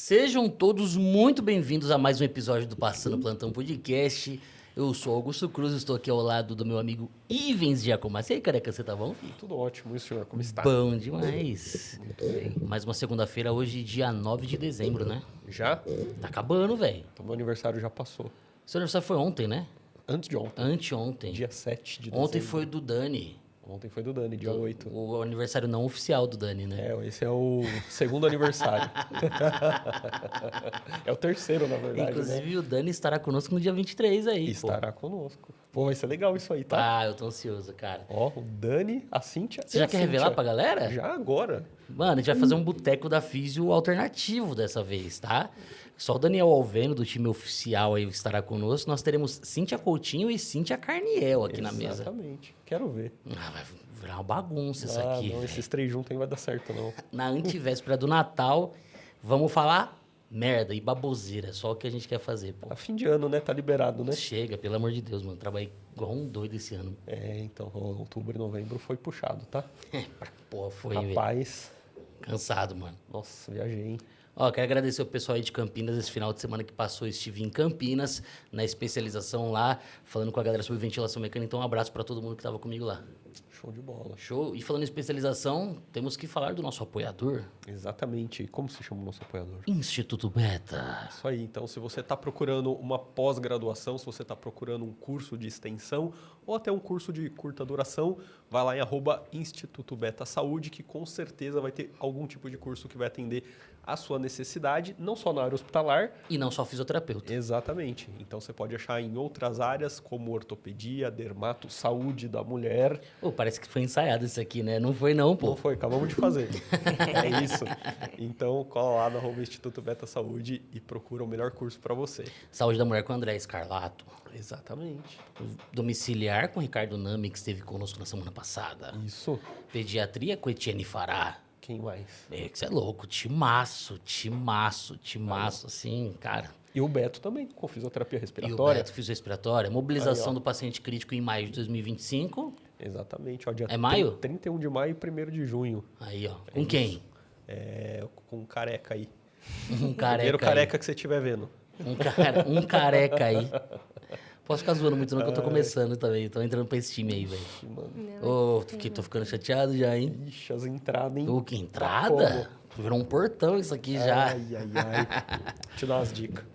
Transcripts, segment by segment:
Sejam todos muito bem-vindos a mais um episódio do Passando Plantão Podcast. Eu sou Augusto Cruz, estou aqui ao lado do meu amigo Ivens Giacomazzi. E aí, careca, você tá bom, filho? Tudo ótimo, e o senhor, como está? Bom demais. Muito bem. Mais uma segunda-feira, hoje, dia 9 de dezembro, né? Já? Tá acabando, velho. Então, meu aniversário já passou. Seu aniversário foi ontem, né? Antes de ontem. Anteontem. Dia 7 de dezembro. Ontem foi do Dani. Ontem foi do Dani, dia 8. O aniversário não oficial do Dani, né? Esse é o segundo aniversário. É o terceiro, na verdade, Inclusive, né? o Dani estará conosco no dia 23 aí, Estará conosco. Pô, vai ser legal isso aí, tá? Ah, eu tô ansioso, cara. Ó, o Dani, a Cíntia Você já quer revelar pra galera? Já agora. Mano, a gente vai fazer um boteco da Físio alternativo dessa vez, tá? Só o Daniel Alveno, do time oficial aí, estará conosco. Nós teremos Cíntia Coutinho e Cíntia Carniel aqui na mesa. Exatamente. Quero ver. Ah, vai virar uma bagunça isso aqui, não, velho. esses três juntos aí não vai dar certo, não. Na antivéspera do Natal, vamos falar merda e baboseira. Só o que a gente quer fazer, pô. A fim de ano, né? Tá liberado, né? Chega, pelo amor de Deus, mano. Trabalhei igual um doido esse ano. Então, outubro e novembro foi puxado, tá? Porra, foi, velho. Rapaz, Cansado, mano. nossa, viajei, hein? Ó, quero agradecer o pessoal aí de Campinas. Esse final de semana que passou, eu estive em Campinas, na especialização lá, falando com a galera sobre ventilação mecânica. Então, um abraço para todo mundo que estava comigo lá. Show de bola. Show? E falando em especialização, temos que falar do nosso apoiador, Exatamente. Como se chama o nosso apoiador? Instituto Beta. Isso aí. Então, se você está procurando uma pós-graduação, se você está procurando um curso de extensão ou até um curso de curta duração, vai lá em @Instituto Beta Saúde, que com certeza vai ter algum tipo de curso que vai atender a sua necessidade, não só na área hospitalar. E não só fisioterapeuta. Exatamente. Então, você pode achar em outras áreas, como ortopedia, dermato, saúde da mulher. Pô, parece que foi ensaiado isso aqui, né? Não foi não, pô. Não foi, acabamos de fazer. É isso. Então, cola lá no @Instituto Beta Saúde e procura o melhor curso para você. Saúde da mulher com o André Escarlato. Exatamente. Domiciliar com o Ricardo Nami, que esteve conosco na semana passada. Isso. Pediatria com Etienne Fará. Quem mais? É, que você é louco. Timaço, assim, cara. E o Beto também, com fisioterapia E o respiratória. Beto Fisiorrespiratória. Mobilização Aí, ó. do paciente crítico em maio de 2025. Exatamente. Ó, dia É maio? 31 de maio e 1º de junho. Aí, ó. Com quem? Com um careca aí. Um careca Primeiro aí. careca que você estiver vendo. Um careca aí. Posso ficar zoando muito não, que eu tô começando também. Tô entrando pra esse time aí, velho. Ixi, mano. Ô, tô ficando chateado já, hein? Ixi, as entradas, hein? Ô, que entrada? Virou um portão isso aqui já. Ai, ai, ai. Te dar umas dicas.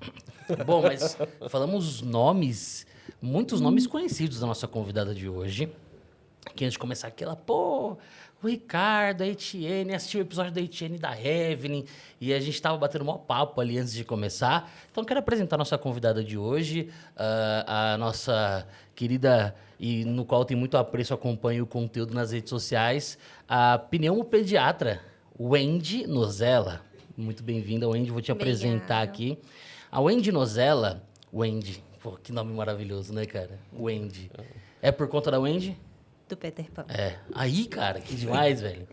Bom, mas falamos nomes, muitos nomes conhecidos da nossa convidada de hoje. Que antes de começar aquela, pô, o Ricardo, a Etienne, assistiu o episódio da Etienne e da Evelyn, e a gente tava batendo maior papo ali antes de começar. Então, quero apresentar a nossa convidada de hoje, a nossa querida, e no qual tem muito apreço, acompanha o conteúdo nas redes sociais, a pneumopediatra, Wendy Nozella. Muito bem-vinda, Wendy, vou te apresentar aqui. A Wendy Nozella, Wendy, pô, que nome maravilhoso, né, cara? Wendy. É por conta da Wendy? Do Peter Pan. É. Aí, cara, que demais, velho.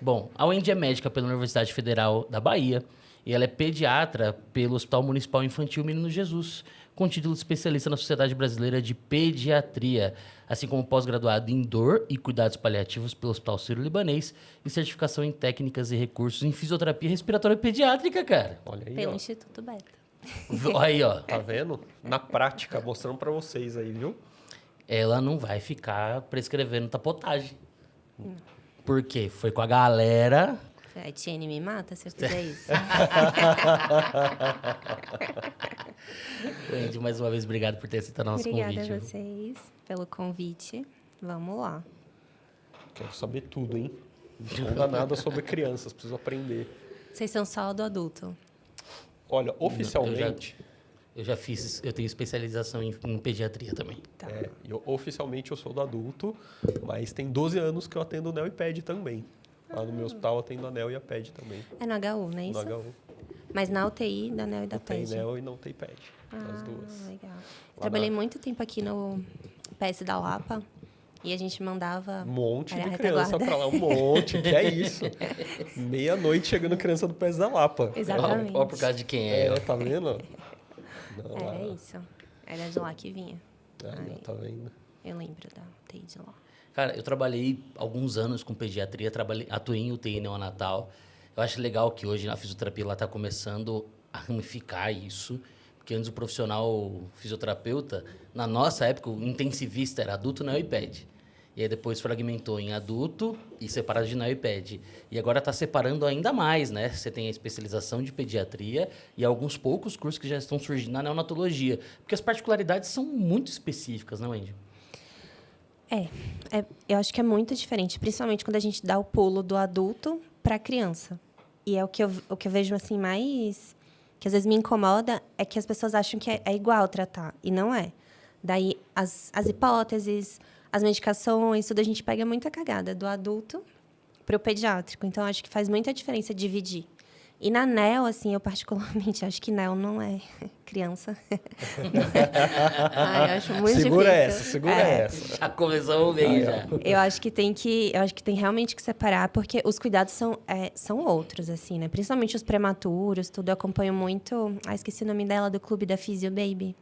Bom, a Wendy é médica pela Universidade Federal da Bahia e ela é pediatra pelo Hospital Municipal Infantil Menino Jesus, com título de especialista na Sociedade Brasileira de Pediatria, assim como pós-graduada em dor e cuidados paliativos pelo Hospital Sírio-Libanês e certificação em técnicas e recursos em fisioterapia respiratória pediátrica, cara. Olha aí, Pelo ó. Instituto Beta. Aí, ó. Tá vendo? Na prática, mostrando pra vocês aí, viu? Ela não vai ficar prescrevendo tapotagem. Por quê? Foi com a galera. A Etienne me mata se eu fizer isso. Andy, mais uma vez, obrigado por ter aceitado o nosso Obrigada convite. a vocês pelo convite. Vamos lá. Quero saber tudo, hein? Não dá nada sobre crianças, preciso aprender. Vocês são só do adulto? Olha, oficialmente... Eu tenho especialização em pediatria também. Tá. Oficialmente eu sou do adulto, mas tem 12 anos que eu atendo o NEO e PED também. Lá no meu hospital eu atendo a NEO e a PED também. É no HU, não é isso? No HU. Mas na UTI, da NEO e da Não tem PED. NEO e não tem PED. As duas. Legal. Trabalhei muito tempo aqui no PS da Lapa e a gente mandava... Um monte Era de a criança retaguarda. pra lá, um monte, que é isso. Meia-noite chegando criança do PS da Lapa. Exatamente. Ó, por causa de quem é. Tá vendo? Não, Era isso. Era de lá que vinha. Aí, tá vendo? Eu lembro da UTI de lá. Cara, eu trabalhei alguns anos com pediatria, atuei em UTI neonatal. Eu acho legal que hoje a fisioterapia está começando a ramificar isso, porque antes o profissional fisioterapeuta, na nossa época, o intensivista era adulto na iPad. E aí depois fragmentou em adulto e separado de NEOIPED. E agora está separando ainda mais, né? Você tem a especialização de pediatria e alguns poucos cursos que já estão surgindo na neonatologia. Porque as particularidades são muito específicas, não, Andy? Eu acho que é muito diferente, principalmente quando a gente dá o pulo do adulto para a criança. E é o que eu vejo assim mais... que às vezes me incomoda é que as pessoas acham que é igual tratar. E não é. Daí, as hipóteses... as medicações, tudo a gente pega muita cagada do adulto para o pediátrico. Então, acho que faz muita diferença dividir. E na NEO, assim, eu particularmente acho que NEO não é criança. Ai, eu acho muito difícil. Segura essa. Já começou bem, já. Eu acho que tem realmente que separar, porque os cuidados são outros, assim, né? Principalmente os prematuros, tudo. Eu acompanho muito... esqueci o nome dela, do Clube da Physio Baby.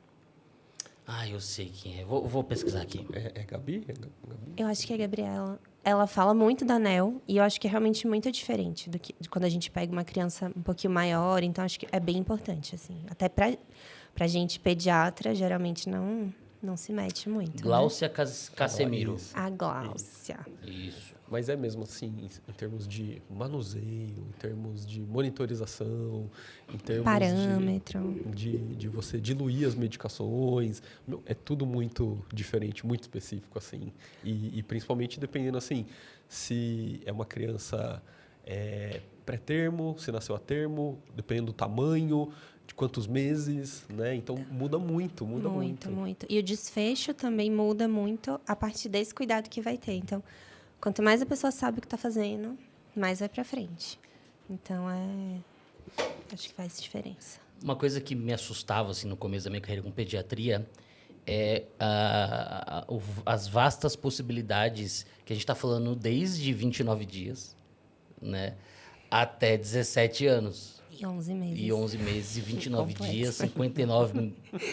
Eu sei quem é. Vou pesquisar aqui. É Gabi? Gabi? Eu acho que é a Gabriela. Ela fala muito da NEO e eu acho que é realmente muito diferente de quando a gente pega uma criança um pouquinho maior. Então, acho que é bem importante, assim. Até pra gente pediatra, geralmente não se mete muito. Gláucia Casemiro. Isso. A Gláucia. Isso. Mas é mesmo assim, em termos de manuseio, em termos de monitorização, em termos Parâmetro. de você diluir as medicações, é tudo muito diferente, muito específico, assim. E principalmente dependendo, assim, se é uma criança pré-termo, se nasceu a termo, dependendo do tamanho, de quantos meses, né? Então, muda muito. Muito. E o desfecho também muda muito a partir desse cuidado que vai ter. Então, quanto mais a pessoa sabe o que está fazendo, mais vai para frente. Então, acho que faz diferença. Uma coisa que me assustava assim, no começo da minha carreira com pediatria é as vastas possibilidades que a gente está falando desde 29 dias, né, até 17 anos. E 11 meses. E 11 meses e 29 Complexo. dias,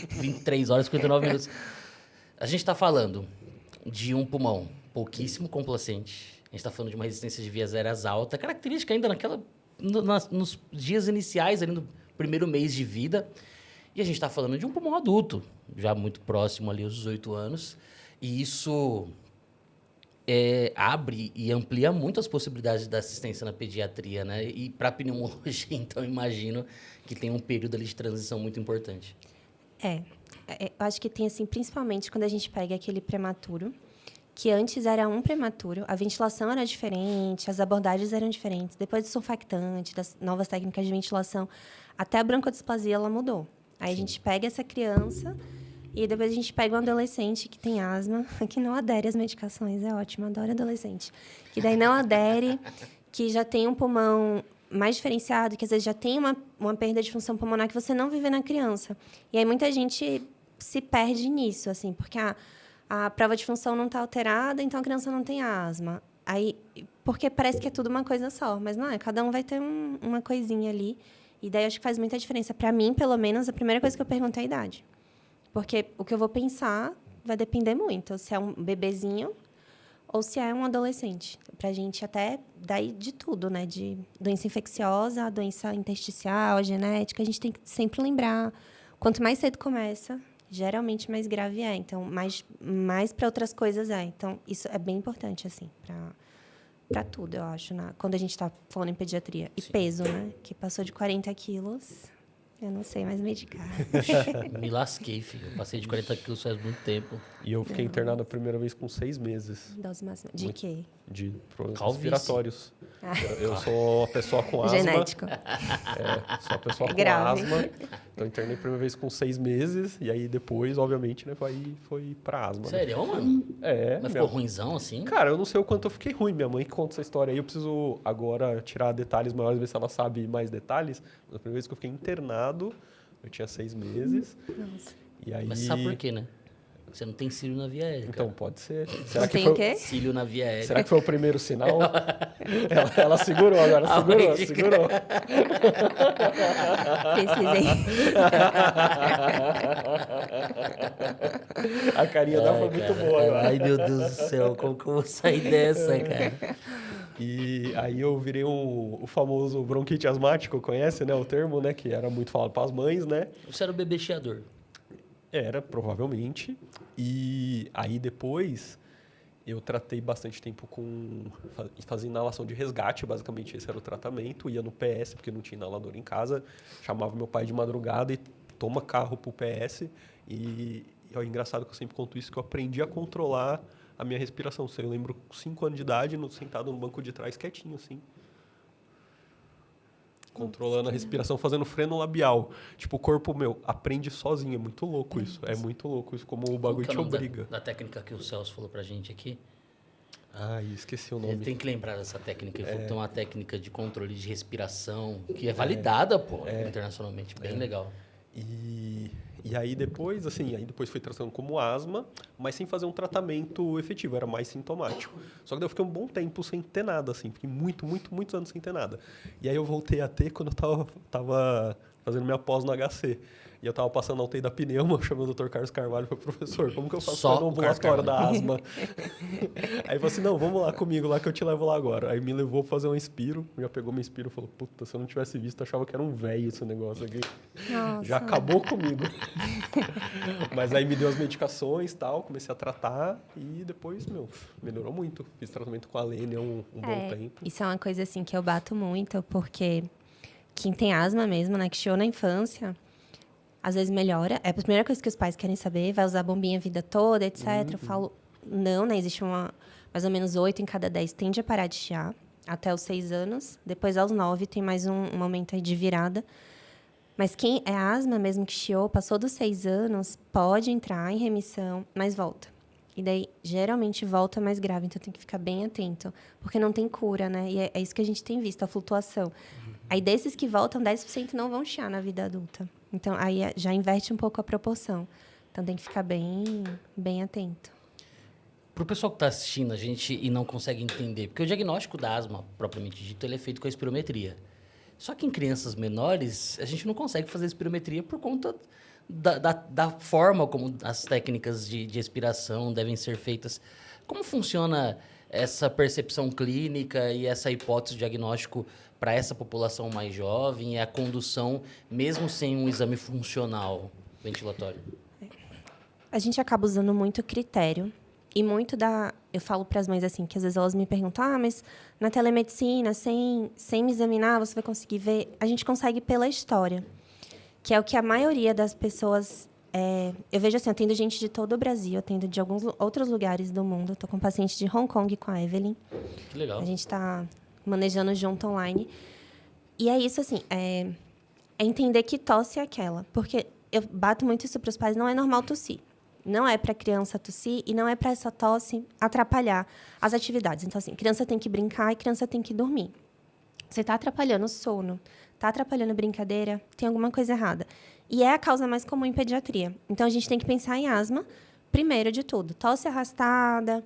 23 horas e 59 minutos. A gente está falando de um pulmão pouquíssimo complacente. A gente está falando de uma resistência de vias aéreas alta, característica ainda nos dias iniciais, ali no primeiro mês de vida. E a gente está falando de um pulmão adulto, já muito próximo ali aos 18 anos. E isso abre e amplia muito as possibilidades da assistência na pediatria, né? E para a pneumologia, então, imagino que tem um período ali de transição muito importante. Eu acho que tem, assim, principalmente quando a gente pega aquele prematuro, que antes era um prematuro, a ventilação era diferente, as abordagens eram diferentes. Depois do surfactante, das novas técnicas de ventilação, até a broncodisplasia, ela mudou. Aí a gente pega essa criança e depois a gente pega um adolescente que tem asma, que não adere às medicações, é ótimo, adoro adolescente. Que daí não adere, que já tem um pulmão mais diferenciado, que às vezes já tem uma perda de função pulmonar que você não vê na criança. E aí muita gente se perde nisso, assim, porque a prova de função não está alterada, então a criança não tem asma. Aí, porque parece que é tudo uma coisa só, mas não é. Cada um vai ter uma coisinha ali. E daí acho que faz muita diferença. Para mim, pelo menos, a primeira coisa que eu pergunto é a idade. Porque o que eu vou pensar vai depender muito. Se é um bebezinho ou se é um adolescente. Para a gente até daí de tudo, né? De doença infecciosa, doença intersticial, genética. A gente tem que sempre lembrar. Quanto mais cedo começa, geralmente mais grave é. Então, mais para outras coisas é. Então, isso é bem importante, assim, para tudo, eu acho, quando a gente está falando em pediatria. E peso, né? Que passou de 40 quilos, eu não sei mais medicar. Me lasquei, filho. Eu passei de 40 quilos faz muito tempo. E eu fiquei internado a primeira vez com 6 meses. Dose máxima. De quê? De problemas Calvície. respiratórios. Eu sou uma pessoa com asma. Genético. Sou uma pessoa com grave. asma. Então, internei a primeira vez com 6 meses. E aí, depois, obviamente, né, foi pra asma. Né? Sério, mano? Mas ficou ruinzão, assim? Cara, eu não sei o quanto eu fiquei ruim. Minha mãe que conta essa história aí. Eu preciso agora tirar detalhes maiores, ver se ela sabe mais detalhes. Mas a primeira vez que eu fiquei internado, eu tinha 6 meses. Nossa. E aí... Mas você sabe por quê, né? Você não tem cílio na via aérea. Então, pode ser. Não tem o quê? Cílio na via aérea. Será que foi o primeiro sinal? ela segurou agora, segurou. Pesquisei. A carinha dela foi muito boa agora. Ai, meu Deus do céu, como que eu vou sair dessa, cara? E aí eu virei o famoso bronquite asmático, conhece, né? O termo, né? Que era muito falado para as mães, né? Você era o bebê chiador. Era, provavelmente. E aí depois eu tratei bastante tempo com fazer inalação de resgate, basicamente esse era o tratamento. Ia no PS, porque não tinha inalador em casa. Chamava meu pai de madrugada e toma carro pro PS. E é engraçado que eu sempre conto isso, que eu aprendi a controlar a minha respiração. Eu lembro com 5 anos de idade, sentado no banco de trás, quietinho, assim. Controlando a respiração, fazendo freno labial. Tipo, o corpo, meu, aprende sozinho. É muito louco isso. É muito louco isso, como o bagulho te obriga. Da técnica que o Celso falou pra gente aqui. Ai, esqueci o nome. Tem que lembrar dessa técnica. Ele falou que tem uma técnica de controle de respiração que é validada, internacionalmente. Bem legal. E aí depois, assim, foi tratando como asma, mas sem fazer um tratamento efetivo, era mais sintomático. Só que daí eu fiquei um bom tempo sem ter nada, assim, fiquei muitos anos sem ter nada. E aí eu voltei a ter quando eu tava fazendo minha pós no HC. E eu tava passando na UTI da pneuma, chamei o Dr. Carlos Carvalho e falei, professor, como que eu faço no ambulatório da asma? Aí ele falou assim, não, vamos lá comigo, lá que eu te levo lá agora. Aí me levou pra fazer um inspiro, já pegou meu inspiro e falou, puta, se eu não tivesse visto, eu achava que era um velho esse negócio aqui. Nossa. Já acabou comigo. Mas aí me deu as medicações e tal, comecei a tratar e depois, melhorou muito. Fiz tratamento com a Lene há um bom tempo. Isso é uma coisa, assim, que eu bato muito, porque quem tem asma mesmo, né, que chiou na infância, às vezes melhora. É a primeira coisa que os pais querem saber, vai usar a bombinha a vida toda, etc. Eu falo, não, né, existe mais ou menos 8 em cada 10 tende a parar de chiar, até os 6 anos. Depois, aos 9, tem mais um momento aí de virada. Mas quem é asma mesmo que chiou, passou dos 6 anos, pode entrar em remissão, mas volta. E daí, geralmente, volta mais grave. Então, tem que ficar bem atento. Porque não tem cura, né? E é isso que a gente tem visto, a flutuação. Aí, desses que voltam, 10% não vão chiar na vida adulta. Então, aí já inverte um pouco a proporção. Então, tem que ficar bem atento. Para o pessoal que está assistindo a gente e não consegue entender, porque o diagnóstico da asma, propriamente dito, ele é feito com a espirometria. Só que em crianças menores, a gente não consegue fazer espirometria por conta da forma como as técnicas de expiração devem ser feitas. Como funciona essa percepção clínica e essa hipótese de diagnóstico para essa população mais jovem e a condução, mesmo sem um exame funcional ventilatório? A gente acaba usando muito critério e muito eu falo para as mães assim, que às vezes elas me perguntam, mas na telemedicina, sem me examinar, você vai conseguir ver? A gente consegue pela história, que é o que a maioria das pessoas... eu vejo assim, eu atendo gente de todo o Brasil, atendo de alguns outros lugares do mundo. Estou com um paciente de Hong Kong com a Evelyn. Que legal. A gente está manejando junto online. E é isso, assim, é entender que tosse é aquela. Porque eu bato muito isso para os pais, não é normal tossir. Não é para a criança tossir e não é para essa tosse atrapalhar as atividades. Então, assim, criança tem que brincar e criança tem que dormir. Você está atrapalhando o sono, está atrapalhando a brincadeira, tem alguma coisa errada. E é a causa mais comum em pediatria. Então, a gente tem que pensar em asma, primeiro de tudo. Tosse arrastada,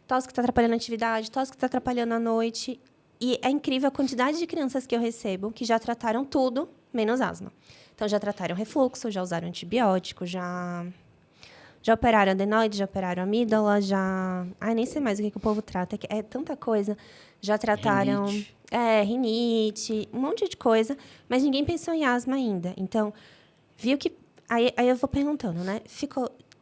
tosse que está atrapalhando a atividade, tosse que está atrapalhando a noite. E é incrível a quantidade de crianças que eu recebo que já trataram tudo, menos asma. Então, já trataram refluxo, já usaram antibiótico, já operaram adenoide, já operaram amígdala, já... Ai, nem sei mais o que o povo trata. É tanta coisa. Já trataram... Rinite, um monte de coisa. Mas ninguém pensou em asma ainda. Então, viu que... Aí eu vou perguntando, né?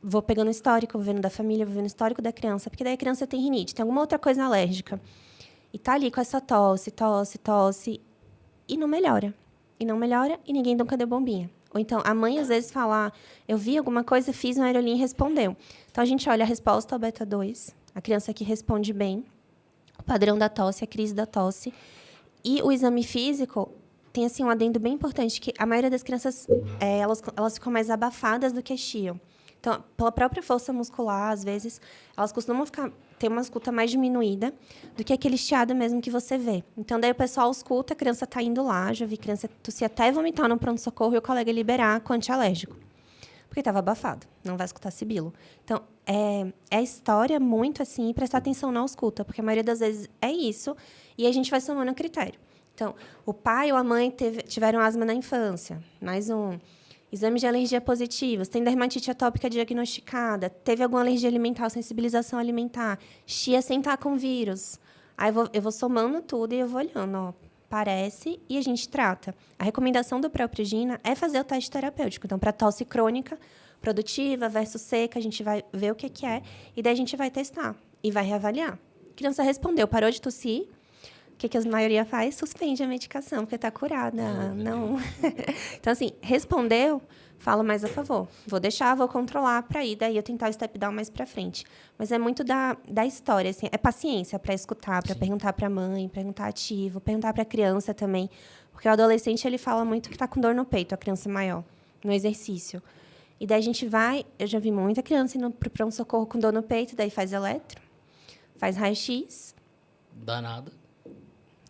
Vou pegando o histórico, vou vendo da família, vou vendo o histórico da criança. Porque daí a criança tem rinite, tem alguma outra coisa alérgica. E tá ali com essa tosse, tosse, tosse, e não melhora. E não melhora, e ninguém nunca deu bombinha. Ou então, a mãe, às vezes, fala, eu vi alguma coisa, fiz um aerolim e respondeu. Então, a gente olha a resposta ao beta 2, a criança que responde bem, o padrão da tosse, a crise da tosse. E o exame físico tem, assim, um adendo bem importante, que a maioria das crianças, elas ficam mais abafadas do que chiam. Então, pela própria força muscular, às vezes, elas costumam ter uma escuta mais diminuída do que aquele chiado mesmo que você vê. Então, daí o pessoal escuta, a criança está indo lá, já vi criança tossir até vomitar no pronto-socorro e o colega liberar com antialérgico. Porque estava abafado, não vai escutar sibilo. Então, é a história muito assim, prestar atenção na escuta, porque a maioria das vezes é isso, e a gente vai somando um critério. Então, o pai ou a mãe tiveram asma na infância, mais um. Exame de alergia positivos, tem dermatite atópica diagnosticada, teve alguma alergia alimentar ou sensibilização alimentar, chia sem estar com vírus. Aí eu vou somando tudo e eu vou olhando, ó, parece, e a gente trata. A recomendação do Pré-Oprigina é fazer o teste terapêutico. Então, para tosse crônica, produtiva versus seca, a gente vai ver o que é, e daí a gente vai testar e vai reavaliar. A criança respondeu, parou de tossir. O que a maioria faz? Suspende a medicação, porque está curada. Não. Então, assim, respondeu, falo mais a favor. Vou deixar, vou controlar para ir, daí eu tentar o step down mais para frente. Mas é muito da história, assim, é paciência para escutar, para perguntar para a mãe, perguntar ativo, perguntar para a criança também. Porque o adolescente, ele fala muito que está com dor no peito, a criança maior, no exercício. E daí a gente vai, eu já vi muita criança indo para o pronto-socorro com dor no peito, daí faz eletro, faz raio-x. Danada.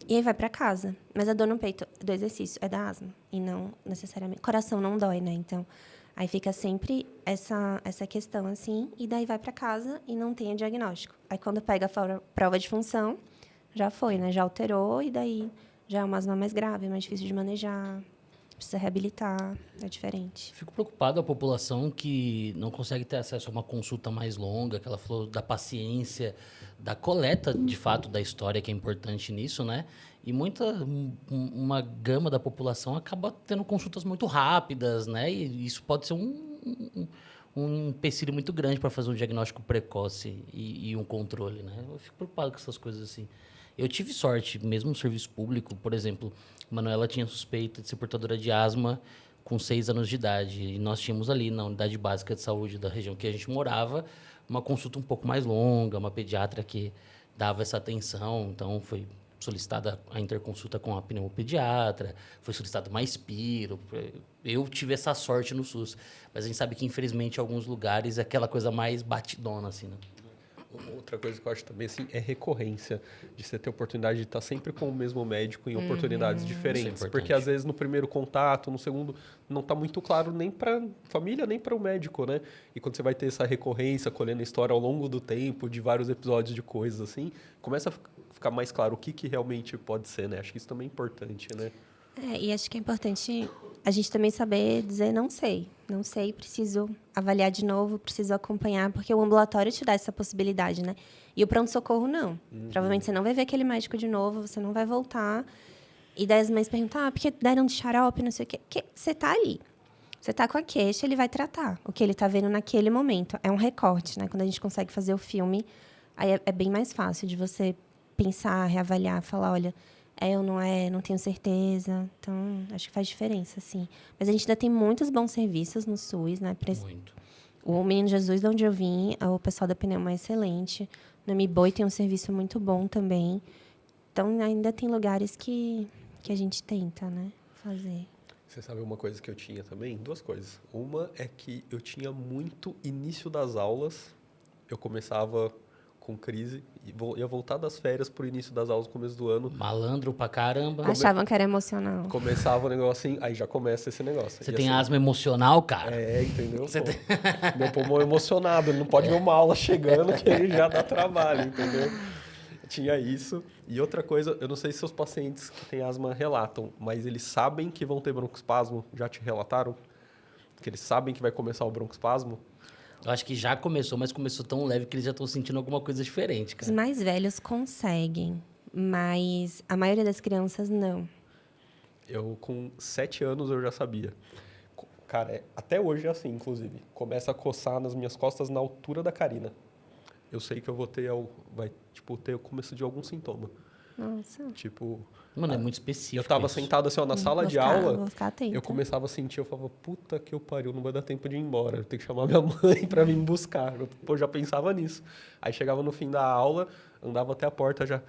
E aí vai para casa. Mas a dor no peito do exercício é da asma. E não necessariamente... Coração não dói, né? Então, aí fica sempre essa questão, assim. E daí vai para casa e não tem o diagnóstico. Aí, quando pega a prova de função, já foi, né? Já alterou e daí já é uma asma mais grave, mais difícil de manejar. Precisa reabilitar. É diferente. Fico preocupado a população que não consegue ter acesso a uma consulta mais longa, que ela falou da paciência, da coleta, de fato, da história, que é importante nisso, né? E uma gama da população acaba tendo consultas muito rápidas, né? E isso pode ser um empecilho muito grande para fazer um diagnóstico precoce e um controle, né? Eu fico preocupado com essas coisas assim. Eu tive sorte, mesmo no serviço público, por exemplo, Manuela tinha suspeita de ser portadora de asma com 6 anos de idade. E nós tínhamos ali, na unidade básica de saúde da região que a gente morava, uma consulta um pouco mais longa, uma pediatra que dava essa atenção. Então, foi solicitada a interconsulta com a pneumopediatra, foi solicitado mais piro. Eu tive essa sorte no SUS. Mas a gente sabe que, infelizmente, em alguns lugares, é aquela coisa mais batidona, assim, né? Outra coisa que eu acho também assim, é recorrência, de você ter a oportunidade de estar sempre com o mesmo médico em oportunidades diferentes. Porque, às vezes, no primeiro contato, no segundo, não está muito claro nem para a família, nem para o médico, né? E quando você vai ter essa recorrência, colhendo a história ao longo do tempo, de vários episódios de coisas assim, começa a ficar mais claro o que realmente pode ser, né? Acho que isso também é importante, né? E acho que é importante a gente também saber dizer não sei, preciso avaliar de novo, preciso acompanhar, porque o ambulatório te dá essa possibilidade, né? E o pronto-socorro não. Provavelmente você não vai ver aquele médico de novo, você não vai voltar. E daí as mães perguntam, porque deram de xarope, não sei o quê. Porque você tá ali, você tá com a queixa, ele vai tratar o que ele tá vendo naquele momento. É um recorte, né? Quando a gente consegue fazer o filme, aí é bem mais fácil de você pensar, reavaliar, falar, olha... ou não é, não tenho certeza. Então, acho que faz diferença, sim. Mas a gente ainda tem muitos bons serviços no SUS, né? Muito. O Menino Jesus, de onde eu vim, o pessoal da Pneuma é excelente. No MBoi tem um serviço muito bom também. Então, ainda tem lugares que a gente tenta, né, fazer. Você sabe uma coisa que eu tinha também? 2 coisas. Uma é que eu tinha muito início das aulas. Eu começava... com crise, e ia voltar das férias pro início das aulas, começo do ano. Malandro pra caramba. Achavam que era emocional. Começava o negócio assim, aí já começa esse negócio. Você e tem assim, asma emocional, cara? entendeu? Meu pulmão é emocionado, ele não pode ver uma aula chegando que ele já dá trabalho, entendeu? Tinha isso. E outra coisa, eu não sei se os pacientes que têm asma relatam, mas eles sabem que vão ter broncoespasmo? Já te relataram? Que eles sabem que vai começar o broncoespasmo? Eu acho que já começou, mas começou tão leve que eles já estão sentindo alguma coisa diferente, Os cara. mais velhos conseguem, mas a maioria das crianças não. Eu, com 7 anos, eu já sabia. Cara, até hoje é assim, inclusive. Começa a coçar nas minhas costas na altura da carina. Eu sei que eu vou ter, vai, ter o começo de algum sintoma. Nossa. Tipo, Mano, é muito específico. eu tava isso. sentado assim, ó, na sala de Vou aula, ficar atenta. eu começava a sentir, eu falava, puta que eu pariu, não vai dar tempo de ir embora, eu tenho que chamar minha mãe pra vir me buscar. Eu já pensava nisso. Aí chegava no fim da aula, andava até a porta já...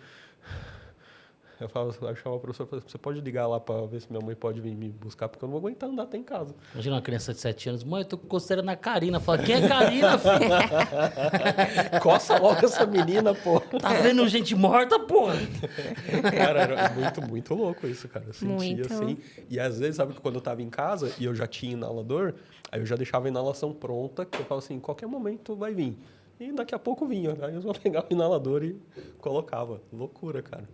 Eu chamava o professor e falava, você pode ligar lá pra ver se minha mãe pode vir me buscar, porque eu não vou aguentar andar até em casa. Imagina uma criança de 7 anos. Mãe, eu tô com coceira na Karina. Fala, quem é Karina, filho? Coça logo essa menina, pô. Tá vendo gente morta, porra? Cara, era muito, muito louco isso, cara. Eu sentia Muito. assim. E às vezes, sabe que quando eu tava em casa e eu já tinha inalador, aí eu já deixava a inalação pronta, que eu falava assim, qualquer momento vai vir. E daqui a pouco vinha. Aí eu só pegava o inalador e colocava. Loucura, cara.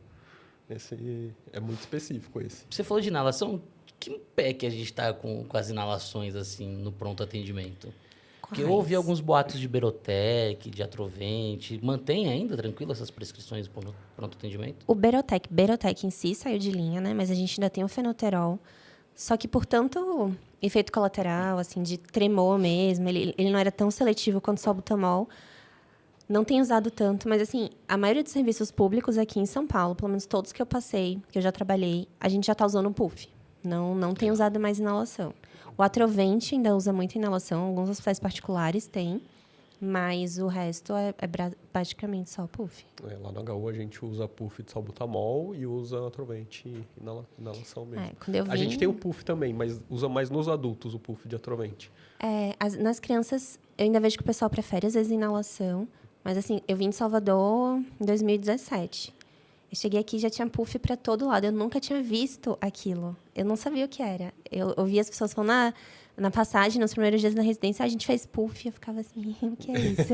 Esse é muito específico esse. Você falou de inalação. Que pé que a gente tá com as inalações, assim, no pronto atendimento? Porque eu ouvi alguns boatos de Berotec, de Atrovente. Mantém ainda, tranquilo, essas prescrições no pronto atendimento? O Berotec em si saiu de linha, né? Mas a gente ainda tem o fenoterol. Só que por tanto efeito colateral, assim, de tremor mesmo, ele não era tão seletivo quanto o salbutamol. Não tem usado tanto, mas assim, a maioria dos serviços públicos aqui em São Paulo, pelo menos todos que eu passei, que eu já trabalhei, a gente já está usando o puff. Não tem usado mais inalação. O Atrovente ainda usa muito inalação, alguns hospitais particulares têm, mas o resto é basicamente só puff. Lá no HU a gente usa puff de salbutamol e usa Atrovente inalação mesmo. Quando eu A gente vim- tem o puff também, mas usa mais nos adultos o puff de Atrovente. Nas crianças, eu ainda vejo que o pessoal prefere, às vezes, inalação. Mas, assim, eu vim de Salvador em 2017. Eu cheguei aqui e já tinha puff para todo lado. Eu nunca tinha visto aquilo. Eu não sabia o que era. Eu ouvia as pessoas falando, na passagem, nos primeiros dias na residência, a gente fez puff. Eu ficava assim, o que é isso?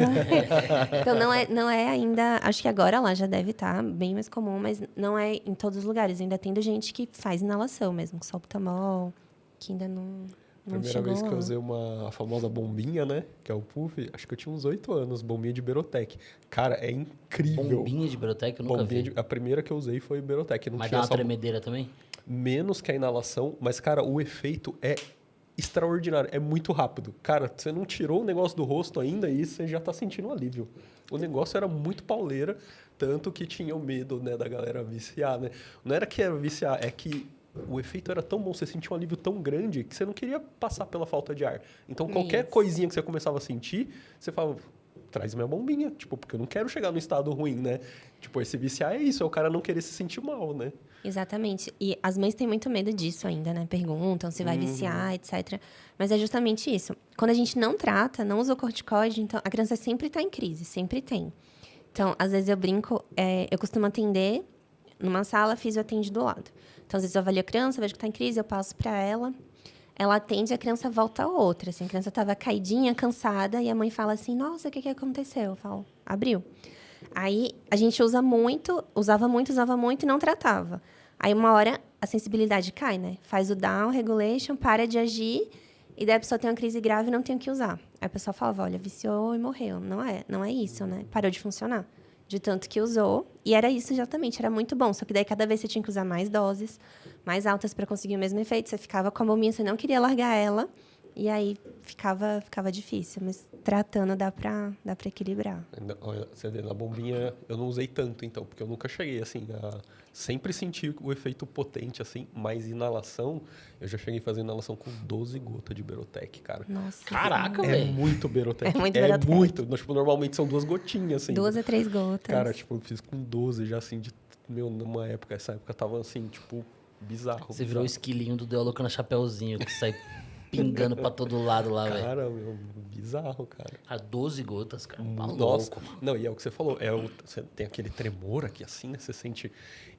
Então, não é ainda... Acho que agora lá já deve estar bem mais comum, mas não é em todos os lugares. Ainda tendo gente que faz inalação mesmo, com salbutamol, que ainda não Primeira chegou vez que eu lá. usei a famosa bombinha, né? Que é o puff, acho que eu tinha uns 8 anos, bombinha de Berotec. Cara, é incrível. Bombinha de Berotec, eu nunca vi. A primeira que eu usei foi Berotec. Não Mas tinha dá uma tremedeira também? menos que a inalação, mas, cara, o efeito é extraordinário, é muito rápido. Cara, você não tirou o negócio do rosto ainda e você já tá sentindo um alívio. O negócio era muito pauleira, tanto que tinha o medo, né, da galera viciar, né? Não era que era viciar, é que o efeito era tão bom, você sentia um alívio tão grande que você não queria passar pela falta de ar. Então, qualquer Isso. coisinha que você começava a sentir, você falava, traz minha bombinha, tipo, porque eu não quero chegar no estado ruim, né? Tipo, esse viciar é isso, é o cara não querer se sentir mal, né? Exatamente. E as mães têm muito medo disso ainda, né? Perguntam se vai viciar, etc. Mas é justamente isso. Quando a gente não trata, não usa o corticoide, então a criança sempre está em crise, sempre tem. Então, às vezes eu brinco, eu costumo atender numa sala, atende do lado. Então, às vezes eu avalio a criança, vejo que está em crise, eu passo para ela. Ela atende, a criança volta a outra. Assim, a criança estava caidinha, cansada, e a mãe fala assim, nossa, o que aconteceu? Eu falo, abriu. Aí, a gente usava muito e não tratava. Aí, uma hora, a sensibilidade cai, né? Faz o down, regulation, para de agir, e daí a pessoa tem uma crise grave e não tem o que usar. Aí a pessoa falava, olha, viciou e morreu. Não é isso, né? Parou de funcionar. De tanto que usou. E era isso exatamente, era muito bom. Só que daí, cada vez você tinha que usar mais doses, mais altas para conseguir o mesmo efeito. Você ficava com a bombinha, você não queria largar ela. E aí, ficava difícil. Mas tratando, dá pra equilibrar. Olha, você vê, na bombinha eu não usei tanto, então, porque eu nunca cheguei, assim, a sempre sentir o efeito potente, assim, mas inalação, eu já cheguei a fazer inalação com 12 gotas de Berotec, cara. Nossa. Caraca, É velho. muito Berotec. É muito Berotec. Tipo, normalmente são 2 gotinhas, assim. 2 a 3 gotas. Cara, tipo, eu fiz com 12 já, assim, numa época. Essa época tava, assim, tipo, bizarro. Você virou o esquilinho do Deolocando Chapeuzinho, que sai pingando pra todo lado lá, velho. Cara, meu, bizarro, cara. Ah, 12 gotas, cara. Tá Nossa. louco, mano. Não, e é o que você falou. Você tem aquele tremor aqui, assim, né? Você sente...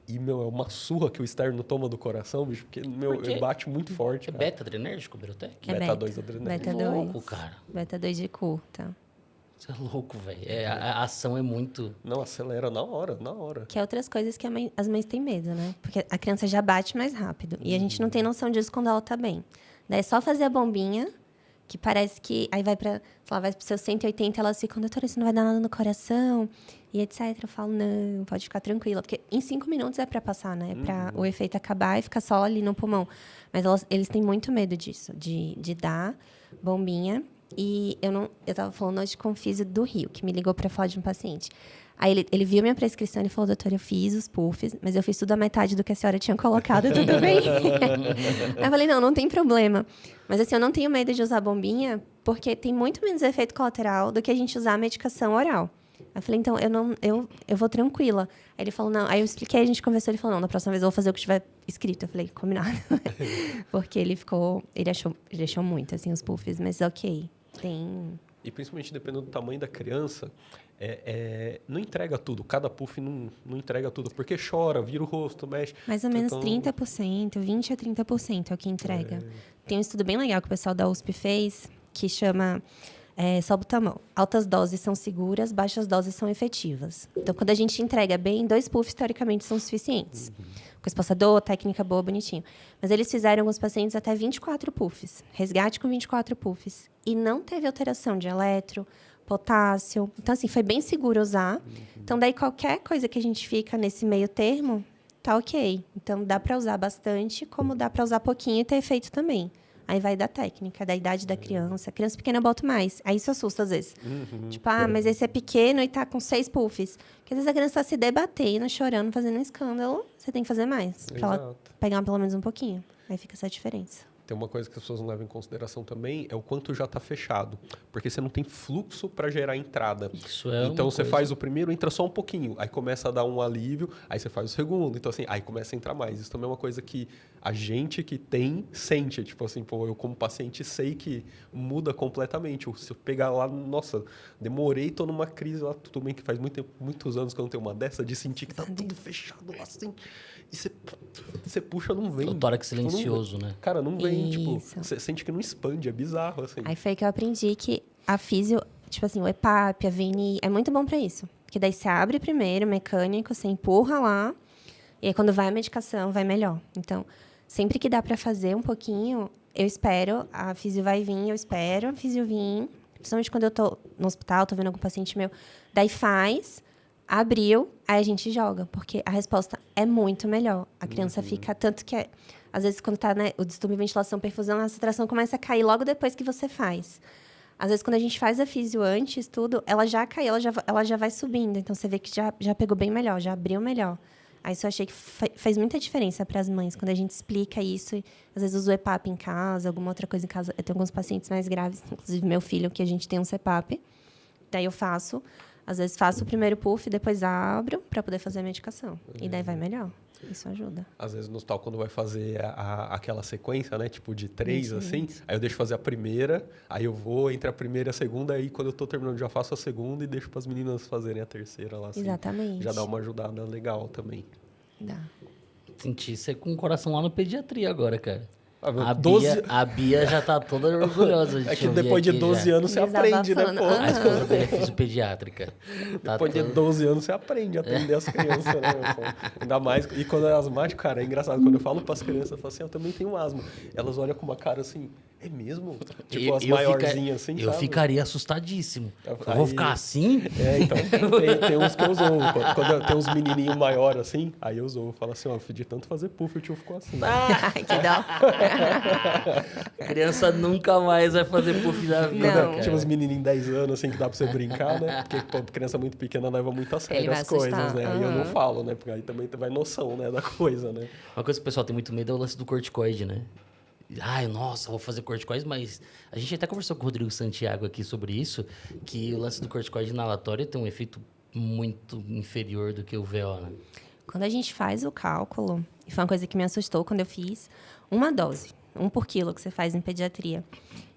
E, meu, é uma surra que o externo toma do coração, bicho, porque, meu, Por quê? bate muito forte, É cara. beta-adrenérgico, Berotec? É Beta 2 adrenalina. Beta Louco, 2. cara. Beta 2 de curta. Você é louco, velho. A ação é muito... Não, acelera na hora, na hora. Que é outras coisas que as mães têm medo, né? Porque a criança já bate mais rápido. E a gente não tem noção disso quando ela tá bem. Daí é só fazer a bombinha, que parece que... Aí vai para os seus 180, elas ficam, doutora, isso não vai dar nada no coração, e etc. Eu falo, não, pode ficar tranquila. Porque em 5 minutos é para passar, né? É para o efeito acabar e ficar só ali no pulmão. Mas eles têm muito medo disso, de dar bombinha. E eu tava falando hoje com o físio do Rio, que me ligou para falar de um paciente. Aí ele viu minha prescrição e falou, doutora, eu fiz os puffs, mas eu fiz tudo a metade do que a senhora tinha colocado, tudo bem? Aí eu falei, não tem problema. Mas assim, eu não tenho medo de usar bombinha, porque tem muito menos efeito colateral do que a gente usar a medicação oral. Aí eu falei, então, eu vou tranquila. Aí ele falou, não. Aí eu expliquei, a gente conversou, ele falou, não, na próxima vez eu vou fazer o que tiver escrito. Eu falei, combinado. Porque ele achou muito, assim, os puffs, mas ok, tem... E principalmente dependendo do tamanho da criança, não entrega tudo. Cada puff não entrega tudo. Porque chora, vira o rosto, mexe. Mais ou menos 30%, 20% a 30% é o que entrega. Tem um estudo bem legal que o pessoal da USP fez, que chama salbutamol. Altas doses são seguras, baixas doses são efetivas. Então, quando a gente entrega bem, 2 puffs, teoricamente, são suficientes. Com espaçador, técnica boa, bonitinho. Mas eles fizeram alguns pacientes até 24 puffs. Resgate com 24 puffs. E não teve alteração de eletro, potássio. Então, assim, foi bem seguro usar. Então, daí, qualquer coisa que a gente fica nesse meio termo, tá ok. Então, dá para usar bastante, como dá para usar pouquinho e ter efeito também. Aí vai da técnica, da idade da criança. Criança pequena eu boto mais. Aí isso assusta às vezes. Tipo, mas esse é pequeno e tá com 6 puffs. Porque às vezes a criança tá se debatendo, chorando, fazendo um escândalo. Você tem que fazer mais. Pra ela pegar pelo menos um pouquinho. Aí fica essa diferença. Tem uma coisa que as pessoas não levam em consideração também, é o quanto já está fechado. Porque você não tem fluxo para gerar entrada. Isso é então, uma você coisa. faz o primeiro, entra só um pouquinho. Aí começa a dar um alívio, aí você faz o segundo. Então, assim, aí começa a entrar mais. Isso também é uma coisa que a gente que tem, sente. Tipo assim, pô, eu como paciente sei que muda completamente. Se eu pegar lá, nossa, demorei, tô numa crise lá, tudo bem que faz muitos anos que eu não tenho uma dessa, de sentir que tá tudo fechado lá, assim. E você puxa, não vem. O tórax Tipo, silencioso, né? Cara, não vem, tipo, Isso. você sente que não expande, é bizarro, assim. Aí foi que eu aprendi que a físio, tipo assim, o EPAP, a VNI, é muito bom pra isso. Porque daí você abre primeiro, mecânico, você empurra lá, e aí quando vai a medicação, vai melhor. Então, sempre que dá pra fazer um pouquinho, eu espero, a físio vai vir, eu espero a físio vir. Principalmente quando eu tô no hospital, tô vendo algum paciente meu. Daí faz, abriu, aí a gente joga. Porque a resposta é muito melhor. A criança fica... Tanto que, às vezes, quando tá, né, o distúrbio, ventilação, perfusão, a saturação começa a cair logo depois que você faz. Às vezes, quando a gente faz a físio antes, tudo, ela já caiu, ela já vai subindo. Então, você vê que já pegou bem melhor, já abriu melhor. Aí, isso eu achei que fez muita diferença para as mães, quando a gente explica isso. E, às vezes, usa o EPAP em casa, alguma outra coisa em casa. Eu tenho alguns pacientes mais graves, inclusive meu filho, que a gente tem um CPAP. Daí, eu faço. Às vezes, faço o primeiro puff, depois abro para poder fazer a medicação. E daí vai melhor. Isso ajuda. Às vezes no hospital, quando vai fazer aquela sequência, né? Tipo, de 3, assim. Aí eu deixo fazer a primeira, aí eu vou entre a primeira e a segunda. Aí, quando eu tô terminando, já faço a segunda e deixo para as meninas fazerem a terceira lá, assim. Exatamente. Já dá uma ajudada legal também. Dá. Senti você com o coração lá no pediatria agora, cara. A A Bia já tá toda orgulhosa de É te que ouvir depois de aqui 12 já. anos você aprende, né, pô? A esposa dele é fisiopediátrica. Tá Depois de 12 anos você aprende a atender as crianças, né? Pô? Ainda mais. E quando é asmático, cara, é engraçado. Quando eu falo para as crianças, eu falo assim, eu também tenho asma. Elas olham com uma cara assim, é mesmo? Tipo, as maiorzinhas assim, eu sabe? ficaria assustadíssimo. Eu Aí- vou ficar assim? Então, tem uns que eu zoo. Quando tem uns menininhos maiores assim, aí eu zoo. Eu falo assim, ó, de tanto fazer puff, o tio ficou assim. Ai, que dó. A criança nunca mais vai fazer puff na vida, Não. cara. Tinha uns menininhos de 10 anos, assim, que dá pra você brincar, né? Porque, pô, criança muito pequena leva muito a sério Ele vai as coisas, assustar. né? Aí eu não Aham. falo, né? Porque aí também vai noção, né, da coisa, né? Uma coisa que o pessoal tem muito medo é o lance do corticoide, né? Ai, nossa, vou fazer corticoide, mas a gente até conversou com o Rodrigo Santiago aqui sobre isso, que o lance do corticoide inalatório tem um efeito muito inferior do que o VO, né? Quando a gente faz o cálculo, e foi uma coisa que me assustou quando eu fiz, uma dose, 1 por quilo que você faz em pediatria,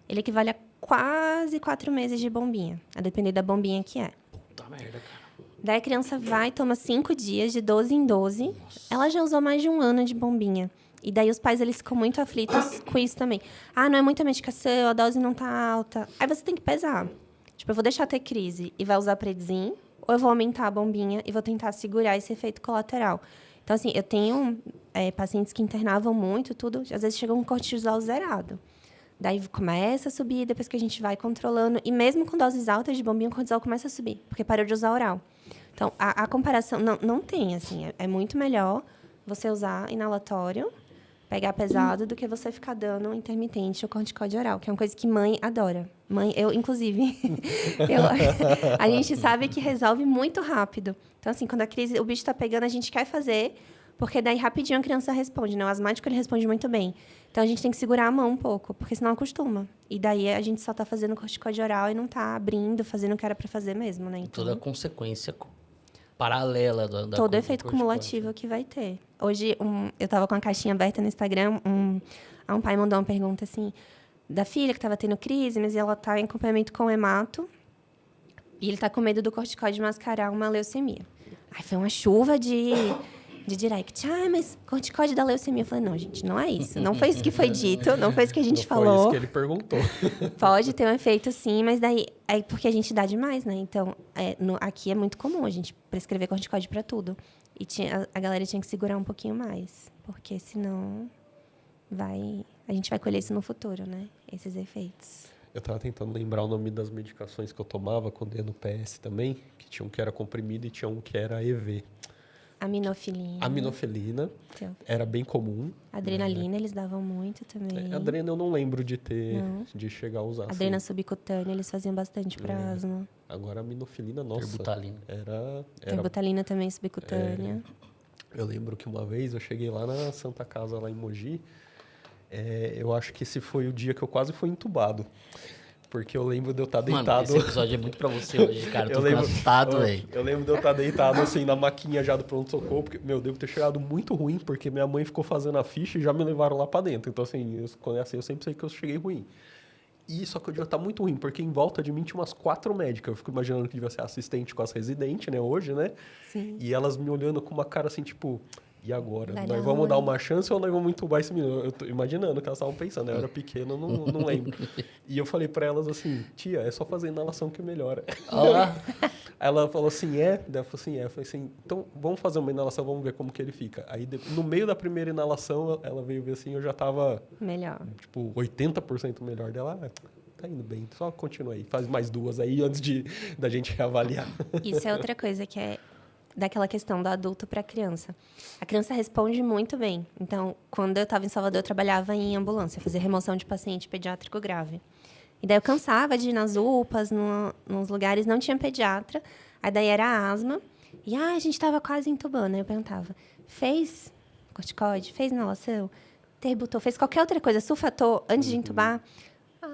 ele equivale a quase 4 meses de bombinha, a depender da bombinha que é. Puta merda, cara. Daí a criança vai, toma 5 dias, de 12 em 12. Ela já usou mais de 1 ano de bombinha. E daí os pais, eles ficam muito aflitos com isso também. Ah, não é muita medicação, a dose não tá alta. Aí você tem que pesar. Tipo, eu vou deixar ter crise e vai usar Predzin, ou eu vou aumentar a bombinha e vou tentar segurar esse efeito colateral. Então, assim, eu tenho pacientes que internavam muito, tudo. Às vezes chegam com cortisol zerado. Daí começa a subir, depois que a gente vai controlando. E mesmo com doses altas de bombinha, o cortisol começa a subir, porque parou de usar oral. Então, a comparação não tem, assim. É muito melhor você usar inalatório, pegar pesado, do que você ficar dando intermitente ou corticoide oral, que é uma coisa que mãe adora. Mãe, inclusive, a gente sabe que resolve muito rápido. Então, assim, quando o bicho tá pegando, a gente quer fazer, porque daí rapidinho a criança responde, né? O asmático, ele responde muito bem. Então, a gente tem que segurar a mão um pouco, porque senão acostuma. E daí a gente só tá fazendo corticóide oral e não tá abrindo, fazendo o que era para fazer mesmo, né? Então, Toda a consequência paralela da todo efeito cumulativo que vai ter. Hoje, eu tava com a caixinha aberta no Instagram, um pai mandou uma pergunta assim, da filha que estava tendo crise, mas ela está em acompanhamento com hemato, e ele está com medo do corticóide mascarar uma leucemia. Aí foi uma chuva de direct. Mas corticóide da leucemia. Eu falei, não, gente, não é isso. Não foi isso que foi dito, não foi isso que a gente falou. Foi isso que ele perguntou. Pode ter um efeito, sim, mas daí é porque a gente dá demais, né? Então, aqui é muito comum a gente prescrever corticóide para tudo. E a galera tinha que segurar um pouquinho mais, porque senão a gente vai colher isso no futuro, né? Esses efeitos. Eu estava tentando lembrar o nome das medicações que eu tomava quando ia no PS também, que tinha um que era comprimido e tinha um que era EV. Aminofelina. Aminofelina. Então, era bem comum. adrenalina, eles davam muito também. Adrena eu não lembro de chegar a usar. Adrena subcutânea, eles faziam bastante para asma. Agora, aminofelina, nossa. Terbutalina. Terbutalina também subcutânea. Eu lembro que uma vez eu cheguei lá na Santa Casa, lá em Mogi. Eu acho que esse foi o dia que eu quase fui entubado. Porque eu lembro de eu estar deitado... Mano, esse episódio é muito pra você hoje, cara. Eu tô assustado, velho. Eu lembro de eu estar deitado, assim, na maquinha já do pronto-socorro. Porque, devo ter chegado muito ruim, porque minha mãe ficou fazendo a ficha e já me levaram lá pra dentro. Então, assim, eu sempre sei que eu cheguei ruim. E só que eu devia estar muito ruim, porque em volta de mim tinha umas 4 médicas. Eu fico imaginando que devia ser assistente com as residentes, né, hoje, né? Sim. E elas me olhando com uma cara assim, tipo... E agora? Vai nós vamos dar uma chance ou nós vamos entubar esse menino? Eu tô imaginando o que elas estavam pensando. Eu era pequeno, não lembro. E eu falei pra elas assim, tia, é só fazer inalação que melhora. Olá. Ela falou assim, é? Daí eu falei assim, é. Eu falei assim, então vamos fazer uma inalação, vamos ver como que ele fica. Aí no meio da primeira inalação, ela veio ver assim, eu já tava... Melhor. Tipo, 80% melhor dela. Tá indo bem, só continua aí. Faz mais 2 aí antes da gente reavaliar. Isso é outra coisa que é daquela questão do adulto para a criança. A criança responde muito bem. Então, quando eu estava em Salvador, eu trabalhava em ambulância, fazia remoção de paciente pediátrico grave. E daí eu cansava de ir nas UPAs, nos lugares não tinha pediatra. Aí daí era asma. E a gente estava quase entubando. Aí eu perguntava, fez corticóide? Fez inalação? Terbutou? Fez qualquer outra coisa? Sulfatou antes de entubar?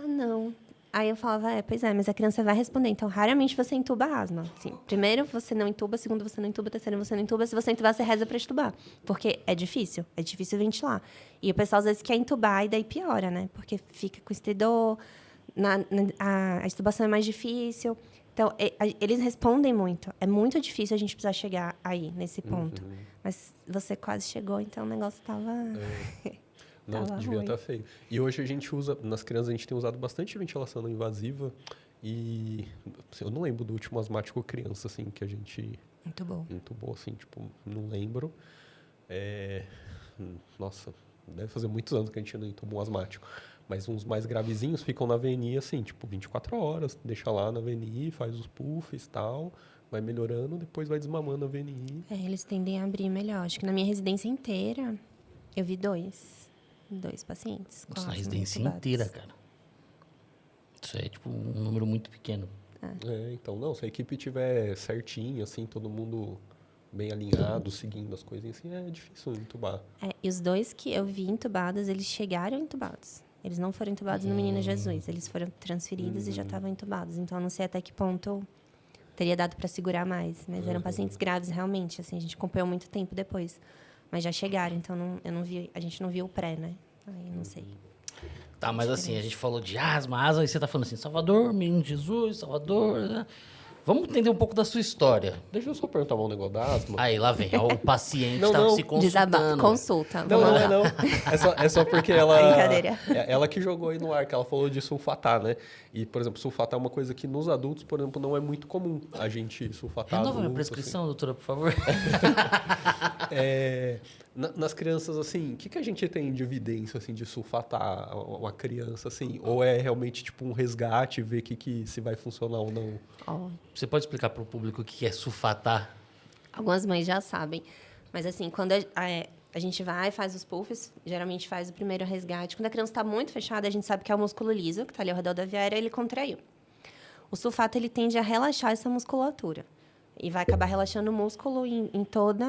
Não. Aí eu falava, pois é, mas a criança vai responder. Então, raramente você entuba a asma. Assim, primeiro, você não entuba. Segundo, você não entuba. Terceiro, você não entuba. Se você entubar, você reza para entubar. Porque é difícil ventilar. E o pessoal, às vezes, quer entubar e daí piora, né? Porque fica com estridor, a intubação é mais difícil. Então, eles respondem muito. É muito difícil a gente precisar chegar aí, nesse ponto. Mas você quase chegou, então o negócio estava... Não, devia estar feio. E hoje a gente usa, nas crianças, a gente tem usado bastante ventilação não invasiva. E assim, eu não lembro do último asmático criança, assim, que a gente... Entubou, assim, tipo, não lembro. Nossa, deve fazer muitos anos que a gente não entubou um asmático. Mas uns mais gravezinhos ficam na VNI, assim, tipo, 24 horas. Deixa lá na VNI, faz os puffs e tal. Vai melhorando, depois vai desmamando a VNI. Eles tendem a abrir melhor. Acho que na minha residência inteira, eu vi 2 pacientes. Nossa, na residência inteira, cara. Isso é, tipo, um número muito pequeno. Então, não, se a equipe tiver certinho, assim, todo mundo bem alinhado, seguindo as coisas, assim, é difícil entubar. E os 2 que eu vi entubados, eles chegaram entubados. Eles não foram entubados no Menino Jesus. Eles foram transferidos e já estavam entubados. Então, eu não sei até que ponto teria dado para segurar mais. Mas eram pacientes graves, realmente. Assim, a gente acompanhou muito tempo depois. Mas já chegaram, então a gente não viu o pré, né? Aí eu não sei. Tá, mas assim, a gente falou de asma, e você tá falando assim, Salvador, Menino Jesus, Salvador, né? Vamos entender um pouco da sua história. Deixa eu só perguntar um negócio da asma. Aí, lá vem, o paciente tá se consultando. Desabafo, consulta. Não. É só porque ela... Brincadeira. Ela que jogou aí no ar, que ela falou de sulfatar, né? E, por exemplo, sulfatar é uma coisa que nos adultos, por exemplo, não é muito comum a gente sulfatar. Renova minha prescrição, assim. Doutora, por favor. Nas crianças, assim, o que a gente tem de evidência, assim, de sulfatar uma criança, assim? Ou é realmente, tipo, um resgate, ver se vai funcionar ou não? Você pode explicar para o público o que é sulfatar? Algumas mães já sabem. Mas, assim, quando A gente vai, faz os puffs, geralmente faz o primeiro resgate. Quando a criança está muito fechada, a gente sabe que é o músculo liso, que está ali ao redor da via aérea, ele contraiu. O sulfato, ele tende a relaxar essa musculatura. E vai acabar relaxando o músculo em todo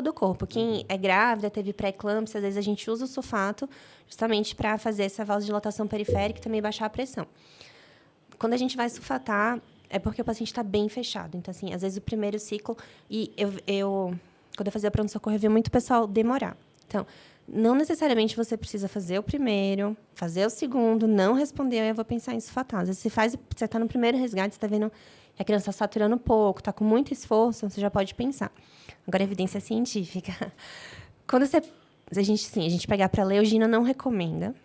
o corpo. Quem é grávida, teve pré-eclâmpsia, às vezes a gente usa o sulfato justamente para fazer essa vasodilatação periférica e também baixar a pressão. Quando a gente vai sulfatar, é porque o paciente está bem fechado. Então, assim, às vezes o primeiro ciclo... E quando eu fazia pronto-socorro, eu vi muito pessoal demorar. Então, não necessariamente você precisa fazer o primeiro, fazer o segundo, não responder, aí eu vou pensar em sulfatar. Às vezes, você está no primeiro resgate, você está vendo que a criança está saturando um pouco, está com muito esforço, você já pode pensar. Agora, evidência científica. Quando a gente pegar para ler, o Gina não recomenda.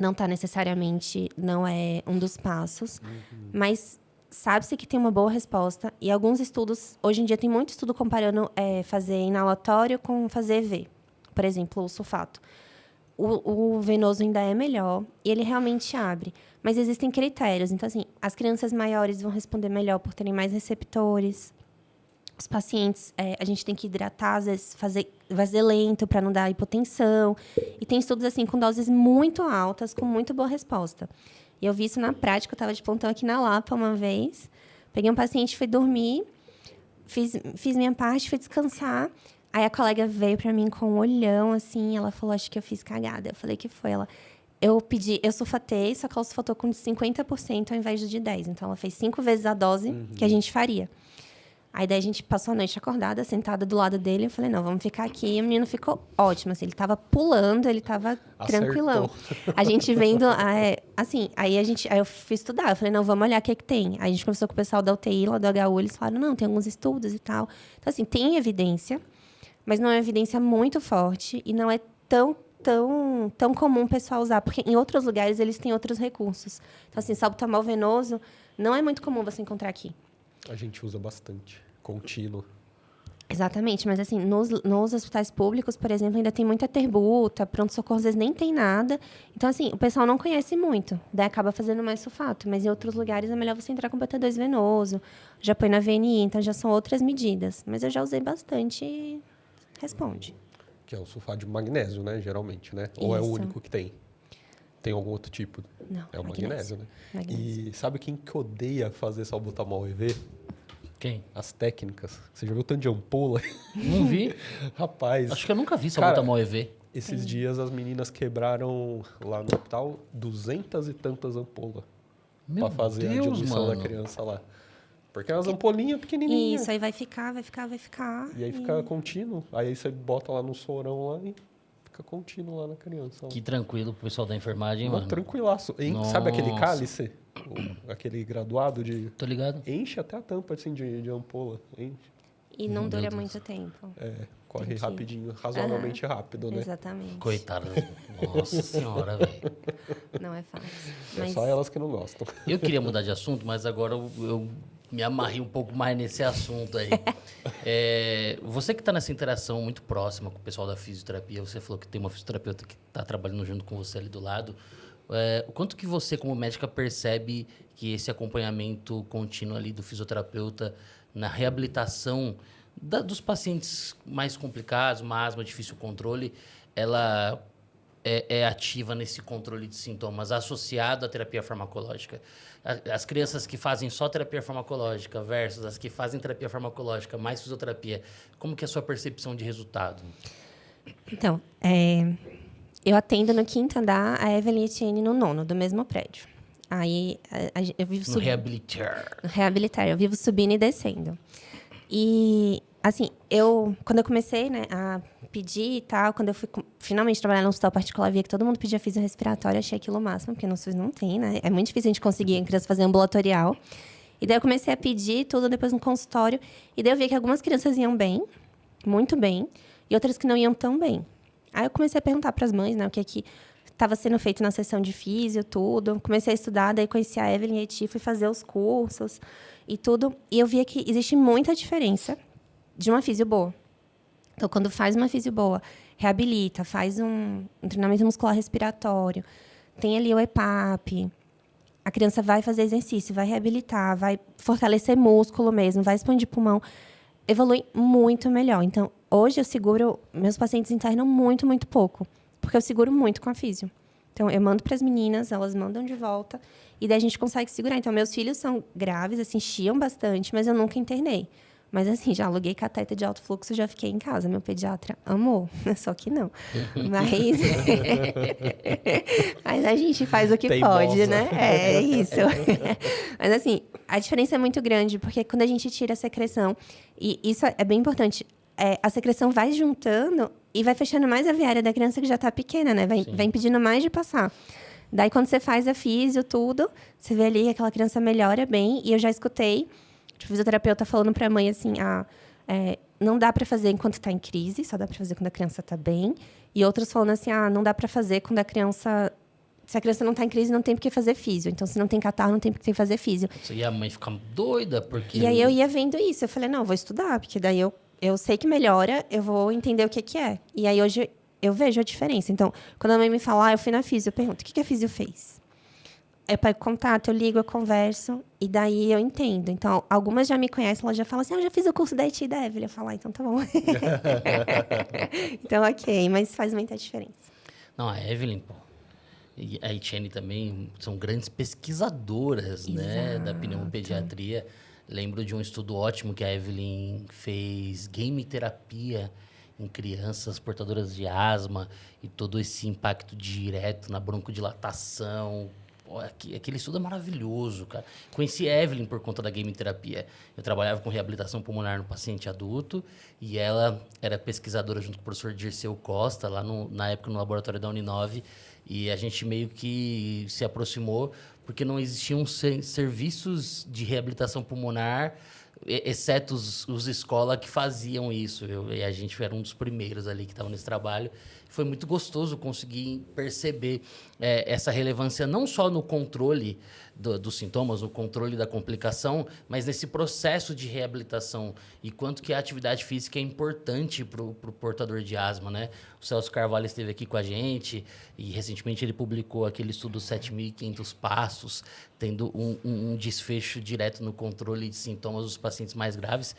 Não está necessariamente, não é um dos passos, mas sabe-se que tem uma boa resposta. E alguns estudos, hoje em dia tem muito estudo comparando fazer inalatório com fazer EV. Por exemplo, o sulfato. O venoso ainda é melhor e ele realmente abre. Mas existem critérios. Então, assim, as crianças maiores vão responder melhor por terem mais receptores. Os pacientes, a gente tem que hidratar, às vezes fazer lento para não dar hipotensão. E tem estudos assim com doses muito altas, com muito boa resposta. E eu vi isso na prática, eu estava de plantão aqui na Lapa uma vez. Peguei um paciente, fui dormir, fiz minha parte, fui descansar. Aí a colega veio para mim com um olhão, assim, ela falou, acho que eu fiz cagada. Eu falei, que foi? Eu sulfatei, só que ela sulfatou com 50% ao invés de 10%. Então, ela fez 5 vezes a dose que a gente faria. Aí, daí, a gente passou a noite acordada, sentada do lado dele. Eu falei, não, vamos ficar aqui. E o menino ficou ótimo, assim. Ele estava pulando, ele estava tranquilão. A gente vendo... assim, aí eu fui estudar. Eu falei, não, vamos olhar o que tem. Aí, a gente conversou com o pessoal da UTI, lá do HU. Eles falaram, não, tem alguns estudos e tal. Então, assim, tem evidência, mas não é uma evidência muito forte. E não é tão comum o pessoal usar. Porque em outros lugares, eles têm outros recursos. Então, assim, salbutamol venoso não é muito comum você encontrar aqui. A gente usa bastante, contínuo. Exatamente, mas assim, nos hospitais públicos, por exemplo, ainda tem muita terbuta, pronto-socorro às vezes nem tem nada. Então, assim, o pessoal não conhece muito, daí acaba fazendo mais sulfato. Mas em outros lugares é melhor você entrar com beta-2 venoso, já põe na VNI, então já são outras medidas. Mas eu já usei bastante e responde. Que é o sulfato de magnésio, né, geralmente, né? Ou é o único que tem? Tem algum outro tipo? Não, é o magnésio, né? Magnésio. E sabe quem que odeia fazer salbutamol EV? Quem? As técnicas. Você já viu tanto de ampola? Não vi. Rapaz. Acho que eu nunca vi salbutamol EV. Esses dias as meninas quebraram lá no hospital 200 e tantas ampolas para fazer a diluição da criança lá. Porque é umas ampolinhas pequenininhas. Isso, aí vai ficar. E aí fica contínuo. Aí você bota lá no sorão lá e fica contínuo lá na criança. Que tranquilo pro pessoal da enfermagem, mano. Tranquilaço. Sabe aquele cálice? Aquele graduado de... Tô ligado. Enche até a tampa, assim, de ampola. Enche. E não dura muito tempo. Corre rapidinho, razoavelmente rápido, né? Exatamente. Coitada. Nossa senhora, velho. Não é fácil. É só elas que não gostam. Eu queria mudar de assunto, mas agora eu me amarrei um pouco mais nesse assunto aí. Você que está nessa interação muito próxima com o pessoal da fisioterapia, você falou que tem uma fisioterapeuta que está trabalhando junto com você ali do lado. O quanto que você, como médica, percebe que esse acompanhamento contínuo ali do fisioterapeuta na reabilitação dos pacientes mais complicados, uma asma, difícil controle, ela é ativa nesse controle de sintomas associado à terapia farmacológica? As crianças que fazem só terapia farmacológica versus as que fazem terapia farmacológica mais fisioterapia, como que é a sua percepção de resultado? Então, eu atendo no 5º andar, a Evelyn e a Etienne no 9º, do mesmo prédio. Aí, eu vivo No reabilitar. No reabilitar, eu vivo subindo e descendo. E, assim, quando eu comecei, né, a pedir e tal, quando eu fui finalmente trabalhar no hospital particular, via que todo mundo pedia físio respiratório, achei aquilo o máximo, porque no SUS não tem, né? É muito difícil a gente conseguir a criança fazer ambulatorial. E daí eu comecei a pedir tudo depois no consultório, e daí eu vi que algumas crianças iam bem, muito bem, e outras que não iam tão bem. Aí eu comecei a perguntar para as mães, né, o que estava sendo feito na sessão de físio, tudo. Comecei a estudar, daí conheci a Evelyn e a Eti, fui fazer os cursos e tudo. E eu via que existe muita diferença de uma físio boa. Então, quando faz uma físio boa, reabilita, faz um treinamento muscular respiratório, tem ali o EPAP, a criança vai fazer exercício, vai reabilitar, vai fortalecer músculo mesmo, vai expandir pulmão, evolui muito melhor. Então, hoje eu seguro... Meus pacientes internam muito, muito pouco. Porque eu seguro muito com a físio. Então, eu mando para as meninas, elas mandam de volta. E daí a gente consegue segurar. Então, meus filhos são graves, assim, chiam bastante, mas eu nunca internei. Mas, assim, já aluguei catéter de alto fluxo, já fiquei em casa. Meu pediatra amou, só que não. Mas... mas a gente faz o que Teimosa. pode, né? É isso. Mas, assim, a diferença é muito grande, porque quando a gente tira a secreção, e isso é bem importante, a secreção vai juntando e vai fechando mais a viária da criança que já está pequena, né? Vai impedindo mais de passar. Daí, quando você faz a físio, tudo, você vê ali que aquela criança melhora bem. E eu já escutei o fisioterapeuta falando para a mãe assim, não dá para fazer enquanto está em crise, só dá para fazer quando a criança está bem. E outros falando assim, não dá para fazer quando a criança... Se a criança não está em crise, não tem por que fazer físio. Então, se não tem catarro, não tem por que fazer físio. E a mãe fica doida, porque... E aí, eu ia vendo isso. Eu falei, não, eu vou estudar, porque daí eu sei que melhora, eu vou entender o que é. E aí, hoje, eu vejo a diferença. Então, quando a mãe me fala, eu fui na físio, eu pergunto, o que a físio fez? Eu pego contato, eu ligo, eu converso, e daí eu entendo. Então, algumas já me conhecem, elas já falam assim, eu já fiz o curso da ET e da Evelyn. Eu falo, então tá bom. Então, ok, mas faz muita diferença. Não, a Evelyn, pô, e a Etienne também são grandes pesquisadoras, né, da pneumopediatria. Lembro de um estudo ótimo que a Evelyn fez, game terapia em crianças portadoras de asma e todo esse impacto direto na broncodilatação. Pô, aquele estudo é maravilhoso, cara. Conheci a Evelyn por conta da game terapia. Eu trabalhava com reabilitação pulmonar no paciente adulto e ela era pesquisadora junto com o professor Dirceu Costa, lá na época no laboratório da Uninove. E a gente meio que se aproximou porque não existiam serviços de reabilitação pulmonar, exceto os escola que faziam isso. E a gente era um dos primeiros ali que estavam nesse trabalho. Foi muito gostoso conseguir perceber essa relevância não só no controle dos sintomas, no controle da complicação, mas nesse processo de reabilitação e quanto que a atividade física é importante para o portador de asma, né? O Celso Carvalho esteve aqui com a gente e recentemente ele publicou aquele estudo 7.500 passos, tendo um desfecho direto no controle de sintomas dos pacientes mais graves.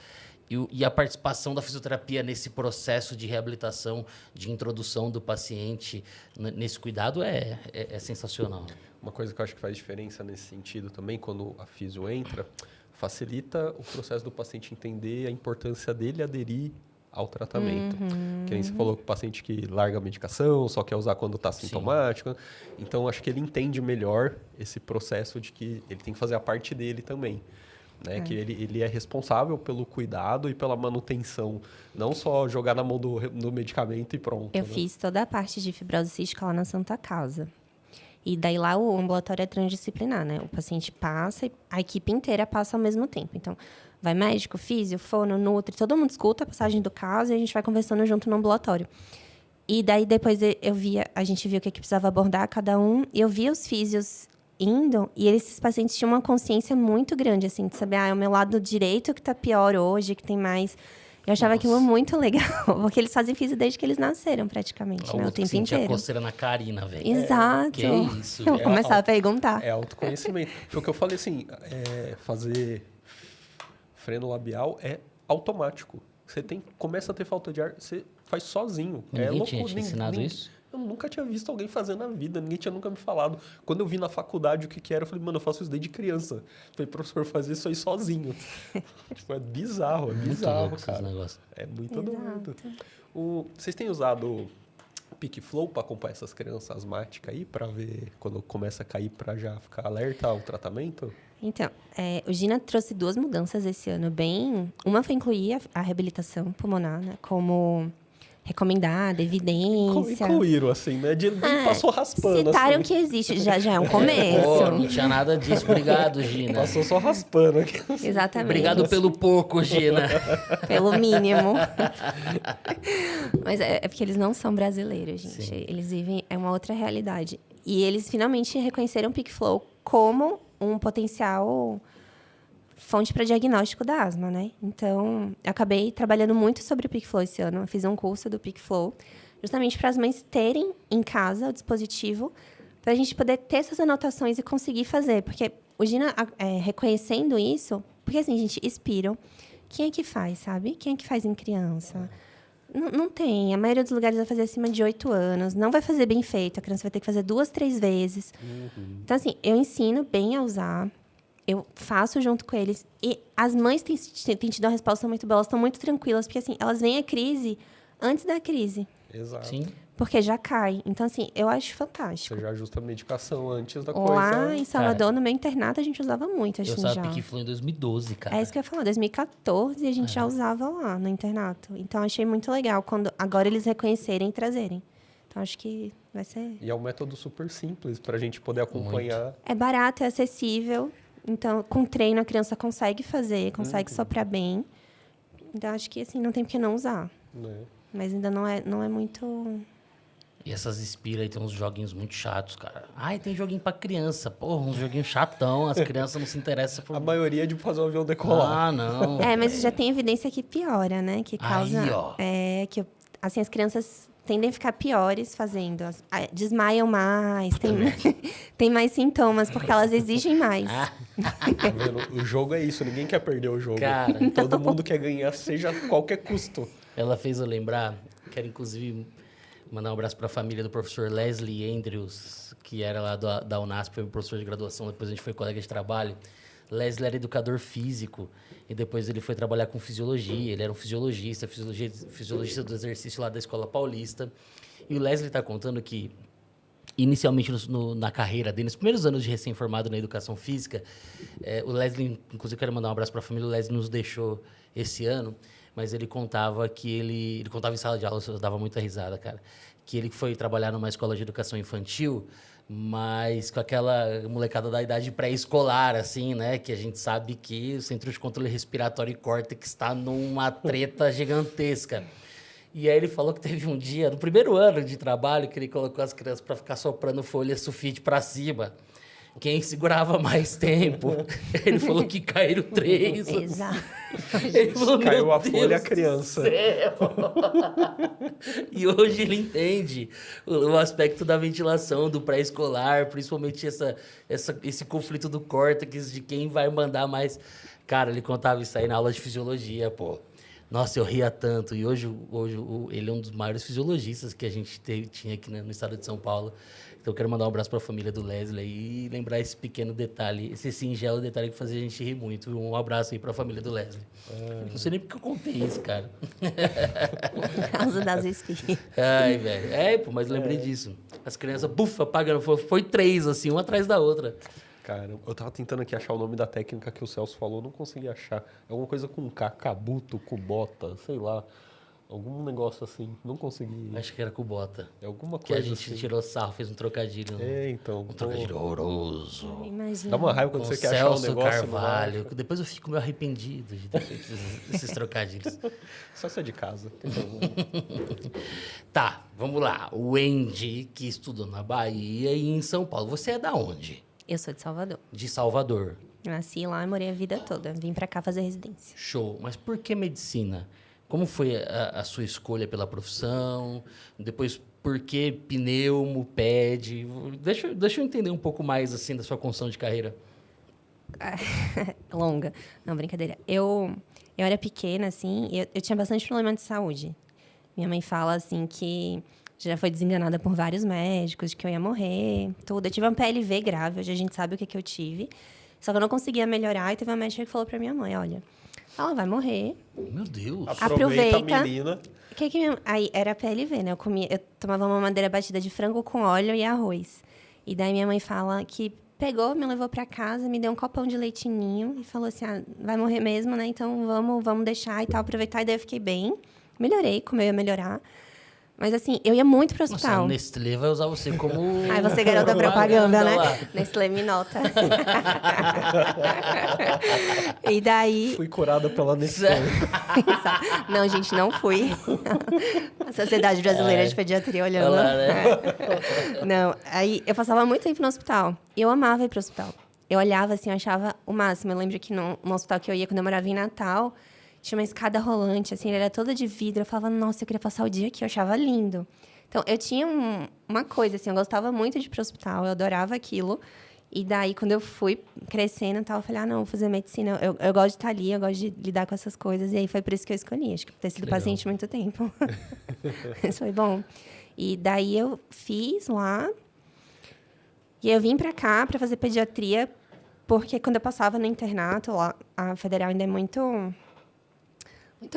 E a participação da fisioterapia nesse processo de reabilitação, de introdução do paciente nesse cuidado é sensacional. Uma coisa que eu acho que faz diferença nesse sentido também, quando a físio entra, facilita o processo do paciente entender a importância dele aderir ao tratamento. Que nem você falou que o paciente que larga a medicação, só quer usar quando está sintomático. Sim. Então, acho que ele entende melhor esse processo de que ele tem que fazer a parte dele também. Né? Que ele é responsável pelo cuidado e pela manutenção, não só jogar na mão do medicamento e pronto. Eu fiz toda a parte de fibrose cística lá na Santa Casa. E daí lá o ambulatório é transdisciplinar, né? O paciente passa e a equipe inteira passa ao mesmo tempo. Então, vai médico, físio, fono, nutri, todo mundo escuta a passagem do caso e a gente vai conversando junto no ambulatório. E daí depois a gente viu o que precisava abordar cada um, e eu via os físios indo, e esses pacientes tinham uma consciência muito grande, assim, de saber, é o meu lado direito que tá pior hoje, que tem mais... Eu achava aquilo muito legal, porque eles fazem físio desde que eles nasceram, praticamente, né? O tempo inteiro. A coceira na carina, velho. Exato. Que isso, eu começava a perguntar. É autoconhecimento. Foi o que eu falei, assim, fazer freno labial é automático. Você começa a ter falta de ar, você faz sozinho. Ninguém tinha te ensinado isso? Eu nunca tinha visto alguém fazer na vida, ninguém tinha nunca me falado. Quando eu vi na faculdade o que era, eu falei, mano, eu faço isso desde criança. Eu falei, professor, fazer isso aí sozinho. Tipo, é bizarro, cara. É muito doido. Vocês têm usado o PicFlow para acompanhar essas crianças asmáticas aí, para ver quando começa a cair, para já ficar alerta ao tratamento? Então, o Gina trouxe 2 mudanças esse ano, uma foi incluir a reabilitação pulmonar, né, como recomendada, evidência. Incluíram, assim, né? Nem passou raspando. Citaram assim. que existe, já é um começo. Não tinha nada disso. Obrigado, Gina. Passou só raspando aqui. Exatamente. Obrigado pelo pouco, Gina. Pelo mínimo. Mas é porque eles não são brasileiros, gente. Sim. Eles vivem uma outra realidade. E eles finalmente reconheceram o PicFlow como um potencial fonte para diagnóstico da asma, né? Então, eu acabei trabalhando muito sobre o PicFlow esse ano. Eu fiz um curso do PicFlow, justamente para as mães terem em casa o dispositivo, para a gente poder ter essas anotações e conseguir fazer. Porque o Gina, reconhecendo isso... Porque, assim, gente, Espiro, quem é que faz, sabe? Quem é que faz em criança? Não tem. A maioria dos lugares vai fazer acima de 8 anos. Não vai fazer bem feito. A criança vai ter que fazer 2, 3 vezes. Então, assim, eu ensino bem a usar. Eu faço junto com eles. E as mães têm tido uma resposta muito boa. Elas estão muito tranquilas. Porque, assim, elas veem a crise antes da crise. Exato. Sim. Porque já cai. Então, assim, eu acho fantástico. Você já ajusta a medicação antes da Lá coisa. em Salvador, no meu internato, a gente usava muito, Eu assim, usava já. Piquiflu em 2012, cara. É isso que eu ia falar. 2014, a gente já usava lá no internato. Então, achei muito legal quando agora eles reconhecerem e trazerem. Então, acho que vai ser... E é um método super simples para a gente poder acompanhar. É barato, é acessível. Então, com treino, a criança consegue fazer, consegue soprar bem. Então, acho que, assim, não tem por que não usar. Né? Mas ainda não é muito... E essas Inspira aí tem uns joguinhos muito chatos, cara. Ai, tem joguinho pra criança. Porra, uns joguinhos chatão. As crianças não se interessam por... A maioria é de fazer o avião decolar. Ah, não. Mas já tem evidência que piora, né? Que causa... Aí, ó. Que, assim, as crianças tendem a ficar piores fazendo. Desmaiam mais, tem mais sintomas, porque elas exigem mais. Tá vendo? O jogo é isso, ninguém quer perder o jogo. Cara. Todo mundo quer ganhar, seja a qualquer custo. Ela fez eu lembrar, quero inclusive mandar um abraço para a família do professor Leslie Andrews, que era lá da Unasp, foi meu professor de graduação, depois a gente foi colega de trabalho. Leslie era educador físico e depois ele foi trabalhar com fisiologia, ele era um fisiologista do exercício lá da Escola Paulista. E o Leslie está contando que, inicialmente na carreira dele, nos primeiros anos de recém-formado na educação física, o Leslie, inclusive quero mandar um abraço para a família, o Leslie nos deixou esse ano, mas ele contava que ele contava em sala de aula, eu dava muita risada, cara, que ele foi trabalhar numa escola de educação infantil, mas com aquela molecada da idade pré-escolar, assim, né? Que a gente sabe que o centro de controle respiratório e córtex está numa treta gigantesca. E aí ele falou que teve um dia, no primeiro ano de trabalho, que ele colocou as crianças para ficar soprando folha sulfite para cima. Quem segurava mais tempo, ele falou que caíram 3. Exato. Ele falou, Caiu "Meu a folha Deus a criança." do céu." E hoje ele entende o aspecto da ventilação, do pré-escolar, principalmente esse conflito do córtex, de quem vai mandar mais. Cara, ele contava isso aí na aula de fisiologia, pô. Nossa, eu ria tanto. E hoje ele é um dos maiores fisiologistas que a gente tinha aqui, né, no estado de São Paulo. Então, eu quero mandar um abraço para a família do Leslie e lembrar esse pequeno detalhe, esse singelo detalhe que fazia a gente rir muito. Um abraço aí para a família do Leslie. Não sei nem porque eu contei isso, cara. Por causa das espinhas. Ai, velho. Pô, mas lembrei disso. As crianças, apagando. Foi 3, assim, uma atrás da outra. Cara, eu tava tentando aqui achar o nome da técnica que o Celso falou, não consegui achar. Alguma coisa com K, cabuto, cubota, sei lá. Algum negócio assim, não consegui. Acho que era com bota. É alguma Que a coisa gente assim. tirou sarro, fez um trocadilho. Então. Um trocadilho horroroso. Imagina. Dá uma raiva quando Com você quer achar um Celso negócio. Carvalho. Depois eu fico meio arrependido de ter feito esses trocadilhos. Só sai de casa. Tem problema. Tá, vamos lá. O Andy, que estudou na Bahia e em São Paulo. Você é da onde? Eu sou de Salvador. De Salvador. Nasci lá e morei a vida toda. Vim pra cá fazer residência. Show. Mas por que medicina? Como foi a sua escolha pela profissão? Depois, por que pneumo, PED? Deixa eu entender um pouco mais assim da sua construção de carreira. Longa. Não, brincadeira. Eu era pequena, assim, e eu tinha bastante problema de saúde. Minha mãe fala, assim, que já foi desenganada por vários médicos, de que eu ia morrer, tudo. Eu tive uma PLV grave, hoje a gente sabe o que eu tive. Só que eu não conseguia melhorar, e teve uma médica que falou pra minha mãe, olha, ela vai morrer. Meu Deus. Aproveita a menina. Aí era PLV, né? Eu tomava uma madeira batida de frango com óleo e arroz. E daí minha mãe fala que pegou, me levou pra casa, me deu um copão de leitinho e falou assim, vai morrer mesmo, né? Então vamos deixar e tal, aproveitar. E daí eu fiquei bem, melhorei, como eu ia melhorar. Mas assim, eu ia muito pro Nossa, hospital. a Nestlé vai usar você como... Ai, você garota propaganda, né? lá. Nestlé me nota. E daí... Fui curada pela Nestlé. Não, gente, não fui. A Sociedade Brasileira de Pediatria olhando. Olha lá, né? Não, aí eu passava muito tempo no hospital. E eu amava ir pro hospital. Eu olhava assim, eu achava o máximo. Eu lembro que no hospital que eu ia, quando eu morava em Natal, tinha uma escada rolante, assim, ele era toda de vidro. Eu falava, nossa, eu queria passar o dia aqui, eu achava lindo. Então, eu tinha uma coisa, assim, eu gostava muito de ir pro hospital, eu adorava aquilo. E daí, quando eu fui crescendo e tal, eu falei, não, vou fazer medicina. Eu gosto de estar ali, eu gosto de lidar com essas coisas. E aí, foi por isso que eu escolhi. Acho que por ter sido paciente muito tempo. Isso foi bom. E daí, eu fiz lá. E eu vim para cá para fazer pediatria, porque quando eu passava no internato, lá, a federal ainda é muito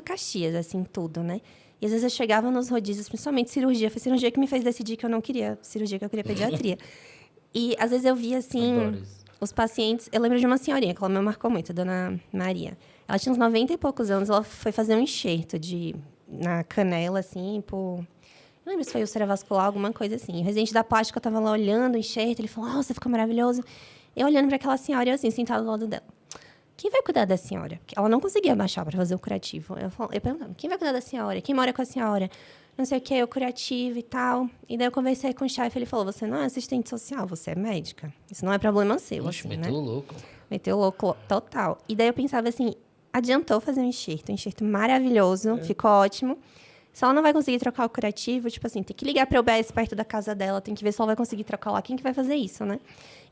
Caxias, assim, tudo, né? E às vezes eu chegava nos rodízios, principalmente cirurgia. Foi cirurgia que me fez decidir que eu não queria cirurgia, que eu queria pediatria. E às vezes eu via, assim, os pacientes... Eu lembro de uma senhorinha, que ela me marcou muito, a dona Maria. Ela tinha uns 90 e poucos anos, ela foi fazer um enxerto na canela, assim, por... Não lembro se foi úlcera vascular, alguma coisa assim. O residente da plástica estava lá olhando o enxerto, ele falou, você ficou maravilhoso. Eu olhando para aquela senhora, eu assim, sentada do lado dela. Quem vai cuidar da senhora? Porque ela não conseguia baixar para fazer o curativo. Eu perguntando, quem vai cuidar da senhora? Quem mora com a senhora? Não sei o quê, o curativo e tal. E daí eu conversei com o chefe, ele falou, você não é assistente social, você é médica. Isso não é problema seu. Oxe, assim, meteu né? louco. Meteu louco total. E daí eu pensava assim, adiantou fazer um enxerto maravilhoso, ficou ótimo. Se ela não vai conseguir trocar o curativo, tipo assim, tem que ligar para o UBS perto da casa dela, tem que ver se ela vai conseguir trocar lá. Quem que vai fazer isso, né?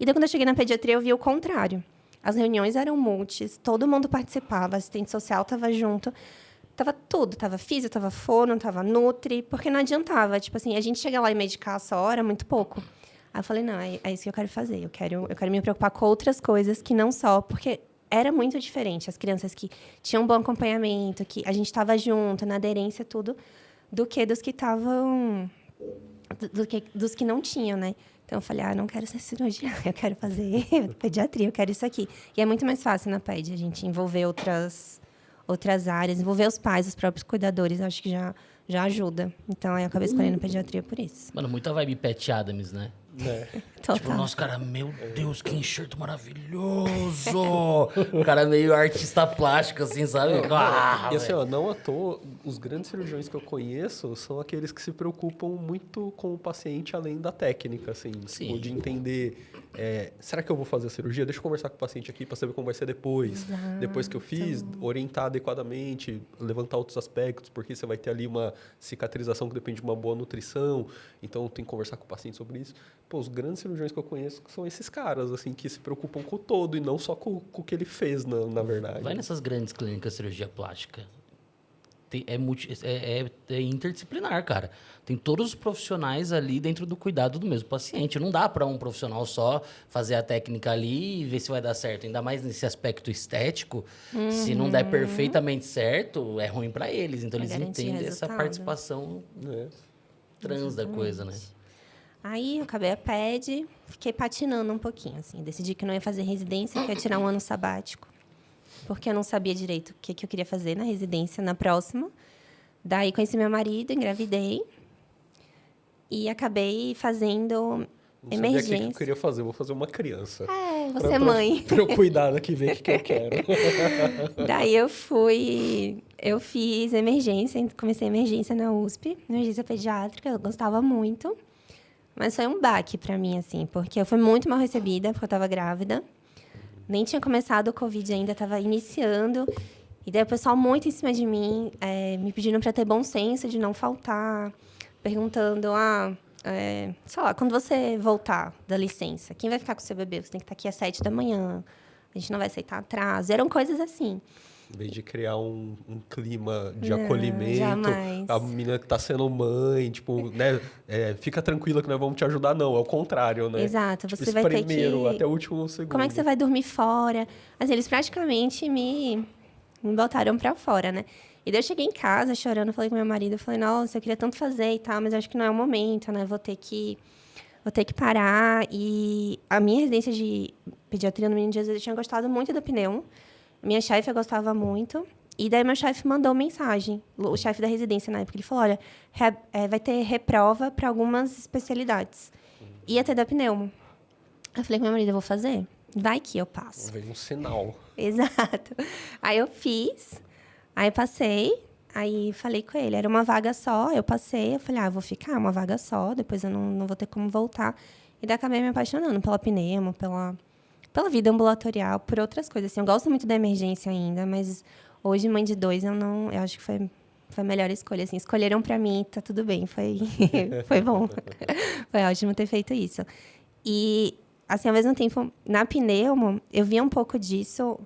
E daí, quando eu cheguei na pediatria, eu vi o contrário. As reuniões eram multis, todo mundo participava, assistente social estava junto. Tava tudo, tava físio, tava fono, tava nutri, porque não adiantava. Tipo assim, a gente chega lá e medicar só era muito pouco. Aí eu falei, não, é isso que eu quero fazer. Eu quero me preocupar com outras coisas que não só... Porque era muito diferente. As crianças que tinham um bom acompanhamento, que a gente estava junto, na aderência, tudo, do que dos que estavam... dos que não tinham, né? Então, eu falei, não quero ser cirurgiã, eu quero fazer pediatria, eu quero isso aqui. E é muito mais fácil na PED, a gente envolver outras áreas, envolver os pais, os próprios cuidadores, acho que já ajuda. Então, aí eu acabei escolhendo pediatria por isso. Mano, muita vibe Pat Adams, né? Total. Tipo, nossa, cara, meu Deus, que enxerto maravilhoso! O cara meio artista plástico, assim, sabe? E assim, não à toa, os grandes cirurgiões que eu conheço são aqueles que se preocupam muito com o paciente além da técnica, assim. Tipo, de entender, será que eu vou fazer a cirurgia? Deixa eu conversar com o paciente aqui para saber como vai ser depois. Exato. Depois que eu fiz, orientar adequadamente, levantar outros aspectos, porque você vai ter ali uma cicatrização que depende de uma boa nutrição. Então, tem que conversar com o paciente sobre isso. Pô, os grandes cirurgiões que eu conheço são esses caras, assim, que se preocupam com o todo e não só com o que ele fez, na verdade. Vai nessas grandes clínicas de cirurgia plástica. É interdisciplinar, cara. Tem todos os profissionais ali dentro do cuidado do mesmo paciente. Não dá para um profissional só fazer a técnica ali e ver se vai dar certo. Ainda mais nesse aspecto estético. Se não der perfeitamente certo, é ruim para eles. Então, eles entendem essa participação trans da coisa, né? Aí, eu acabei a PED, fiquei patinando um pouquinho, assim. Decidi que não ia fazer residência, que ia tirar um ano sabático. Porque eu não sabia direito o que eu queria fazer na residência, na próxima. Daí, conheci meu marido, engravidei. E acabei fazendo emergência. Não sabia o que eu queria fazer, vou fazer uma criança. Você é mãe. Pra eu cuidar daqui, ver o que eu quero. Daí, eu fiz emergência, comecei emergência na USP, emergência pediátrica, eu gostava muito. Mas foi um baque para mim, assim, porque eu fui muito mal recebida, porque eu estava grávida. Nem tinha começado o Covid ainda, estava iniciando. E daí o pessoal muito em cima de mim, me pedindo para ter bom senso, de não faltar. Perguntando, sei lá, quando você voltar da licença, quem vai ficar com o seu bebê? Você tem que estar aqui às 7 da manhã. A gente não vai aceitar atraso. Eram coisas assim. Em vez de criar um clima de acolhimento, jamais. A menina que está sendo mãe, tipo, né? Fica tranquila que nós vamos te ajudar, não. É o contrário, né? Exato. Tipo, você vai ter que... até o último segundo. Como é que você vai dormir fora? Assim, eles praticamente me botaram para fora, né? E daí eu cheguei em casa chorando, falei com meu marido, falei, nossa, eu queria tanto fazer e tal, mas eu acho que não é o momento, né? Vou ter que parar. E a minha residência de pediatria no Menino Jesus, eu tinha gostado muito do pneu. Minha chefe gostava muito. E daí meu chefe mandou mensagem, o chefe da residência na época, ele falou, olha, vai ter reprova para algumas especialidades. Ia ter da pneumo. Eu falei com meu marido, eu vou fazer? Vai que eu passo. Veio um sinal. Exato. Aí eu fiz, aí passei, aí falei com ele, era uma vaga só, eu passei, eu falei, vou ficar uma vaga só, depois eu não vou ter como voltar. E daí acabei me apaixonando pela pneumo, pela vida ambulatorial, por outras coisas. Assim, eu gosto muito da emergência ainda, mas hoje, mãe de 2, eu acho que foi a melhor escolha. Assim, escolheram para mim, tá tudo bem, foi bom. Foi ótimo ter feito isso. E assim, ao mesmo tempo, na pneumo, eu via um pouco disso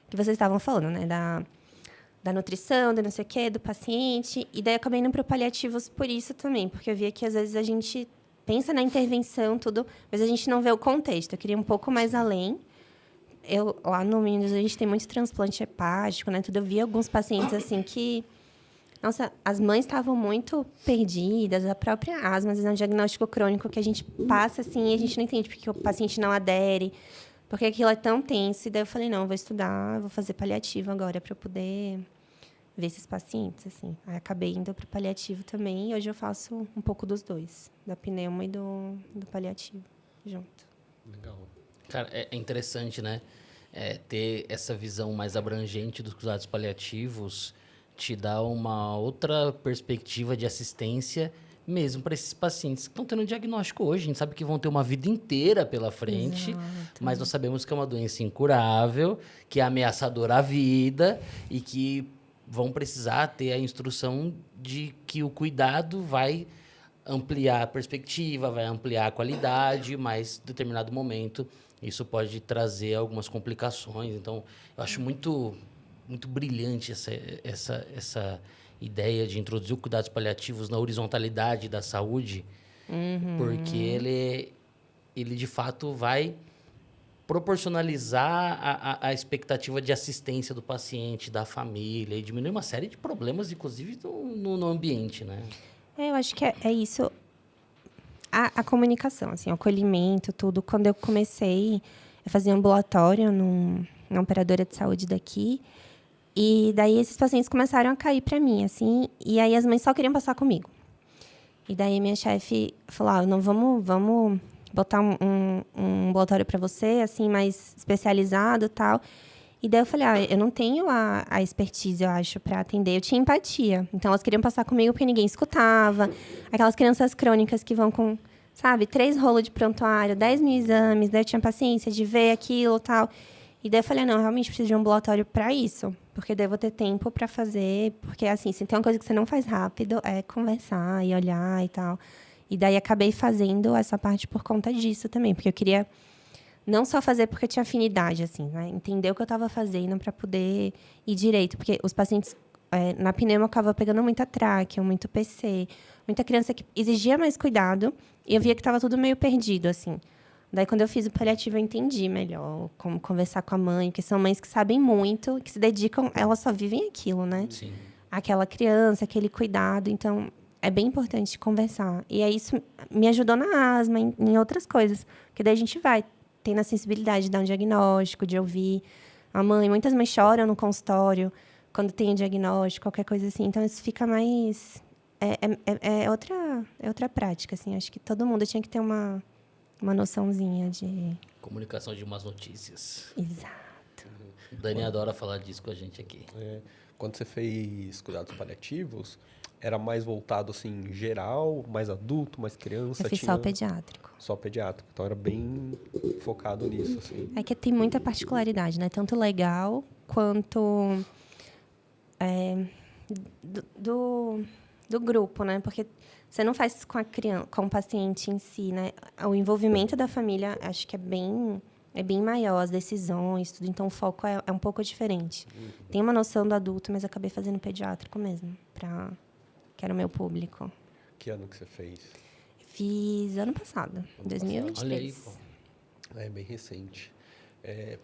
que vocês estavam falando, né? Da nutrição, do não sei o quê, do paciente. E daí eu acabei indo para paliativos por isso também, porque eu via que às vezes a gente pensa na intervenção, tudo, mas a gente não vê o contexto. Eu queria um pouco mais além. Lá no Minas, a gente tem muito transplante hepático, né? Tudo. Eu vi alguns pacientes assim que... Nossa, as mães estavam muito perdidas, a própria asma, às vezes é um diagnóstico crônico que a gente passa assim e a gente não entende porque o paciente não adere, porque aquilo é tão tenso. E daí eu falei, não, eu vou estudar, vou fazer paliativo agora para eu poder ver esses pacientes, assim. Aí acabei indo para o paliativo também e hoje eu faço um pouco dos dois, da pneuma e do paliativo junto. Legal. Cara, é interessante, né? Ter essa visão mais abrangente dos cuidados paliativos te dá uma outra perspectiva de assistência mesmo para esses pacientes que estão tendo diagnóstico hoje. A gente sabe que vão ter uma vida inteira pela frente, mas nós sabemos que é uma doença incurável, que é ameaçadora à vida e que vão precisar ter a instrução de que o cuidado vai ampliar a perspectiva, vai ampliar a qualidade, mas em determinado momento isso pode trazer algumas complicações. Então, eu acho muito brilhante essa ideia de introduzir o cuidados paliativos na horizontalidade da saúde, porque ele de fato vai proporcionalizar a expectativa de assistência do paciente, da família, e diminuir uma série de problemas, inclusive no ambiente, né? Eu acho que é isso. A comunicação, assim, o acolhimento, tudo. Quando eu comecei, eu fazia ambulatório numa operadora de saúde daqui. E daí esses pacientes começaram a cair para mim, assim. E aí as mães só queriam passar comigo. E daí minha chefe falou, não, vamos botar um ambulatório para você, assim, mais especializado e tal. E daí eu falei, eu não tenho a expertise, eu acho, para atender. Eu tinha empatia. Então, elas queriam passar comigo porque ninguém escutava. Aquelas crianças crônicas que vão com, 3 rolos de prontuário, 10 mil exames. Daí eu tinha paciência de ver aquilo e tal. E daí eu falei, não, eu realmente preciso de um ambulatório para isso. Porque daí eu vou ter tempo para fazer. Porque, assim, se tem uma coisa que você não faz rápido, é conversar e olhar e tal. E daí acabei fazendo essa parte por conta disso também. Porque eu queria... Não só fazer porque eu tinha afinidade, assim, né? Entender o que eu estava fazendo para poder ir direito. Porque os pacientes, na pneuma, eu acabava pegando muita tráqueo, muito PC, muita criança que exigia mais cuidado. E eu via que estava tudo meio perdido, assim. Daí, quando eu fiz o paliativo, eu entendi melhor como conversar com a mãe. Porque são mães que sabem muito, que se dedicam... Elas só vivem aquilo, né? Sim. Aquela criança, aquele cuidado. Então, é bem importante conversar. E aí, isso me ajudou na asma, em outras coisas. Porque daí a gente vai... tendo a sensibilidade de dar um diagnóstico, de ouvir a mãe. Muitas mães choram no consultório quando tem o diagnóstico, qualquer coisa assim. Então, isso fica mais... É outra prática, assim. Acho que todo mundo tinha que ter uma noçãozinha de... Comunicação de más notícias. Exato. O Dani adora falar disso com a gente aqui. Quando você fez cuidados paliativos, era mais voltado, assim, geral, mais adulto, mais criança? Eu fiz só o pediátrico. Só pediátrico. Então, era bem focado nisso, assim. É que tem muita particularidade, né? Tanto legal quanto do grupo, né? Porque você não faz com a criança, com o paciente em si, né? O envolvimento da família, acho que é bem maior, as decisões, tudo. Então, o foco é um pouco diferente. Tem uma noção do adulto, mas eu acabei fazendo pediátrico mesmo, que era o meu público. Que ano que você fez? Fiz ano passado, 2023. Olha aí, pô. É bem recente.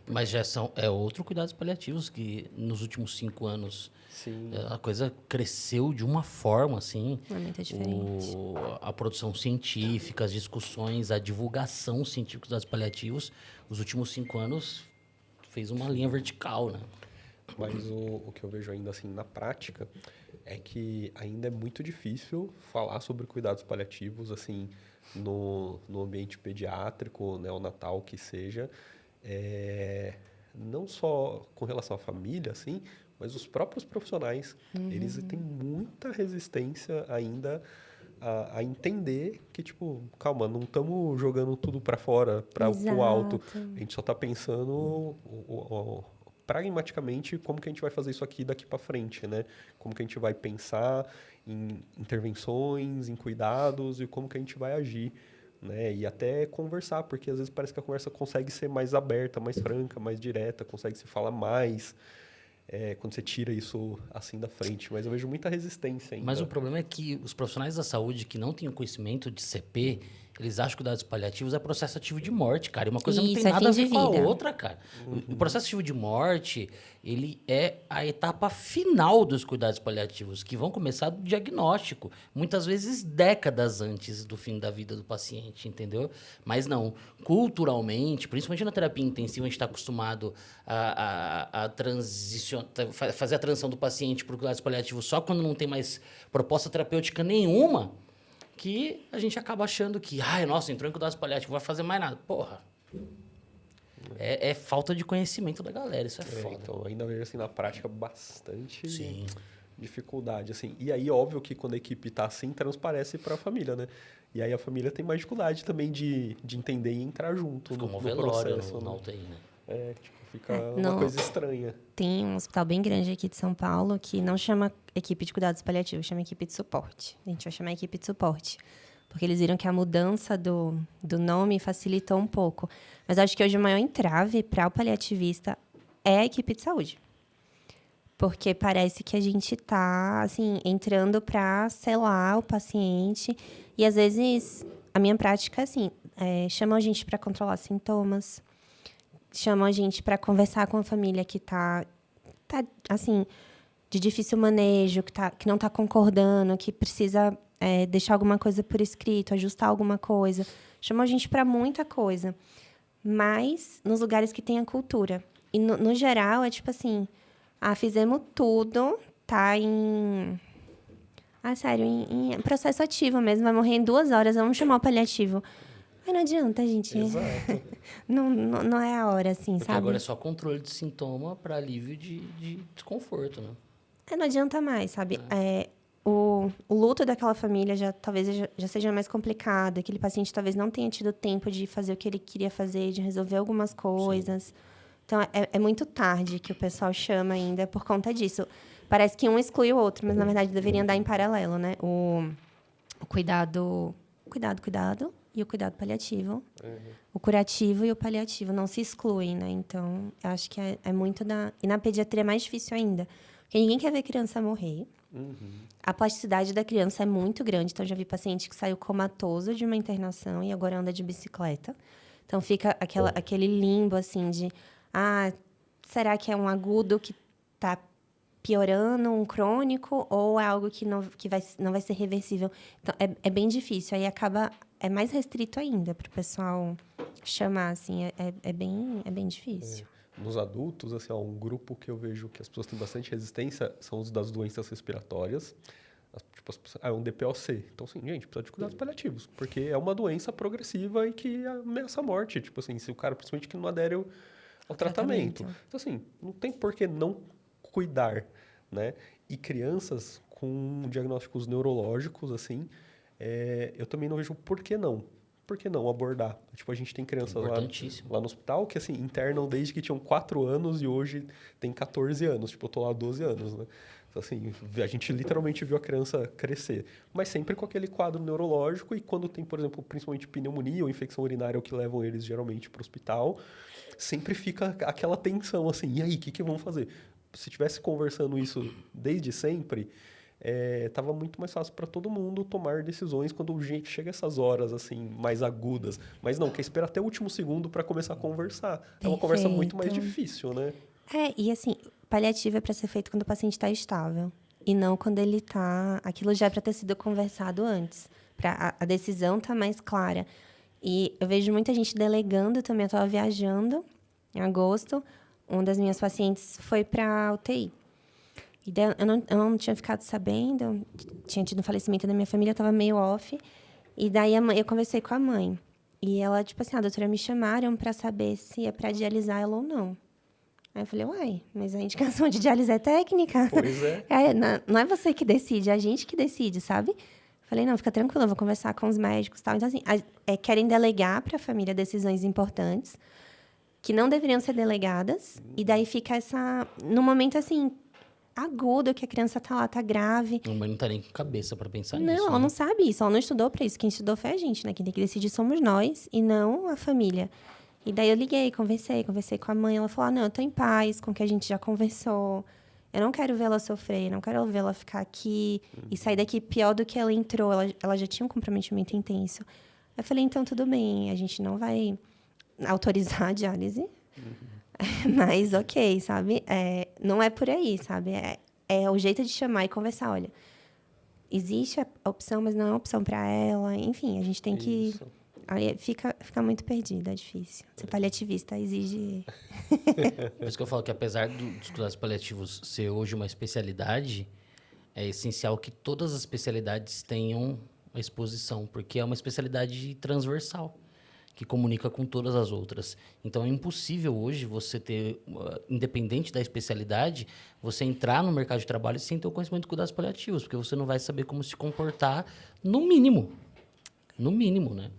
Mas já outro cuidados paliativos que nos últimos 5 anos Sim. a coisa cresceu de uma forma assim. É muito diferente. A produção científica, as discussões, a divulgação científica dos cuidados paliativos, os últimos 5 anos fez uma linha vertical, né? Mas o que eu vejo ainda assim na prática é que ainda é muito difícil falar sobre cuidados paliativos assim no ambiente pediátrico, neonatal que seja, não só com relação à família, assim, mas os próprios profissionais, eles têm muita resistência ainda a entender que, tipo, calma, não estamos jogando tudo para fora, para o alto. A gente só está pensando pragmaticamente como que a gente vai fazer isso aqui daqui para frente, né? Como que a gente vai pensar em intervenções, em cuidados e como que a gente vai agir né? E até conversar, porque às vezes parece que a conversa consegue ser mais aberta, mais franca, mais direta, consegue se falar mais, quando você tira isso assim da frente. Mas eu vejo muita resistência ainda. Mas o problema é que os profissionais da saúde que não têm o conhecimento de CP, eles acham que cuidados paliativos é processo ativo de morte, cara. E uma coisa não Isso, tem é nada a fim ver de com a vida. outra, cara. O processo ativo de morte, ele é a etapa final dos cuidados paliativos, que vão começar do diagnóstico. Muitas vezes décadas antes do fim da vida do paciente, entendeu? Mas não, culturalmente, principalmente na terapia intensiva, a gente está acostumado a fazer a transição do paciente para o cuidados paliativos só quando não tem mais proposta terapêutica nenhuma, que a gente acaba achando que, ai, nossa, entrou em cuidados paliativos, não vai fazer mais nada. Porra. É falta de conhecimento da galera, isso é foda. Então, ainda vejo assim na prática bastante Sim. dificuldade, assim. E aí, óbvio que quando a equipe está assim, transparece para a família, né? E aí a família tem mais dificuldade também de entender e entrar junto Como no velório processo. na né? UTI, né? Fica uma coisa estranha. Tem um hospital bem grande aqui de São Paulo que não chama equipe de cuidados paliativos, chama equipe de suporte. A gente vai chamar equipe de suporte. Porque eles viram que a mudança do nome facilitou um pouco. Mas acho que hoje o maior entrave para o paliativista é a equipe de saúde. Porque parece que a gente está, assim, entrando para selar o paciente. E, às vezes, a minha prática é assim, chamam a gente para controlar sintomas, chamam a gente para conversar com a família que tá assim, de difícil manejo, que não está concordando, que precisa deixar alguma coisa por escrito, ajustar alguma coisa. Chamam a gente para muita coisa. Mas nos lugares que tem a cultura. E, no geral, é tipo assim, fizemos tudo, tá em... sério, em processo ativo mesmo, vai morrer em 2 horas, vamos chamar o paliativo. Mas não adianta, gente. Exato. não é a hora, assim, Porque sabe? agora é só controle de sintoma para alívio de desconforto, né? Não adianta mais, sabe? O luto daquela família talvez já seja mais complicado. Aquele paciente talvez não tenha tido tempo de fazer o que ele queria fazer, de resolver algumas coisas. Sim. Então, é muito tarde que o pessoal chama ainda por conta disso. Parece que um exclui o outro, mas, na verdade, deveriam andar em paralelo, né? O cuidado e o cuidado paliativo. O curativo e o paliativo não se excluem, né? Então, eu acho que é muito da... E na pediatria é mais difícil ainda. Porque ninguém quer ver criança morrer. A plasticidade da criança é muito grande. Então, já vi paciente que saiu comatoso de uma internação e agora anda de bicicleta. Então, fica aquele limbo, assim, de... será que é um agudo que está piorando, um crônico? Ou é algo que não vai ser reversível? Então, é bem difícil. Aí acaba... É mais restrito ainda para o pessoal chamar, assim. É bem difícil. Nos adultos, assim, um grupo que eu vejo que as pessoas têm bastante resistência são os das doenças respiratórias. Tipo, é um DPOC. Então, assim, gente, precisa de cuidados paliativos. Porque é uma doença progressiva e que ameaça a morte. Tipo assim, se o cara, principalmente, que não adere ao tratamento. Então, assim, não tem por que não cuidar, né? E crianças com diagnósticos neurológicos, assim, eu também não vejo por que não. Por que não abordar? Tipo, a gente tem crianças lá no hospital que, assim, internam desde que tinham 4 anos e hoje tem 14 anos. Tipo, eu tô lá há 12 anos, né? Então, assim, a gente literalmente viu a criança crescer. Mas sempre com aquele quadro neurológico e quando tem, por exemplo, principalmente pneumonia ou infecção urinária, o que levam eles, geralmente, para o hospital, sempre fica aquela tensão, assim, e aí, o que vão fazer? Se tivesse conversando isso desde sempre... tava muito mais fácil para todo mundo tomar decisões quando a gente chega a essas horas assim mais agudas. Mas não, quer esperar até o último segundo para começar a conversar. É uma conversa muito mais difícil, né? E assim, paliativo é para ser feito quando o paciente está estável. E não quando ele está... Aquilo já é para ter sido conversado antes. Para a decisão estar mais clara. E eu vejo muita gente delegando também. Eu estava viajando em agosto. Uma das minhas pacientes foi para a UTI. E daí, eu não tinha ficado sabendo, tinha tido um falecimento da minha família, eu estava meio off. E daí eu conversei com a mãe. E ela, tipo assim, doutora, me chamaram para saber se é para dialisar ela ou não. Aí eu falei, uai, mas a indicação de diálise é técnica. Pois é. Não é você que decide, é a gente que decide, sabe? Falei, não, fica tranquila, eu vou conversar com os médicos e tal. Então, assim, querem delegar para a família decisões importantes que não deveriam ser delegadas. E daí fica no momento, assim... agudo, que a criança tá lá, tá grave. A mãe não tá nem com cabeça pra pensar Não, nisso. ela não sabe isso, ela não estudou pra isso. Quem estudou foi a gente, né? Quem tem que decidir somos nós e não a família. E daí eu liguei, conversei com a mãe. Ela falou, não, eu tô em paz com o que a gente já conversou. Eu não quero vê-la sofrer, não quero vê-la ficar aqui e sair daqui pior do que ela entrou. Ela já tinha um comprometimento intenso. Eu falei, então tudo bem, a gente não vai autorizar a diálise. Mas ok, sabe? Não é por aí, sabe? É o jeito de chamar e conversar. Olha, existe a opção, mas não é uma opção para ela. Enfim, a gente tem que... Isso. Aí fica muito perdida, é difícil. Ser paliativista exige... Por isso que eu falo que apesar dos cuidados paliativos ser hoje uma especialidade, é essencial que todas as especialidades tenham uma exposição, porque é uma especialidade transversal, que comunica com todas as outras. Então, é impossível hoje você ter, independente da especialidade, você entrar no mercado de trabalho sem ter o conhecimento de cuidados paliativos, porque você não vai saber como se comportar no mínimo. No mínimo, né?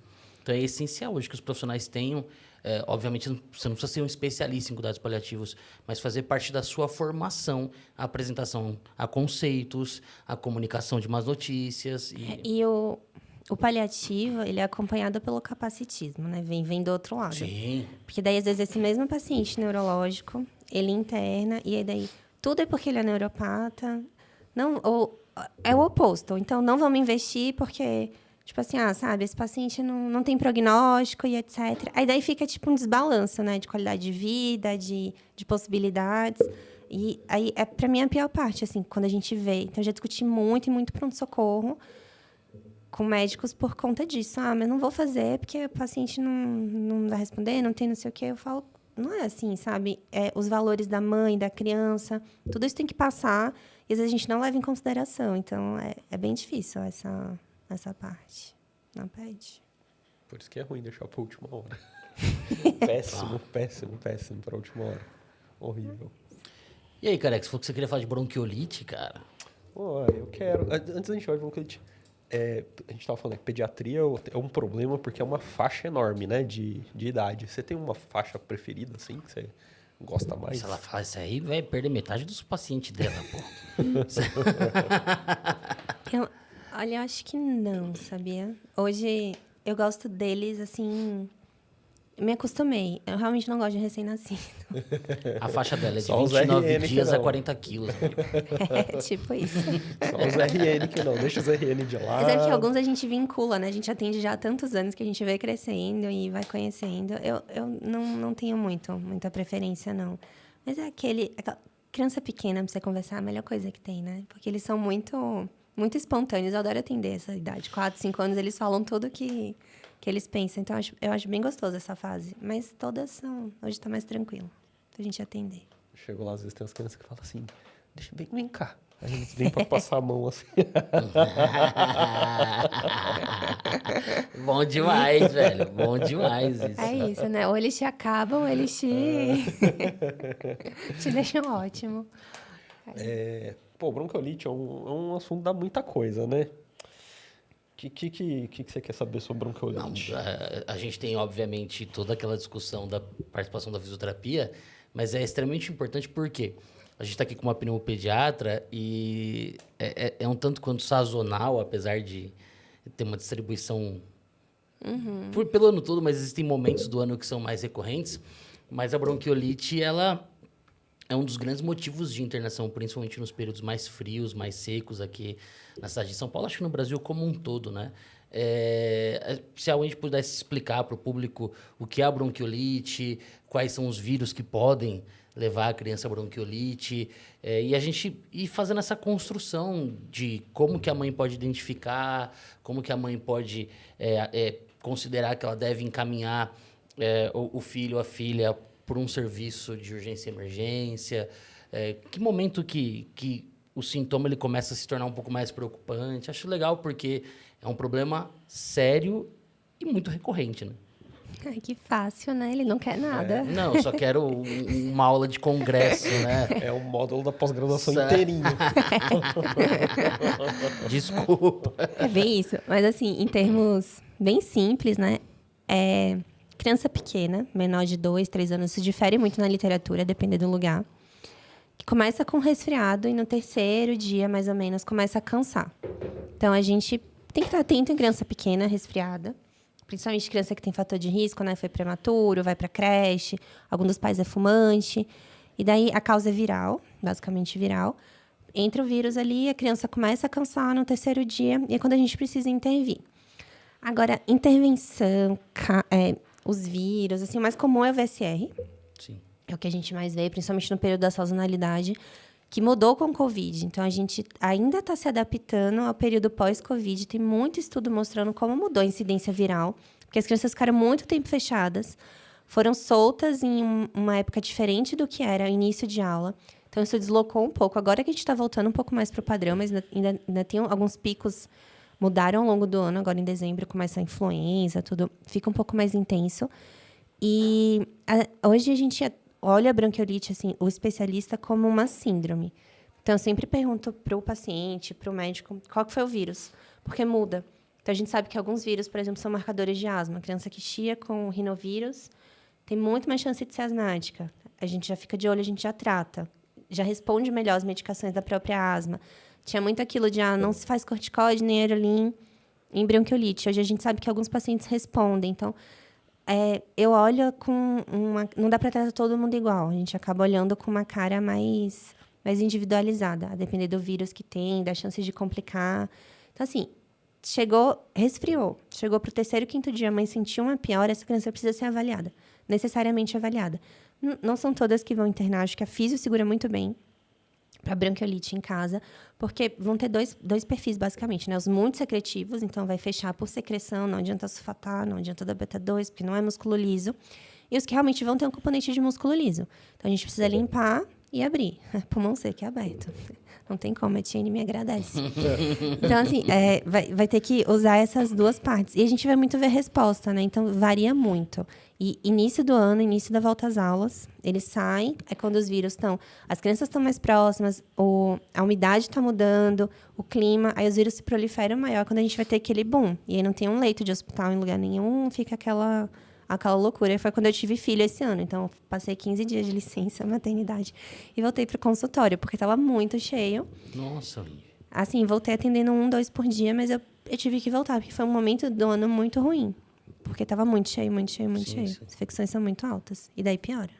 Então, é essencial hoje que os profissionais tenham... obviamente, você não precisa ser um especialista em cuidados paliativos, mas fazer parte da sua formação, a apresentação a conceitos, a comunicação de más notícias. E o paliativo, ele é acompanhado pelo capacitismo, né? Vem do outro lado. Sim. Porque daí, às vezes, esse mesmo paciente neurológico, ele interna, e aí daí, tudo é porque ele é neuropata. Não, ou é o oposto. Então, não vamos investir porque... Tipo assim, sabe, esse paciente não tem prognóstico e etc. Aí daí fica tipo um desbalanço, né? De qualidade de vida, de possibilidades. E aí, pra mim, é a pior parte, assim, quando a gente vê. Então, eu já discuti muito e muito pronto-socorro com médicos por conta disso. Mas não vou fazer porque o paciente não vai responder, não tem não sei o quê. Eu falo, não é assim, sabe? Os valores da mãe, da criança, tudo isso tem que passar. E às vezes a gente não leva em consideração. Então, é bem difícil essa parte. Não pede. Por isso que é ruim deixar pra última hora. péssimo pra última hora. Horrível. E aí, Careca, você falou que você queria falar de bronquiolite, cara? Eu quero. Antes da gente falar de bronquiolite, a gente estava falando que pediatria é um problema porque é uma faixa enorme, né, de idade. Você tem uma faixa preferida, assim, que você gosta mais? Se ela falar isso aí, vai perder metade dos pacientes dela, pô. Olha, eu acho que não, sabia? Hoje, eu gosto deles, assim... Me acostumei. Eu realmente não gosto de recém-nascido. A faixa dela é de Só os 29 RN dias que a não. 40 quilos. Amigo. É tipo isso. Só os RN que não. Deixa os RN de lado. Mas é que alguns a gente vincula, né? A gente atende já há tantos anos que a gente vai crescendo e vai conhecendo. Eu não tenho muita preferência, não. Mas é aquela criança pequena pra você conversar, a melhor coisa que tem, né? Porque eles são muito espontâneos. Eu adoro atender essa idade. 4, 5 anos, eles falam tudo que eles pensam. Então, eu acho bem gostoso essa fase. Mas todas são... Hoje tá mais tranquilo pra gente atender. Chegou lá, às vezes tem umas crianças que falam assim, vem cá. A gente vem pra passar a mão assim. Bom demais, velho. Bom demais isso. É isso, né? Ou eles te acabam, ou eles te deixam ótimo. Bronquiolite é um assunto que dá muita coisa, né? O que você quer saber sobre bronquiolite? Não, a gente tem, obviamente, toda aquela discussão da participação da fisioterapia, mas é extremamente importante porque a gente está aqui com uma pneumopediatra e é um tanto quanto sazonal, apesar de ter uma distribuição pelo ano todo, mas existem momentos do ano que são mais recorrentes. Mas a bronquiolite, ela é um dos grandes motivos de internação, principalmente nos períodos mais frios, mais secos aqui na cidade de São Paulo, acho que no Brasil como um todo, né? Se alguém pudesse explicar para o público o que é a bronquiolite, quais são os vírus que podem levar a criança a bronquiolite, e a gente ir fazendo essa construção de como que a mãe pode identificar, como que a mãe pode considerar que ela deve encaminhar o filho ou a filha por um serviço de urgência e emergência, que momento que o sintoma ele começa a se tornar um pouco mais preocupante. Acho legal porque é um problema sério e muito recorrente, né? Ai, que fácil, né? Ele não quer nada. Não, eu só quero uma aula de congresso, né? É o módulo da pós-graduação inteirinho. Desculpa. É bem isso. Mas, assim, em termos bem simples, né? Criança pequena, menor de 2, 3 anos, isso difere muito na literatura, dependendo do lugar. começa com resfriado e no terceiro dia, mais ou menos, começa a cansar. Então, a gente tem que estar atento em criança pequena, resfriada. Principalmente criança que tem fator de risco, né? Foi prematuro, vai para creche, algum dos pais é fumante. E daí, a causa é viral, basicamente viral. Entra o vírus ali, a criança começa a cansar no terceiro dia, e é quando a gente precisa intervir. Agora, intervenção, os vírus, assim, o mais comum é o VSR. Sim. É o que a gente mais vê, principalmente no período da sazonalidade, que mudou com o Covid. Então, a gente ainda está se adaptando ao período pós-Covid. Tem muito estudo mostrando como mudou a incidência viral, porque as crianças ficaram muito tempo fechadas, foram soltas em uma época diferente do que era o início de aula. Então, isso deslocou um pouco. Agora que a gente está voltando um pouco mais para o padrão, mas ainda tem alguns picos, mudaram ao longo do ano. Agora, em dezembro, começa a influenza, tudo fica um pouco mais intenso. E hoje a gente olha a bronquiolite, assim, o especialista, como uma síndrome. Então, eu sempre pergunto para o paciente, para o médico, qual que foi o vírus? Porque muda. Então, a gente sabe que alguns vírus, por exemplo, são marcadores de asma. A criança que chia com rinovírus tem muito mais chance de ser asmática. A gente já fica de olho, a gente já trata. Já responde melhor as medicações da própria asma. Tinha muito aquilo de, não se faz corticoide nem aerolim em bronquiolite. Hoje a gente sabe que alguns pacientes respondem. Então, eu olho com uma... Não dá para tratar todo mundo igual. A gente acaba olhando com uma cara mais individualizada, a depender do vírus que tem, da chance de complicar. Então, assim, resfriou. Chegou para o terceiro, quinto dia, a mãe sentiu uma piora, essa criança precisa ser avaliada. Necessariamente avaliada. Não são todas que vão internar. Acho que a fisio segura muito bem para bronquiolite em casa, porque vão ter dois perfis, basicamente, né? Os muito secretivos, então vai fechar por secreção, não adianta sulfatar, não adianta dar beta-2, porque não é músculo liso. E os que realmente vão ter um componente de músculo liso. Então, a gente precisa limpar e abrir. Pulmão seco e aberto. Não tem como, a Tiene me agradece. Então, assim, vai ter que usar essas duas partes. E a gente vai muito ver resposta, né? Então, varia muito. E início do ano, início da volta às aulas, eles saem, é quando os vírus estão... As crianças estão mais próximas, a umidade está mudando, o clima, aí os vírus se proliferam maior quando a gente vai ter aquele boom. E aí não tem um leito de hospital em lugar nenhum, fica aquela loucura. E foi quando eu tive filho esse ano. Então, passei 15 dias de licença maternidade e voltei para o consultório, porque estava muito cheio. Nossa. Assim, voltei atendendo 1, 2 por dia, mas eu tive que voltar, porque foi um momento do ano muito ruim. Porque estava muito cheio, muito cheio, muito cheio. Sim. As infecções são muito altas. E daí piora.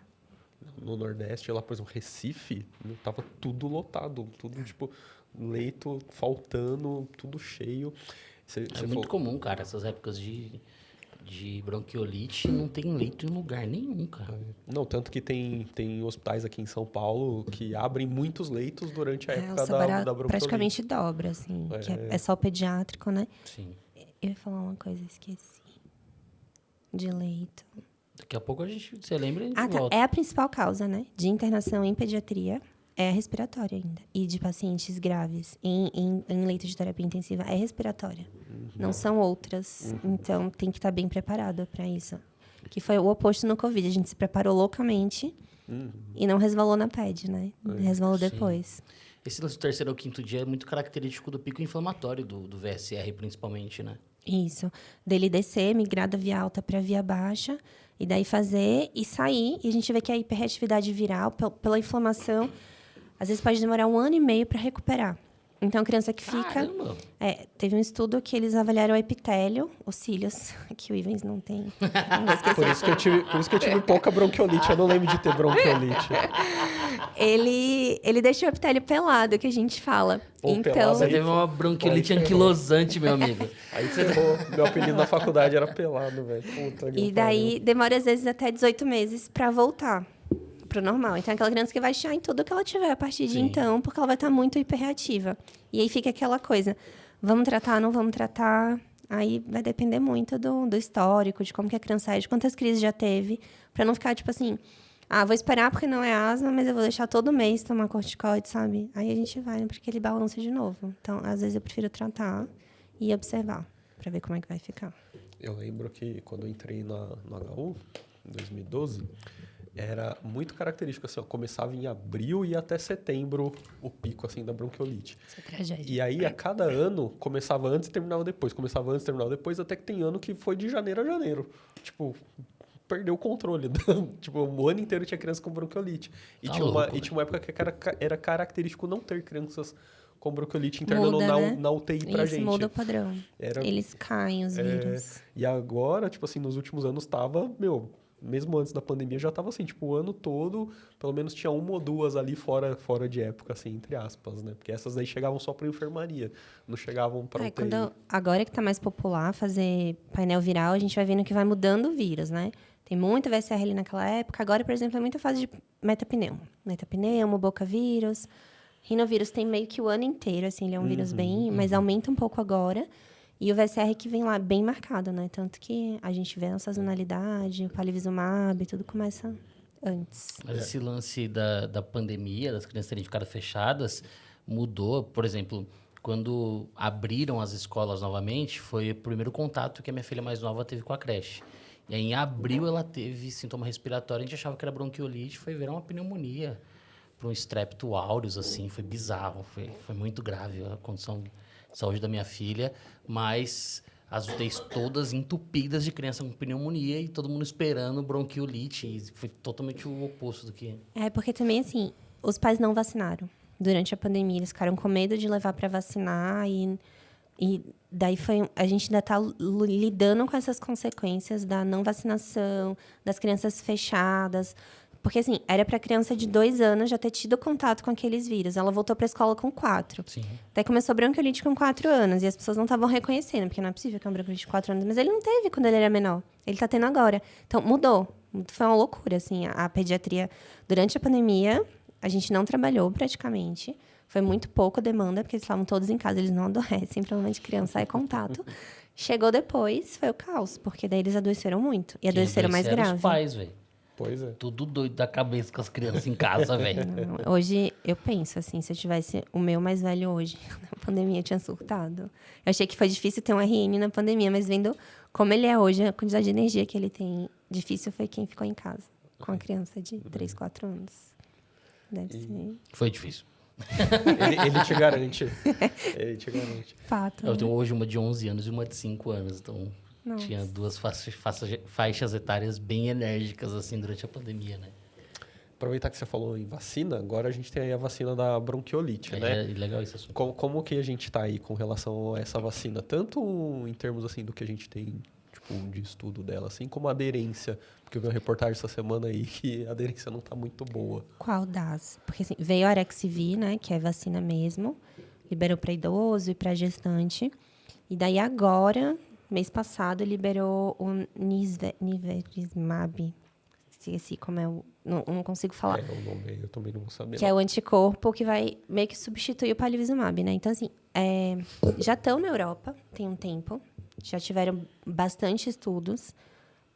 No Nordeste, lá, por exemplo, Recife, tava tudo lotado. Tudo, tipo, leito faltando, tudo cheio. Você muito comum, cara, essas épocas de bronquiolite, não tem leito em lugar nenhum, cara. Não, tanto que tem hospitais aqui em São Paulo que abrem muitos leitos durante a época da bronquiolite. Praticamente dobra, assim. Que é só o pediátrico, né? Sim. Eu ia falar uma coisa, esqueci. De leito. Daqui a pouco você lembra e volta. É a principal causa, né? De internação em pediatria. É respiratória ainda. E de pacientes graves em leito de terapia intensiva é respiratória. Não são outras. Então, tem que estar bem preparado para isso. Que foi o oposto no Covid. A gente se preparou loucamente e não resvalou na PED, né? Resvalou depois. Esse do terceiro ou quinto dia é muito característico do pico inflamatório do VSR, principalmente, né? Isso. Dele descer, migrar da via alta para a via baixa, e daí fazer e sair. E a gente vê que a hiperreatividade viral, pela inflamação, às vezes pode demorar 1 ano e meio para recuperar. Então, a criança que fica... teve um estudo que eles avaliaram o epitélio, os cílios, que o Ivens não tem. Não vou esquecer. Por isso que eu tive pouca bronquiolite. Eu não lembro de ter bronquiolite. Ele deixa o epitélio pelado, que a gente fala. Então, você teve uma bronquiolite anquilosante, meu amigo. Aí ferrou. Meu apelido na faculdade era pelado, velho. E daí, demora às vezes até 18 meses para voltar pro normal. Então, é aquela criança que vai chiar em tudo que ela tiver a partir de então, porque ela vai estar muito hiperreativa. E aí fica aquela coisa, vamos tratar, não vamos tratar? Aí vai depender muito do histórico, de como que a criança é, de quantas crises já teve, para não ficar, tipo assim, vou esperar porque não é asma, mas eu vou deixar todo mês tomar corticoide, sabe? Aí a gente vai para aquele balanço de novo. Então, às vezes eu prefiro tratar e observar, para ver como é que vai ficar. Eu lembro que quando eu entrei no HU, em 2012... era muito característico, assim, começava em abril e até setembro o pico, assim, da bronquiolite. Isso é tragédia. E aí, a cada ano, começava antes e terminava depois. Começava antes e terminava depois, até que tem ano que foi de janeiro a janeiro. Tipo, perdeu o controle. Tipo, o ano inteiro tinha criança com bronquiolite. E, Tá tinha, louco, e tinha uma época que era característico não ter crianças com bronquiolite internando Muda, né? na UTI pra Isso gente. muda o padrão. Era- Eles caem, os vírus. E agora, tipo assim, nos últimos anos tava, mesmo antes da pandemia já tava assim, tipo, o ano todo, pelo menos tinha uma ou duas ali fora de época, assim, entre aspas, né? Porque essas daí chegavam só pra enfermaria, não chegavam pra UTI. Agora que tá mais popular fazer painel viral, a gente vai vendo que vai mudando o vírus, né? Tem muita VSR ali naquela época. Agora, por exemplo, é muita fase de metapneumo. Metapneumo, bocavírus. Rinovírus tem meio que o ano inteiro, assim, ele é um vírus bem... Mas aumenta um pouco agora. E o VSR que vem lá bem marcado, né? Tanto que a gente vê a sazonalidade, o palivizumab, tudo começa antes. Mas esse lance da pandemia, das crianças terem ficado fechadas, mudou. Por exemplo, quando abriram as escolas novamente, foi o primeiro contato que a minha filha mais nova teve com a creche. E aí, em abril, ela teve sintoma respiratório, a gente achava que era bronquiolite, foi virar uma pneumonia, para um strepto aureus, assim, foi bizarro, foi muito grave a condição de saúde da minha filha, mas as UTIs todas entupidas de criança com pneumonia e todo mundo esperando bronquiolite, e foi totalmente o oposto do que... É, porque também, assim, os pais não vacinaram durante a pandemia. Eles ficaram com medo de levar para vacinar e daí a gente ainda está lidando com essas consequências da não vacinação, das crianças fechadas. Porque, assim, era para a criança de 2 anos já ter tido contato com aqueles vírus. Ela voltou para a escola com 4. Sim. Daí começou bronquiolite com 4 anos. E as pessoas não estavam reconhecendo, porque não é possível que é uma bronquiolite de 4 anos. Mas ele não teve quando ele era menor. Ele está tendo agora. Então, mudou. Foi uma loucura, assim. A pediatria, durante a pandemia, a gente não trabalhou praticamente. Foi muito pouca demanda, porque eles estavam todos em casa. Eles não adoecem, provavelmente criança é contato. Chegou depois, foi o caos. Porque daí eles adoeceram muito. E adoeceram mais grave. Os pais, velho. Pois é. Tudo doido da cabeça com as crianças em casa, velho. Hoje, eu penso assim, se eu tivesse o meu mais velho hoje, na pandemia, eu tinha surtado. Eu achei que foi difícil ter um RN na pandemia, mas vendo como ele é hoje, a quantidade de energia que ele tem, difícil foi quem ficou em casa, com a criança de 3, 4 anos. Deve ser Foi difícil. Ele te garante. Ele te garante. fato. Eu né? tenho hoje uma de 11 anos e uma de 5 anos, então... Nossa. Tinha 2 faixas etárias bem enérgicas, assim, durante a pandemia, né? Aproveitar que você falou em vacina, agora a gente tem aí a vacina da bronquiolite, né? É legal esse assunto. Como que a gente está aí com relação a essa vacina? Tanto em termos, assim, do que a gente tem, tipo, de estudo dela, assim, como a aderência. Porque eu vi uma reportagem essa semana aí que a aderência não está muito boa. Qual das? Porque assim, veio a Arexivir, né, que é vacina mesmo, liberou para idoso e para gestante. E daí agora, mês passado, liberou o Niverismab. Esqueci como é o... Não consigo falar. É, o nome eu também não vou saber. Que é o anticorpo que vai meio que substituir o palivizumab, né? Então, assim, já estão na Europa, tem um tempo. Já tiveram bastante estudos.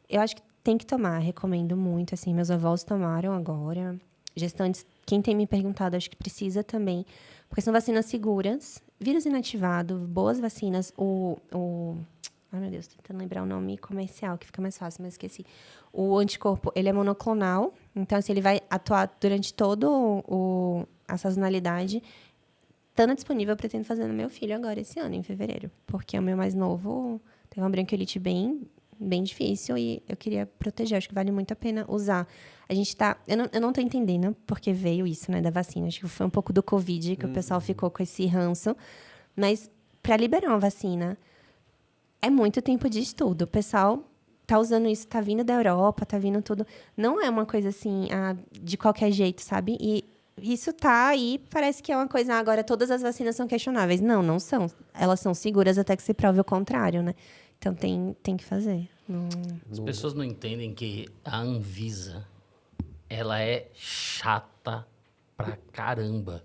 Eu acho que tem que tomar, recomendo muito. Assim, meus avós tomaram agora. Gestantes, quem tem me perguntado, acho que precisa também. Porque são vacinas seguras, vírus inativado, boas vacinas. Ai, meu Deus, tô tentando lembrar o nome comercial, que fica mais fácil, mas esqueci. O anticorpo, ele é monoclonal. Então, assim, ele vai atuar durante todo a sazonalidade. Estando disponível, eu pretendo fazer no meu filho agora, esse ano, em fevereiro. Porque o meu mais novo teve uma bronquiolite bem difícil e eu queria proteger. Acho que vale muito a pena usar. A gente tá... Eu não tô entendendo porque veio isso, né, da vacina. Acho que foi um pouco do Covid que o pessoal ficou com esse ranço. Mas, para liberar uma vacina, é muito tempo de estudo. O pessoal tá usando isso, tá vindo da Europa, tá vindo tudo. Não é uma coisa assim, de qualquer jeito, sabe? E isso tá aí, parece que é uma coisa... agora todas as vacinas são questionáveis. Não são. Elas são seguras até que se prove o contrário, né? Então, tem que fazer. As pessoas não entendem que a Anvisa, ela é chata pra caramba.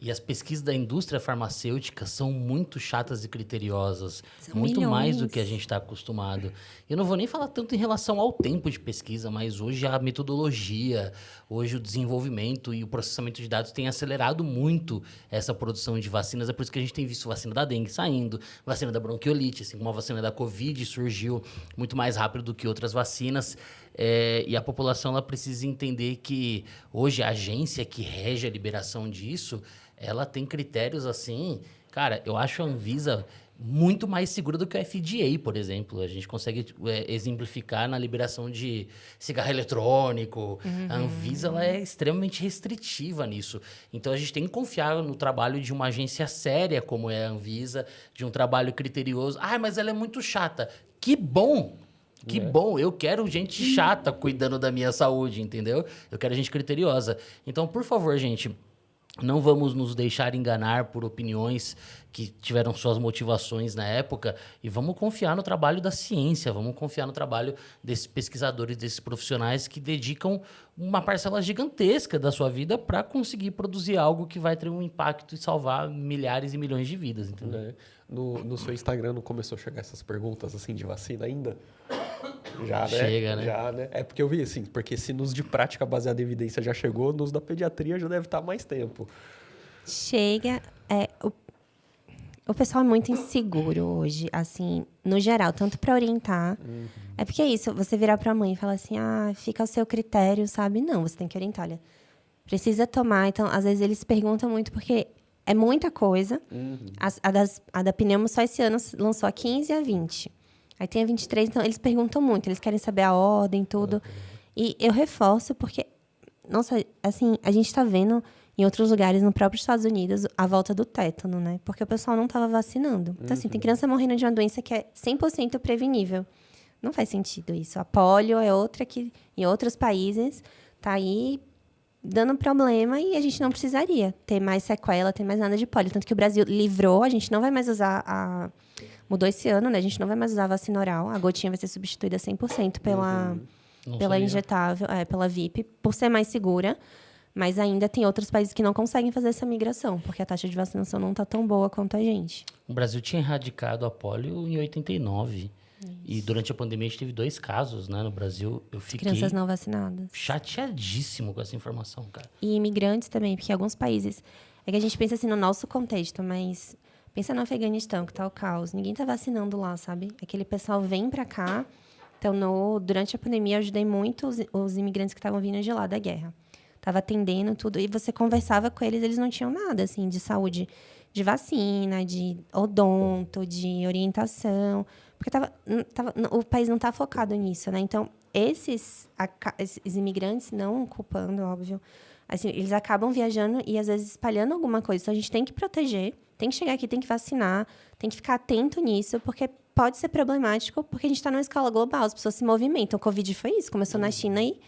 E as pesquisas da indústria farmacêutica são muito chatas e criteriosas. São muito mais do milhões. que a gente está acostumado. Eu não vou nem falar tanto em relação ao tempo de pesquisa, mas hoje a metodologia, hoje o desenvolvimento e o processamento de dados tem acelerado muito essa produção de vacinas. É por isso que a gente tem visto vacina da dengue saindo, vacina da bronquiolite, assim como a vacina da Covid surgiu muito mais rápido do que outras vacinas. E a população ela precisa entender que hoje a agência que rege a liberação disso, ela tem critérios assim Cara, eu acho a Anvisa muito mais segura do que o FDA, por exemplo. A gente consegue exemplificar na liberação de cigarro eletrônico. A Anvisa ela é extremamente restritiva nisso. Então, a gente tem que confiar no trabalho de uma agência séria como é a Anvisa, de um trabalho criterioso. Ah, mas ela é muito chata. Que bom! Que bom, eu quero gente chata cuidando da minha saúde, entendeu? Eu quero gente criteriosa. Então, por favor, gente, não vamos nos deixar enganar por opiniões que tiveram suas motivações na época e vamos confiar no trabalho da ciência, vamos confiar no trabalho desses pesquisadores, desses profissionais que dedicam uma parcela gigantesca da sua vida para conseguir produzir algo que vai ter um impacto e salvar milhares e milhões de vidas, entendeu? Né? No seu Instagram não começou a chegar essas perguntas assim de vacina ainda? Já, né? Chega, né? Já, né? É porque eu vi assim, porque se nos de prática baseada em evidência já chegou, nos da pediatria já deve estar há mais tempo. Chega. O pessoal é muito inseguro hoje, assim, no geral, tanto para orientar. É porque é isso, você virar para a mãe e falar assim, fica ao seu critério, sabe? Não, você tem que orientar, olha, precisa tomar. Então, às vezes eles perguntam muito, porque é muita coisa. A da pneumo só esse ano lançou a 15 e a 20. Aí tem a 23, então eles perguntam muito, eles querem saber a ordem, tudo. E eu reforço, porque, nossa, assim, a gente está vendo em outros lugares, no próprio Estados Unidos, a volta do tétano, né? Porque o pessoal não estava vacinando. Então, assim, tem criança morrendo de uma doença que é 100% prevenível. Não faz sentido isso. A polio é outra que, em outros países, tá aí dando problema e a gente não precisaria ter mais sequela, ter mais nada de polio. Tanto que o Brasil livrou, a gente não vai mais usar Mudou esse ano, né? A gente não vai mais usar a vacina oral. A gotinha vai ser substituída 100% pela injetável, pela VIP, por ser mais segura. Mas ainda tem outros países que não conseguem fazer essa migração, porque a taxa de vacinação não está tão boa quanto a gente. O Brasil tinha erradicado a polio em 89. E durante a pandemia a gente teve 2 casos, né, no Brasil. Eu fiquei Crianças não vacinadas. chateadíssimo com essa informação, cara. E imigrantes também, porque alguns países... É que a gente pensa assim no nosso contexto, mas... Pensa no Afeganistão, que tá o caos. Ninguém tá vacinando lá, sabe? Aquele pessoal vem para cá. Então, durante a pandemia, eu ajudei muito os imigrantes que estavam vindo de lá da guerra. Tava atendendo tudo. E você conversava com eles, eles não tinham nada, assim, de saúde, de vacina, de odonto, de orientação. Porque o país não tá focado nisso, né? Então, esses imigrantes, não culpando, óbvio, assim, eles acabam viajando e, às vezes, espalhando alguma coisa. Então, a gente tem que proteger, tem que chegar aqui, tem que vacinar, tem que ficar atento nisso, porque pode ser problemático, porque a gente está numa escala global, as pessoas se movimentam. O Covid foi isso, começou na China e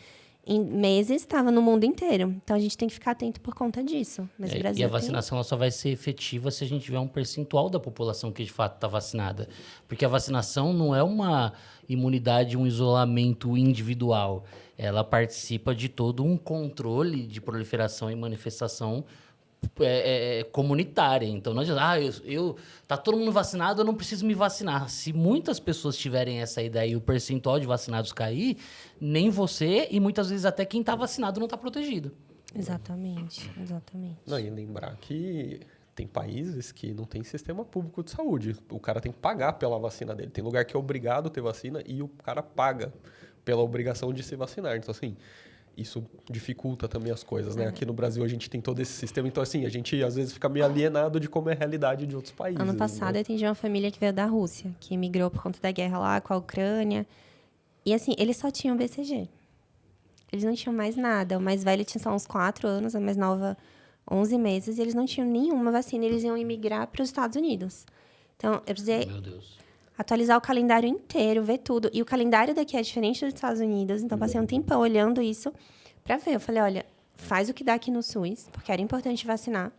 em meses estava no mundo inteiro. Então, a gente tem que ficar atento por conta disso. Mas o Brasil e a vacinação ela só vai ser efetiva se a gente tiver um percentual da população que, de fato, está vacinada. Porque a vacinação não é uma imunidade, um isolamento individual. Ela participa de todo um controle de proliferação e manifestação comunitária. Então, não adianta, tá todo mundo vacinado, eu não preciso me vacinar. Se muitas pessoas tiverem essa ideia e o percentual de vacinados cair, nem você e muitas vezes até quem está vacinado não está protegido. Exatamente. Não, e lembrar que tem países que não tem sistema público de saúde. O cara tem que pagar pela vacina dele. Tem lugar que é obrigado a ter vacina e o cara paga pela obrigação de se vacinar. Então, assim, isso dificulta também as coisas, né? Aqui no Brasil a gente tem todo esse sistema. Então, assim, a gente às vezes fica meio alienado de como é a realidade de outros países. Ano passado, né? eu atendi uma família que veio da Rússia, que emigrou por conta da guerra lá com a Ucrânia. E, assim, eles só tinham BCG. Eles não tinham mais nada. O mais velho tinha só uns 4 anos, a mais nova 11 meses. E eles não tinham nenhuma vacina. Eles iam emigrar para os Estados Unidos. Então, eu precisei Meu Deus. atualizar o calendário inteiro, ver tudo. E o calendário daqui é diferente dos Estados Unidos. Então, passei um tempão olhando isso para ver. Eu falei, olha, faz o que dá aqui no SUS, porque era importante vacinar.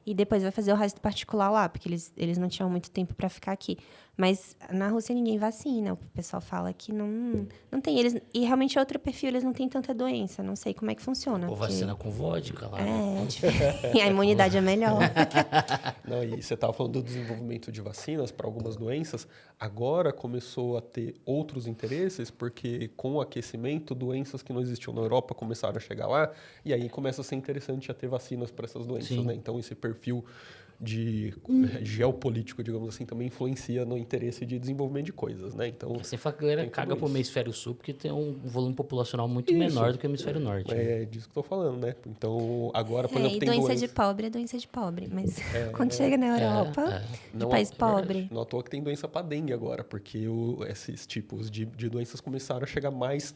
E depois vai fazer o resto particular lá, porque eles não tinham muito tempo para ficar aqui. Mas na Rússia ninguém vacina. O pessoal fala que não tem. E realmente é outro perfil, eles não têm tanta doença. Não sei como é que funciona. Ou vacina com vodka lá. E a imunidade é melhor. Não, e você estava falando do desenvolvimento de vacinas para algumas doenças. Agora começou a ter outros interesses, porque com o aquecimento, doenças que não existiam na Europa começaram a chegar lá. E aí começa a ser interessante a ter vacinas para essas doenças, né? Então, esse perfil geopolítico, digamos assim, também influencia no interesse de desenvolvimento de coisas, né? Então, Sem falar que a galera caga pro hemisfério sul porque tem um volume populacional muito menor do que o hemisfério norte. é disso que eu tô falando, né? Então, agora, por exemplo, E tem doença de pobre é doença de pobre. Mas quando chega na Europa, Não, país é pobre. Não à toa que tem doença para dengue agora, porque esses tipos de doenças começaram a chegar mais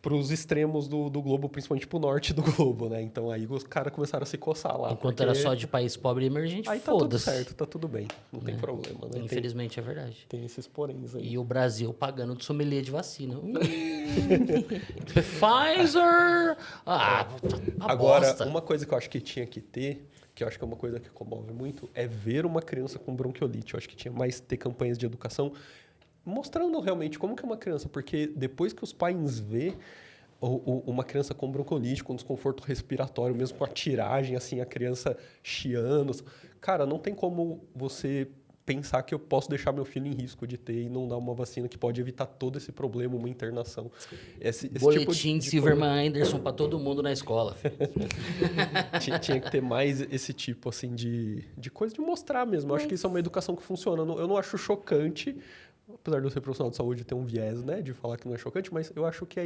para os extremos do globo, principalmente para o norte do globo, né? Então aí os caras começaram a se coçar lá. Enquanto era só de país pobre e emergente, aí tá tudo foda-se. certo, tá tudo bem, não tem problema, né? Infelizmente é verdade. Tem esses poréns aí. E o Brasil pagando de sommelier de vacina. Pfizer! Ah, uma Agora, bosta. uma coisa que eu acho que tinha que ter, que eu acho que é uma coisa que comove muito, é ver uma criança com bronquiolite. Eu acho que tinha mais ter campanhas de educação mostrando realmente como que é uma criança, porque depois que os pais vê uma criança com bronquiolite, com desconforto respiratório, mesmo com a tiragem, assim, a criança chiando, cara, não tem como você pensar que eu posso deixar meu filho em risco de ter e não dar uma vacina que pode evitar todo esse problema, uma internação. Esse Boletim tipo de Silverman Anderson pra todo mundo na escola. tinha que ter mais esse tipo, assim, de coisa de mostrar mesmo. Eu acho que isso é uma educação que funciona. Eu não acho chocante, apesar de eu ser profissional de saúde ter um viés, né, de falar que não é chocante, mas eu acho que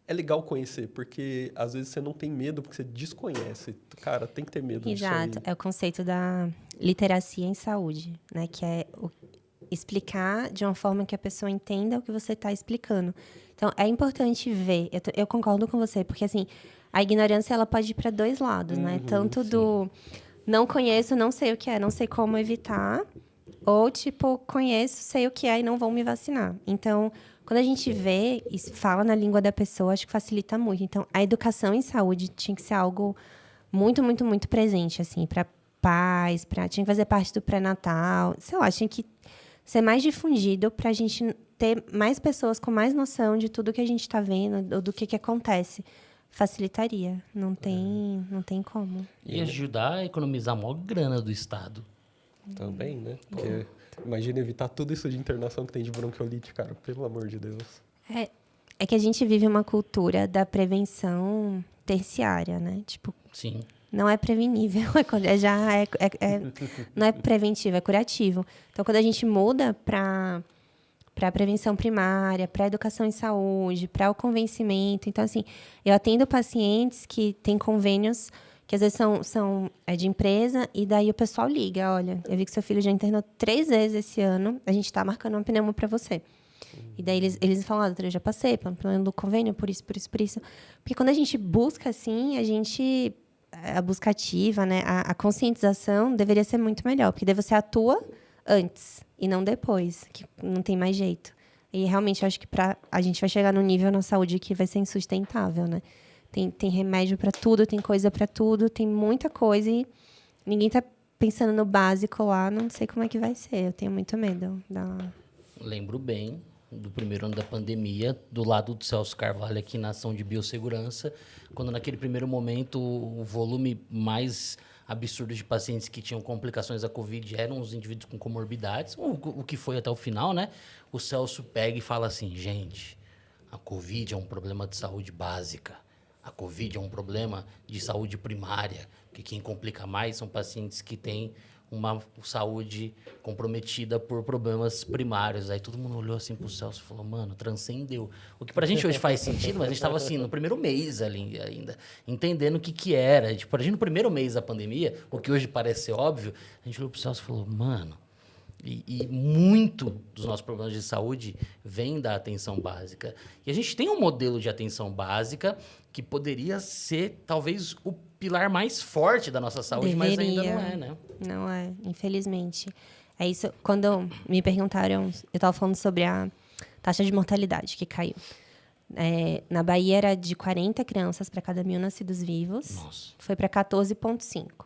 é legal conhecer, porque às vezes você não tem medo porque você desconhece. Cara, tem que ter medo disso aí. Exato. É o conceito da literacia em saúde, né? Que é explicar de uma forma que a pessoa entenda o que você está explicando. Então, é importante ver. Eu concordo com você, porque, assim, a ignorância, ela pode ir para dois lados, né? Tanto do não conheço, não sei o que é, não sei como evitar, ou, tipo, conheço, sei o que é e não vão me vacinar. Então, quando a gente vê e fala na língua da pessoa, acho que facilita muito. Então, a educação em saúde tinha que ser algo muito, muito, muito presente, assim, para pais, tinha que fazer parte do pré-natal. Sei lá, tinha que ser mais difundido para a gente ter mais pessoas com mais noção de tudo que a gente está vendo, do que acontece. Facilitaria. Não tem como. E ajudar a economizar a maior grana do Estado. Também, né? Porque imagina evitar tudo isso de internação que tem de bronquiolite, cara. Pelo amor de Deus. É que a gente vive uma cultura da prevenção terciária, né? Tipo, Sim. não é prevenível, não é preventivo, é curativo. Então, quando a gente muda para a prevenção primária, para a educação em saúde, para o convencimento. Então, assim, eu atendo pacientes que têm convênios que às vezes são de empresa, e daí o pessoal liga, olha, eu vi que seu filho já internou 3 vezes esse ano, a gente está marcando uma pneumo para você. E daí eles falam, doutora, eu já passei pelo plano do convênio, por isso. Porque quando a gente busca, assim, a busca ativa, né, a conscientização deveria ser muito melhor, porque daí você atua antes e não depois, que não tem mais jeito. E realmente eu acho que a gente vai chegar num nível na saúde que vai ser insustentável, né? Tem remédio para tudo, tem coisa para tudo, tem muita coisa e ninguém está pensando no básico lá, não sei como é que vai ser, eu tenho muito medo. Lembro bem do primeiro ano da pandemia, do lado do Celso Carvalho aqui na ação de biossegurança, quando naquele primeiro momento o volume mais absurdo de pacientes que tinham complicações da Covid eram os indivíduos com comorbidades, o que foi até o final, né? O Celso pega e fala assim, gente, a Covid é um problema de saúde básica. A Covid é um problema de saúde primária, que quem complica mais são pacientes que têm uma saúde comprometida por problemas primários. Aí todo mundo olhou assim pro Celso e falou, mano, transcendeu. O que pra gente hoje faz sentido, mas a gente estava assim, no primeiro mês ali ainda, entendendo o que era. Tipo, a gente no primeiro mês da pandemia, o que hoje parece ser óbvio, a gente olhou pro Celso e falou, mano, e muito dos nossos problemas de saúde vem da atenção básica. E a gente tem um modelo de atenção básica que poderia ser, talvez, o pilar mais forte da nossa saúde, mas ainda não é, né? Não é, infelizmente. É isso, quando me perguntaram, eu estava falando sobre a taxa de mortalidade que caiu. Na Bahia era de 40 crianças para cada 1.000 nascidos vivos. Nossa. Foi para 14,5.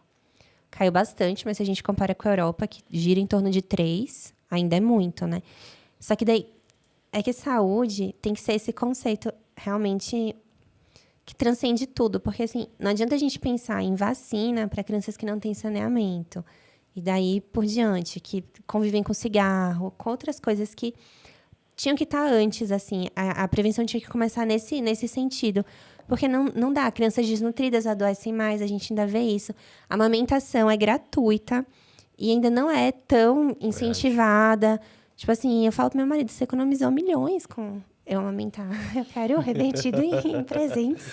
Caiu bastante, mas se a gente compara com a Europa, que gira em torno de 3, ainda é muito, né? Só que daí, é que saúde tem que ser esse conceito realmente que transcende tudo. Porque, assim, não adianta a gente pensar em vacina para crianças que não têm saneamento. E daí por diante, que convivem com cigarro, com outras coisas que tinham que estar antes, assim. A prevenção tinha que começar nesse sentido. Porque não dá. Crianças desnutridas adoecem mais, a gente ainda vê isso. A amamentação é gratuita e ainda não é tão incentivada. Tipo assim, eu falo pro meu marido, você economizou milhões com eu amamentar. Eu quero revertido em presentes.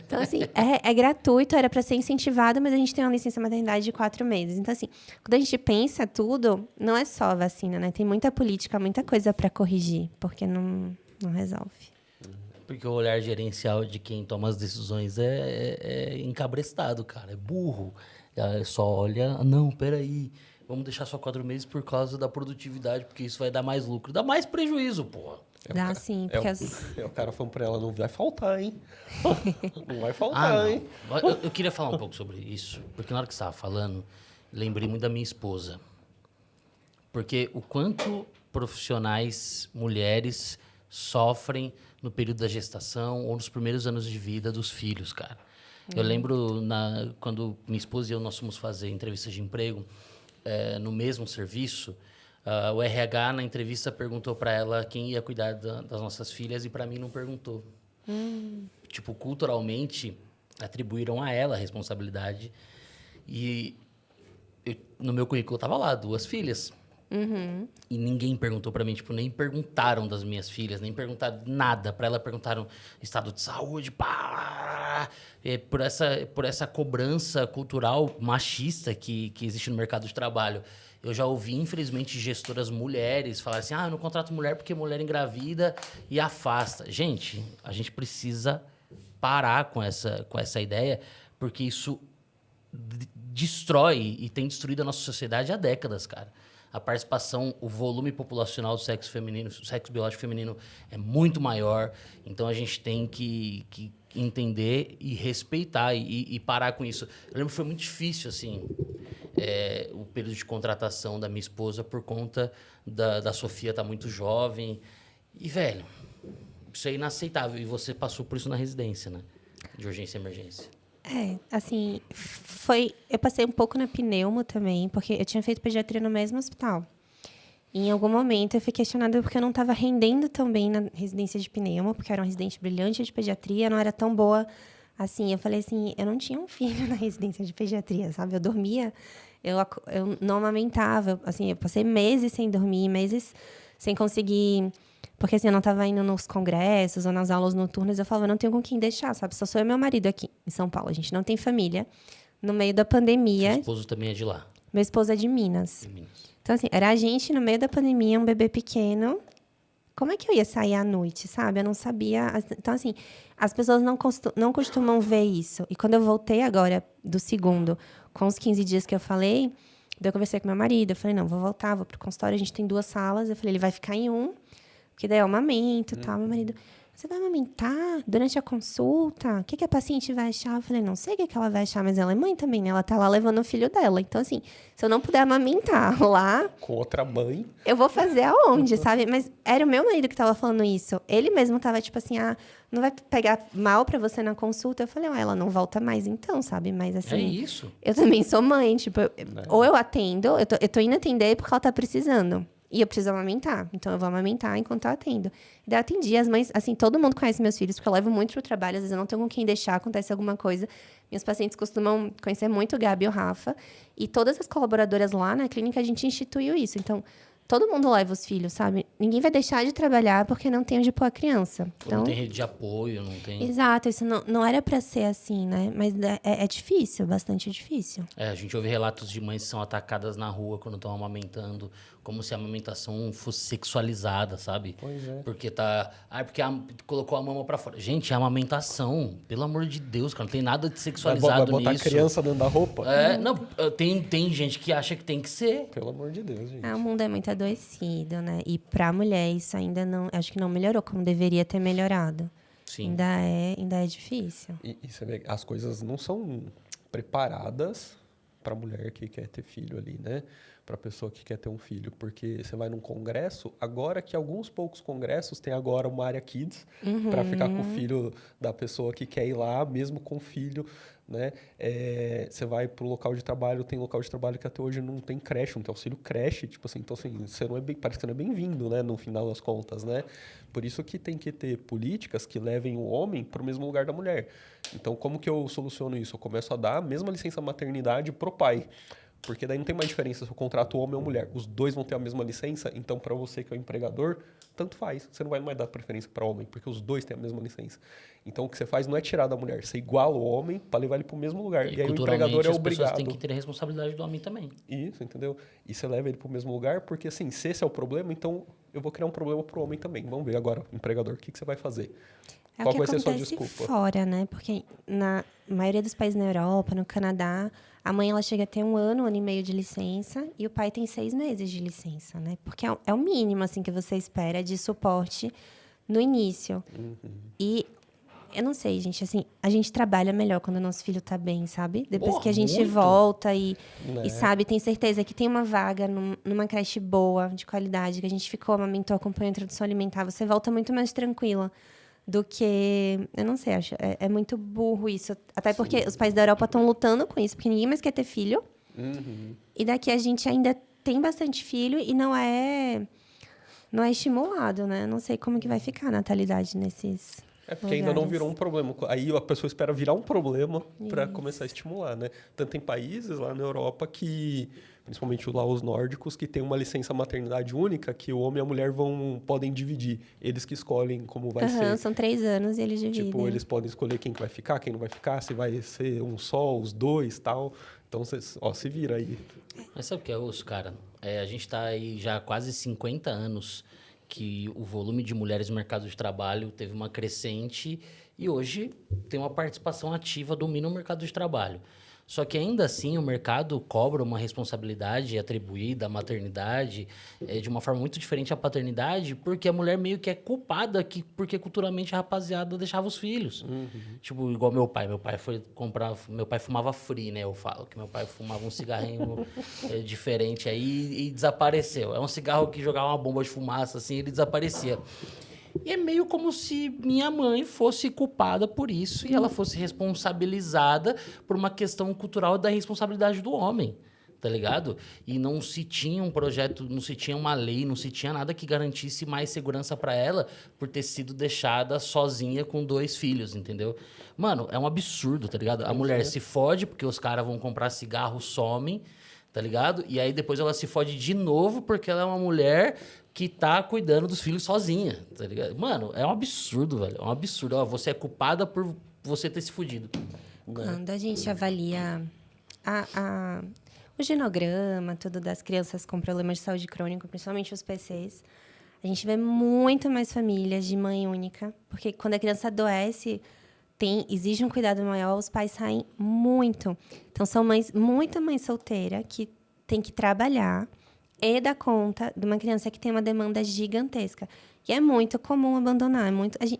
Então, assim, é gratuito, era para ser incentivado, mas a gente tem uma licença maternidade de 4 meses. Então, assim, quando a gente pensa tudo, não é só a vacina, né? Tem muita política, muita coisa para corrigir, porque não resolve. Porque o olhar gerencial de quem toma as decisões é encabrestado, cara. É burro. Só olha, não, peraí, vamos deixar só 4 meses por causa da produtividade, porque isso vai dar mais lucro. Dá mais prejuízo, porra. Dá sim, porque O cara falando pra ela, não vai faltar, hein? Não vai faltar, hein? Eu queria falar um pouco sobre isso, porque na hora que você estava falando, lembrei muito da minha esposa. Porque o quanto profissionais, mulheres, sofrem no período da gestação ou nos primeiros anos de vida dos filhos, cara. Eu lembro quando minha esposa e eu nós fomos fazer entrevistas de emprego no mesmo serviço, o RH na entrevista perguntou para ela quem ia cuidar das nossas filhas e para mim não perguntou. Tipo, culturalmente, atribuíram a ela a responsabilidade. E no meu currículo estava lá, 2 filhas. E ninguém perguntou para mim, tipo, nem perguntaram das minhas filhas, nem perguntaram nada. Para ela perguntaram estado de saúde, pá! Por essa cobrança cultural machista que existe no mercado de trabalho. Eu já ouvi, infelizmente, gestoras mulheres falarem assim, eu não contrato mulher porque mulher engravida e afasta. Gente, a gente precisa parar com essa ideia, porque isso destrói e tem destruído a nossa sociedade há décadas, cara. A participação, o volume populacional do sexo feminino, o sexo biológico feminino é muito maior. Então, a gente tem que entender e respeitar e parar com isso. Eu lembro que foi muito difícil, assim, o período de contratação da minha esposa por conta da Sofia estar muito jovem. E, velho, isso é inaceitável. E você passou por isso na residência, né? De urgência e emergência. Assim, eu passei um pouco na pneumo também, porque eu tinha feito pediatria no mesmo hospital. E em algum momento eu fui questionada porque eu não estava rendendo tão bem na residência de pneumo, porque eu era uma residente brilhante de pediatria, não era tão boa assim. Eu falei assim, eu não tinha um filho na residência de pediatria, sabe? Eu dormia, eu não amamentava, assim, eu passei meses sem dormir, meses sem conseguir... Porque, assim, eu não estava indo nos congressos ou nas aulas noturnas. Eu falava, não tenho com quem deixar, sabe? Só sou eu e meu marido aqui, em São Paulo. A gente não tem família. No meio da pandemia... Seu esposo também é de lá? Meu esposo é de Minas. Então, assim, era a gente no meio da pandemia, um bebê pequeno. Como é que eu ia sair à noite, sabe? Eu não sabia... Então, assim, as pessoas não costumam ver isso. E quando eu voltei agora, do segundo, com os 15 dias que eu falei, daí eu conversei com meu marido. Eu falei, não, vou voltar, vou pro consultório. A gente tem 2 salas. Eu falei, ele vai ficar em um... Porque daí eu amamento e tal. Meu marido, você vai amamentar durante a consulta? O que a paciente vai achar? Eu falei, não sei o que ela vai achar, mas ela é mãe também, né? Ela tá lá levando o filho dela. Então, assim, se eu não puder amamentar lá... Com outra mãe. Eu vou fazer aonde, sabe? Mas era o meu marido que tava falando isso. Ele mesmo tava tipo assim, não vai pegar mal pra você na consulta? Eu falei, ela não volta mais então, sabe? Mas assim... É isso. Eu também sou mãe, tipo... Ou eu atendo, eu tô indo atender porque ela tá precisando. E eu preciso amamentar. Então, eu vou amamentar enquanto eu atendo. E daí eu atendi. As mães, assim, todo mundo conhece meus filhos, porque eu levo muito pro trabalho. Às vezes eu não tenho com quem deixar, acontece alguma coisa. Meus pacientes costumam conhecer muito o Gabi e o Rafa. E todas as colaboradoras lá na clínica, a gente instituiu isso. Então, todo mundo leva os filhos, sabe? Ninguém vai deixar de trabalhar porque não tem onde pôr a criança. Então, não tem rede de apoio, não tem... Exato. Isso não era para ser assim, né? Mas é difícil, bastante difícil. A gente ouve relatos de mães que são atacadas na rua quando estão amamentando, como se a amamentação fosse sexualizada, sabe? Pois é. Porque porque colocou a mama pra fora. Gente, é amamentação. Pelo amor de Deus, cara. Não tem nada de sexualizado nisso. Vai botar a criança dentro da roupa? Não, tem gente que acha que tem que ser. Pelo amor de Deus, gente. O mundo é muito adoecido, né? E pra mulher isso ainda não... Acho que não melhorou como deveria ter melhorado. Sim. Ainda é difícil. E você vê, as coisas não são preparadas para a mulher que quer ter filho ali, né? Para a pessoa que quer ter um filho. Porque você vai num congresso, agora que alguns poucos congressos tem agora uma área kids para ficar com o filho da pessoa que quer ir lá, mesmo com o filho. né? Você vai para o local de trabalho, tem local de trabalho que até hoje não tem creche, não tem auxílio creche, tipo assim, então assim, você não é parece que você não é bem-vindo, né, no final das contas, né? Por isso que tem que ter políticas que levem o homem para o mesmo lugar da mulher. Então, como que eu soluciono isso? Eu começo a dar a mesma licença maternidade pro pai. Porque daí não tem mais diferença se eu contrato homem ou mulher. Os dois vão ter a mesma licença, então para você que é o empregador, tanto faz. Você não vai mais dar preferência para homem, porque os dois têm a mesma licença. Então o que você faz não é tirar da mulher, você iguala o homem para levar ele para o mesmo lugar. E aí o empregador é as obrigado. pessoas têm que ter a responsabilidade do homem também. Isso, entendeu? E você leva ele para o mesmo lugar, porque assim, se esse é o problema, então eu vou criar um problema para o homem também. Vamos ver agora, empregador, o que você vai fazer? É Qual o que vai ser a sua acontece desculpa? fora, né? Porque na maioria dos países na Europa, no Canadá, a mãe ela chega a ter 1 ano e meio de licença e o pai tem 6 meses de licença, né? Porque é o mínimo assim que você espera de suporte no início. E eu não sei, gente, assim, a gente trabalha melhor quando o nosso filho tá bem, sabe? Depois Porra, que a gente muito. volta e Né? sabe, tem certeza que tem uma vaga numa creche boa, de qualidade, que a gente ficou, amamentou, acompanhou a introdução alimentar, você volta muito mais tranquila do que... Eu não sei, acho, é muito burro isso. Até porque os países da Europa estão lutando com isso, porque ninguém mais quer ter filho. E daqui a gente ainda tem bastante filho e não é estimulado, né? Não sei como que vai ficar a natalidade nesses Porque ainda não lugares. virou um problema. Aí a pessoa espera virar um problema para começar a estimular, né? Tanto tem países lá na Europa que, principalmente lá os nórdicos, que tem uma licença maternidade única que o homem e a mulher podem dividir. Eles que escolhem como vai ser. São 3 anos e eles dividem. Tipo, eles podem escolher quem que vai ficar, quem não vai ficar, se vai ser um só, os dois, tal. Então, se vira aí. Mas sabe o que é osso, cara? A gente está aí já há quase 50 anos que o volume de mulheres no mercado de trabalho teve uma crescente e hoje tem uma participação ativa, domina o mercado de trabalho. Só que ainda assim o mercado cobra uma responsabilidade atribuída à maternidade de uma forma muito diferente à paternidade, porque a mulher meio que é culpada porque culturalmente a rapaziada deixava os filhos. Tipo, igual meu pai. Meu pai foi comprar... Meu pai fumava free, né? Eu falo que meu pai fumava um cigarrinho diferente aí e desapareceu. É um cigarro que jogava uma bomba de fumaça assim e ele desaparecia. E é meio como se minha mãe fosse culpada por isso e ela fosse responsabilizada por uma questão cultural da responsabilidade do homem, tá ligado? E não se tinha um projeto, não se tinha uma lei, não se tinha nada que garantisse mais segurança para ela por ter sido deixada sozinha com 2 filhos, entendeu? Mano, é um absurdo, tá ligado? A mulher se fode porque os caras vão comprar cigarro, somem, tá ligado? E aí depois ela se fode de novo porque ela é uma mulher que tá cuidando dos filhos sozinha, tá ligado? Mano, é um absurdo, velho. É um absurdo. Ó, você é culpada por você ter se fudido. Quando a gente avalia o genograma, tudo das crianças com problemas de saúde crônico, principalmente os PCs, a gente vê muito mais famílias de mãe única, porque quando a criança adoece, exige um cuidado maior, os pais saem muito. Então, são muita mãe solteira que tem que trabalhar e dar conta de uma criança que tem uma demanda gigantesca. E é muito comum abandonar.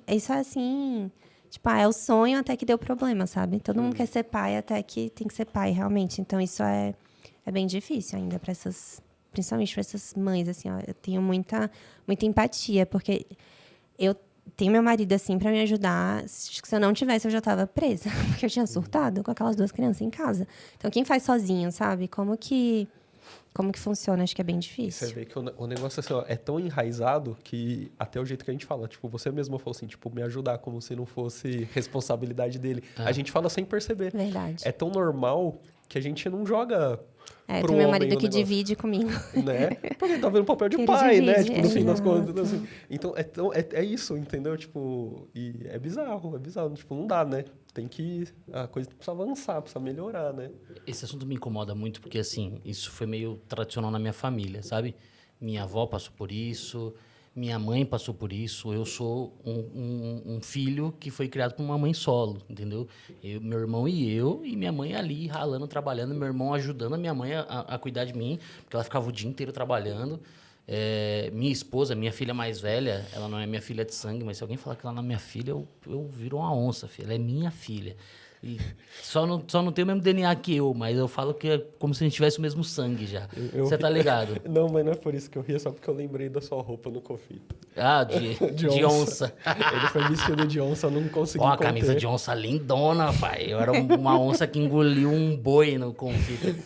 Isso é assim... Tipo, é o sonho até que deu problema, sabe? Todo mundo quer ser pai até que tem que ser pai, realmente. Então, isso é bem difícil ainda para principalmente para essas mães, assim, ó. Eu tenho muita empatia, porque eu tenho meu marido, assim, para me ajudar. Acho que se eu não tivesse, eu já estava presa. Porque eu tinha surtado com aquelas 2 crianças em casa. Então, quem faz sozinho, sabe? Como que funciona? Acho que é bem difícil. Você vê que o negócio assim, ó, é tão enraizado que até o jeito que a gente fala, tipo, você mesmo falou assim, tipo, me ajudar como se não fosse responsabilidade dele. A gente fala sem perceber. Verdade. É tão normal que a gente não joga pro tem meu homem marido o que negócio, divide comigo. né? Porque ele tá vendo o papel de Ele pai, né? divide, Tipo, no fim das exato. contas. Assim. Então, é isso, entendeu? Tipo, e é bizarro. Tipo, não dá, né? A coisa precisa avançar, precisa melhorar, né? Esse assunto me incomoda muito porque, assim, isso foi meio tradicional na minha família, sabe? Minha avó passou por isso, minha mãe passou por isso. Eu sou um filho que foi criado por uma mãe solo, entendeu? Meu irmão e minha mãe ali ralando, trabalhando, meu irmão ajudando a minha mãe a cuidar de mim, porque ela ficava o dia inteiro trabalhando. Minha esposa, minha filha mais velha, ela não é minha filha de sangue, mas se alguém falar que ela não é minha filha, eu viro uma onça, filha. Ela é minha filha. E só não tem o mesmo DNA que eu, mas eu falo que é como se a gente tivesse o mesmo sangue já. Você tá ligado? Não, mas não é por isso que eu ri, é só porque eu lembrei da sua roupa no conflito. Ah, de onça. Ele foi vestido de onça, eu não consegui Ó, a conter. camisa de onça lindona, pai. Eu era uma onça que engoliu um boi no conflito.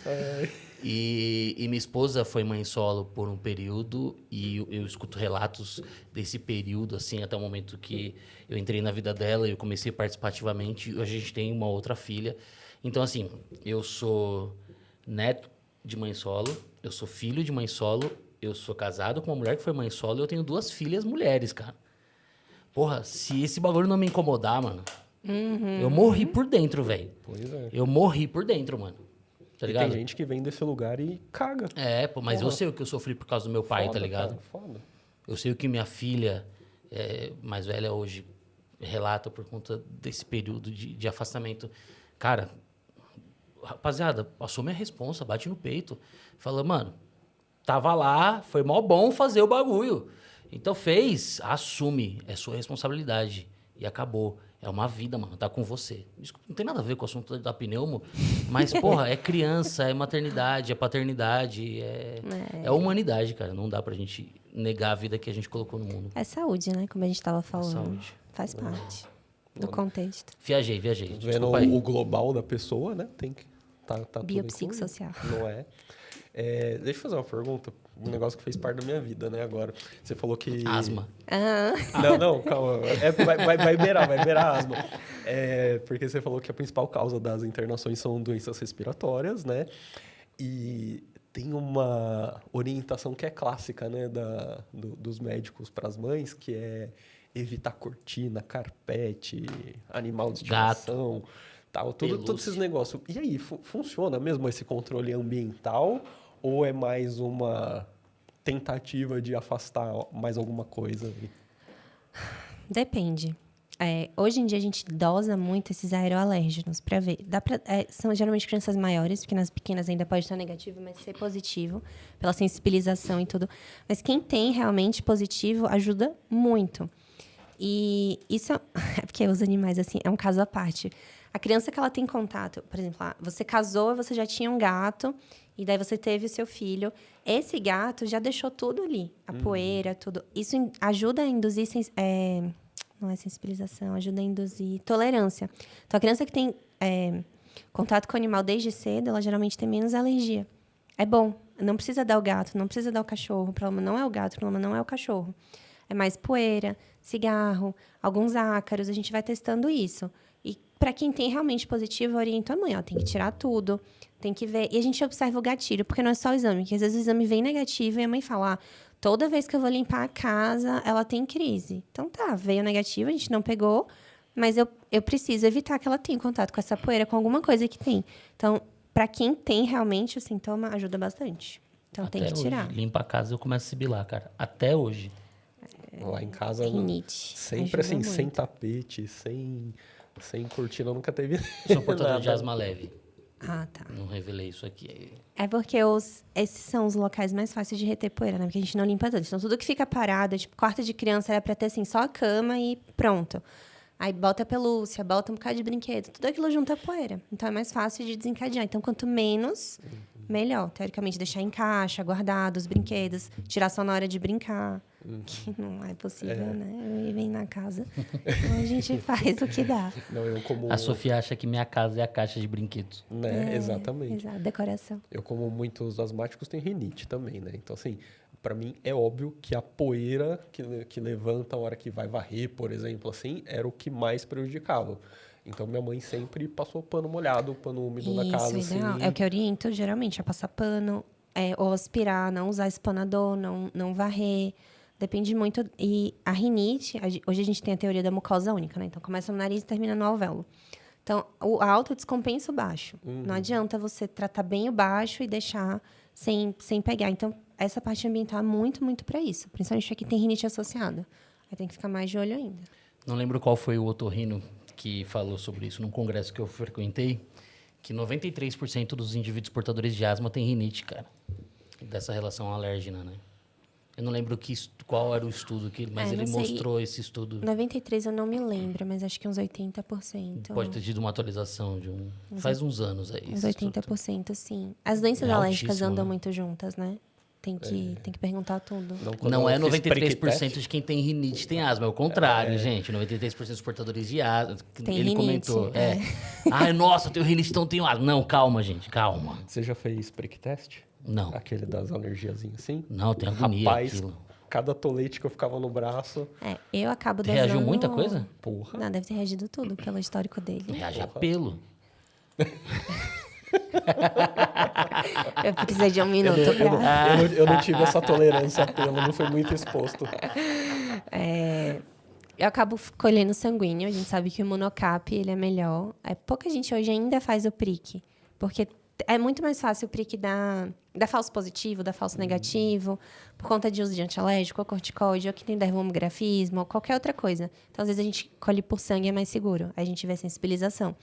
E minha esposa foi mãe solo por um período e eu escuto relatos desse período, assim, até o momento que eu entrei na vida dela e eu comecei a participar ativamente. E hoje a gente tem uma outra filha. Então, assim, eu sou neto de mãe solo, eu sou filho de mãe solo, eu sou casado com uma mulher que foi mãe solo e eu tenho 2 filhas mulheres, cara. Porra, se esse bagulho não me incomodar, mano, eu morri por dentro, velho. Pois é. Eu morri por dentro, mano. Tá E ligado? tem gente que vem desse lugar e caga. É, pô, mas Porra. eu sei o que eu sofri por causa do meu pai, Foda, tá ligado? cara, foda. Eu sei o que minha filha, mais velha hoje, relata por conta desse período de afastamento. Cara, rapaziada, passou minha responsa, bate no peito. Fala, mano, tava lá, foi mó bom fazer o bagulho. Então fez, assume, é sua responsabilidade. E acabou. É uma vida, mano, tá com você. Isso não tem nada a ver com o assunto da pneumo, mas, porra, é criança, é maternidade, é paternidade, é humanidade, cara. Não dá pra gente negar a vida que a gente colocou no mundo. É saúde, né? Como a gente estava falando. saúde. Faz parte do contexto. Viajei. Vendo Desculpa aí. o global da pessoa, né? Tem que tá tudo Biopsicossocial. incluído, não é? Deixa eu fazer uma pergunta. Um negócio que fez parte da minha vida, né? Agora, você falou que... Asma. Não, calma. Vai beirar asma. Porque você falou que a principal causa das internações são doenças respiratórias, né? E tem uma orientação que é clássica, né? Dos médicos para as mães, que é evitar cortina, carpete, animal de estimação, tal, todos esses negócios. E aí, funciona mesmo esse controle ambiental ou é mais uma tentativa de afastar mais alguma coisa? Depende. Hoje em dia a gente dosa muito esses aeroalérgenos para ver. São geralmente crianças maiores, porque nas pequenas ainda pode estar negativo, mas ser positivo, pela sensibilização e tudo. Mas quem tem realmente positivo ajuda muito. E isso é porque os animais, assim, é um caso à parte. A criança que ela tem contato, por exemplo, você casou, você já tinha um gato, e daí você teve o seu filho. Esse gato já deixou tudo ali, a poeira, tudo. Isso ajuda a induzir, não é sensibilização, ajuda a induzir tolerância. Então, a criança que tem contato com o animal desde cedo, ela geralmente tem menos alergia. É bom, não precisa dar o gato, não precisa dar o cachorro. O problema não é o gato, o problema não é o cachorro. É mais poeira, cigarro, alguns ácaros, a gente vai testando isso. E para quem tem realmente positivo, eu oriento a mãe, tem que tirar tudo, tem que ver. E a gente observa o gatilho, porque não é só o exame, que às vezes o exame vem negativo e a mãe fala, toda vez que eu vou limpar a casa, ela tem crise. Então tá, veio negativo, a gente não pegou, mas eu preciso evitar que ela tenha contato com essa poeira, com alguma coisa que tem. Então, para quem tem realmente o sintoma, ajuda bastante. Então Até tem que tirar. hoje, limpa a casa eu começo a sibilar, cara. Até hoje. Lá em casa, Rinite. sempre assim, Ajuda sem muito. tapete, sem cortina, nunca teve Eu sou portador nada. de asma leve. Ah, tá. Não revelei isso aqui. É porque esses são os locais mais fáceis de reter poeira, né? Porque a gente não limpa tudo. Então, tudo que fica parado, tipo, quarto de criança era pra ter, assim, só a cama e pronto. Aí, bota pelúcia, bota um bocado de brinquedo. Tudo aquilo junta poeira. Então, é mais fácil de desencadear. Então, quanto menos, melhor. Teoricamente, deixar em caixa, guardado os brinquedos. Tirar só na hora de brincar. Que não é possível, né? E vem na casa. Então, a gente faz o que dá. Não, eu como... A Sofia acha que minha casa é a caixa de brinquedos. Né, exatamente. Exato, decoração. Eu, como muitos asmáticos, tenho rinite também, né? Então, assim, para mim é óbvio que a poeira que levanta a hora que vai varrer, por exemplo, assim, era o que mais prejudicava. Então, minha mãe sempre passou pano molhado, pano úmido na casa, Isso, ideal. assim. É o que eu oriento, geralmente, a passar pano, ou aspirar, não usar espanador, não varrer. Depende muito. E a rinite, hoje a gente tem a teoria da mucosa única, né? Então, começa no nariz e termina no alvéolo. Então, o alto descompensa o baixo. Não adianta você tratar bem o baixo e deixar sem pegar. Então, essa parte ambiental é muito, muito para isso. Principalmente aqui tem rinite associada. Aí tem que ficar mais de olho ainda. Não lembro qual foi o otorrino que falou sobre isso num congresso que eu frequentei, que 93% dos indivíduos portadores de asma têm rinite, cara. Dessa relação alérgena, né? Eu não lembro qual era o estudo, mas ele não sei. mostrou esse estudo. 93 eu não me lembro, mas acho que uns 80%. Pode ter tido uma atualização faz uns anos aí. Uns esse estudo. 80%, sim. As doenças É alérgicas altíssimo, andam né? muito juntas, né? Tem que perguntar tudo. quando Não eu é fiz 93% prick-test, de quem tem rinite tem asma, é o contrário, gente. 93% dos portadores de asma. Tem Ele rinite, comentou. Ai, nossa, eu tenho rinite, então eu tenho asma. Não, calma, gente, calma. Você já fez prick-test? Não. Aquele das alergiazinhas assim? Não, tem agonia Rapaz, aquilo. cada tolete que eu ficava no braço, Eu acabo dosando... Reagiu muita coisa? porra. Não, deve ter reagido tudo pelo histórico dele. Reage a pelo. Eu precisei de um minuto Eu não, pra... eu não tive essa tolerância a pelo, não foi muito exposto. Eu acabo colhendo sanguíneo. A gente sabe que o monocap, ele é melhor. Pouca gente hoje ainda faz o prick. Porque é muito mais fácil o prick dar falso positivo, dar falso negativo, por conta de uso de antialérgico, ou corticoide, ou que tem dermografismo, ou qualquer outra coisa. Então, às vezes, a gente colhe por sangue, é mais seguro. Aí a gente vê sensibilização.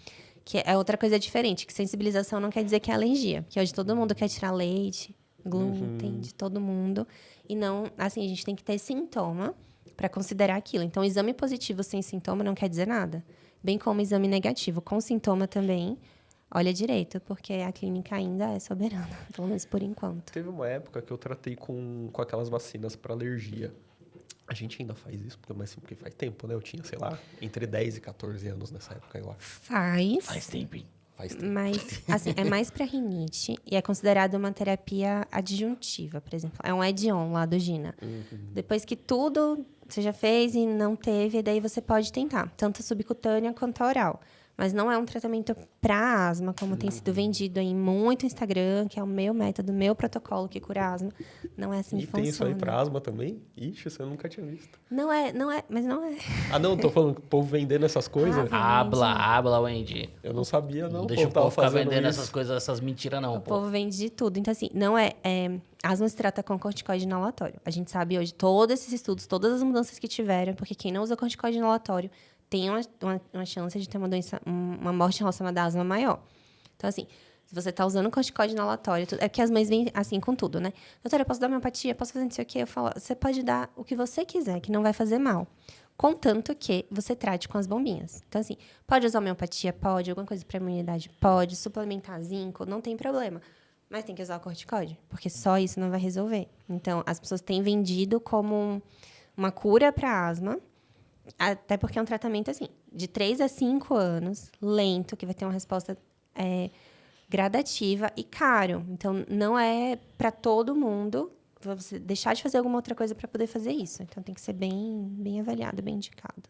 Que é outra coisa diferente, que sensibilização não quer dizer que é alergia. Porque hoje todo mundo quer tirar leite, glúten, de todo mundo. E não, assim, a gente tem que ter sintoma para considerar aquilo. Então, exame positivo sem sintoma não quer dizer nada. Bem como exame negativo com sintoma também, olha direito, porque a clínica ainda é soberana, pelo menos por enquanto. Teve uma época que eu tratei com aquelas vacinas para alergia. A gente ainda faz isso, porque faz tempo, né? Eu tinha, sei lá, entre 10 e 14 anos nessa época, eu acho. Faz tempo, hein? Faz tempo. mas, assim, é mais para rinite e é considerado uma terapia adjuntiva, por exemplo. É um add-on lá do Gina. Depois que tudo você já fez e não teve, daí você pode tentar, tanto subcutânea quanto oral. Mas não é um tratamento para asma, como tem sido vendido aí muito no Instagram, que é o meu método, meu protocolo que cura asma. Não é assim que E funciona. tem isso aí pra asma também? Ixi, isso eu nunca tinha visto. Não é, mas não é. Ah, não, tô falando que o povo vendendo essas coisas. Habla, Wendy. Eu não sabia, não. Não deixa o tava povo ficar fazendo vendendo isso. essas coisas, essas mentiras, não, O pô. povo vende de tudo. Então, assim, não é... asma se trata com corticoide inalatório. A gente sabe hoje, todos esses estudos, todas as mudanças que tiveram, porque quem não usa corticoide inalatório tem uma chance de ter uma doença, uma morte relacionada à asma maior. Então, assim, se você está usando corticoide inalatório, é porque as mães vêm assim com tudo, né? Doutora, eu posso dar homeopatia? Posso fazer não sei o quê? Eu falo, você pode dar o que você quiser, que não vai fazer mal. Contanto que você trate com as bombinhas. Então, assim, pode usar homeopatia? Pode. Alguma coisa para imunidade? Pode. Suplementar zinco? Não tem problema. Mas tem que usar o corticoide, porque só isso não vai resolver. Então, as pessoas têm vendido como uma cura para asma, até porque é um tratamento, assim, de 3 a 5 anos, lento, que vai ter uma resposta gradativa e caro. Então, não é para todo mundo você deixar de fazer alguma outra coisa para poder fazer isso. Então, tem que ser bem avaliado, bem indicado.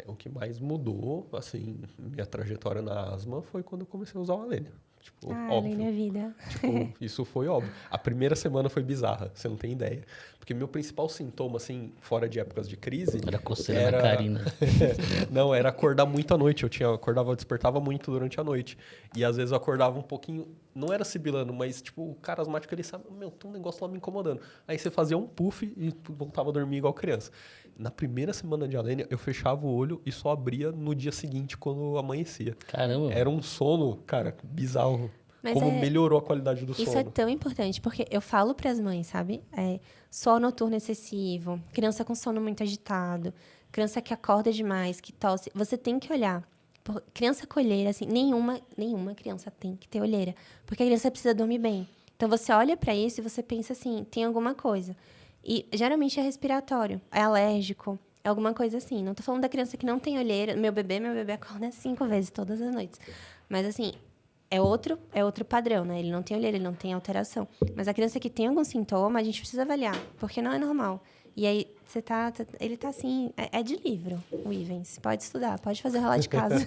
O que mais mudou, assim, minha trajetória na asma foi quando eu comecei a usar o Alênia. Tipo, óbvio. Além da vida. Tipo, isso foi óbvio. A primeira semana foi bizarra, você não tem ideia. Porque meu principal sintoma, assim, fora de épocas de crise... Era coceira na Karina. Não, era acordar muito à noite. Eu despertava muito durante a noite. E às vezes eu acordava um pouquinho... Não era sibilando, mas, tipo, o cara asmático, ele sabe... Meu, tem um negócio lá me incomodando. Aí você fazia um puff e voltava a dormir igual criança. Na primeira semana de Alênia, eu fechava o olho e só abria no dia seguinte, quando amanhecia. Caramba. Era um sono, cara, bizarro. Mas Como melhorou a qualidade do Isso sono. é tão importante, porque eu falo para as mães, sabe? Sono noturno excessivo, criança com sono muito agitado, criança que acorda demais, que tosse. Você tem que olhar. Criança com olheira, assim, nenhuma criança tem que ter olheira, porque a criança precisa dormir bem. Então, você olha para isso e você pensa assim, tem alguma coisa. E, geralmente, é respiratório, é alérgico, é alguma coisa assim. Não tô falando da criança que não tem olheira. Meu bebê acorda 5 vezes todas as noites. Mas, assim... É outro padrão, né? Ele não tem olheira, ele não tem alteração. Mas a criança que tem algum sintoma, a gente precisa avaliar, porque não é normal. E aí, ele tá assim, é de livro, o Ivens. Pode estudar, pode fazer rolar de casa.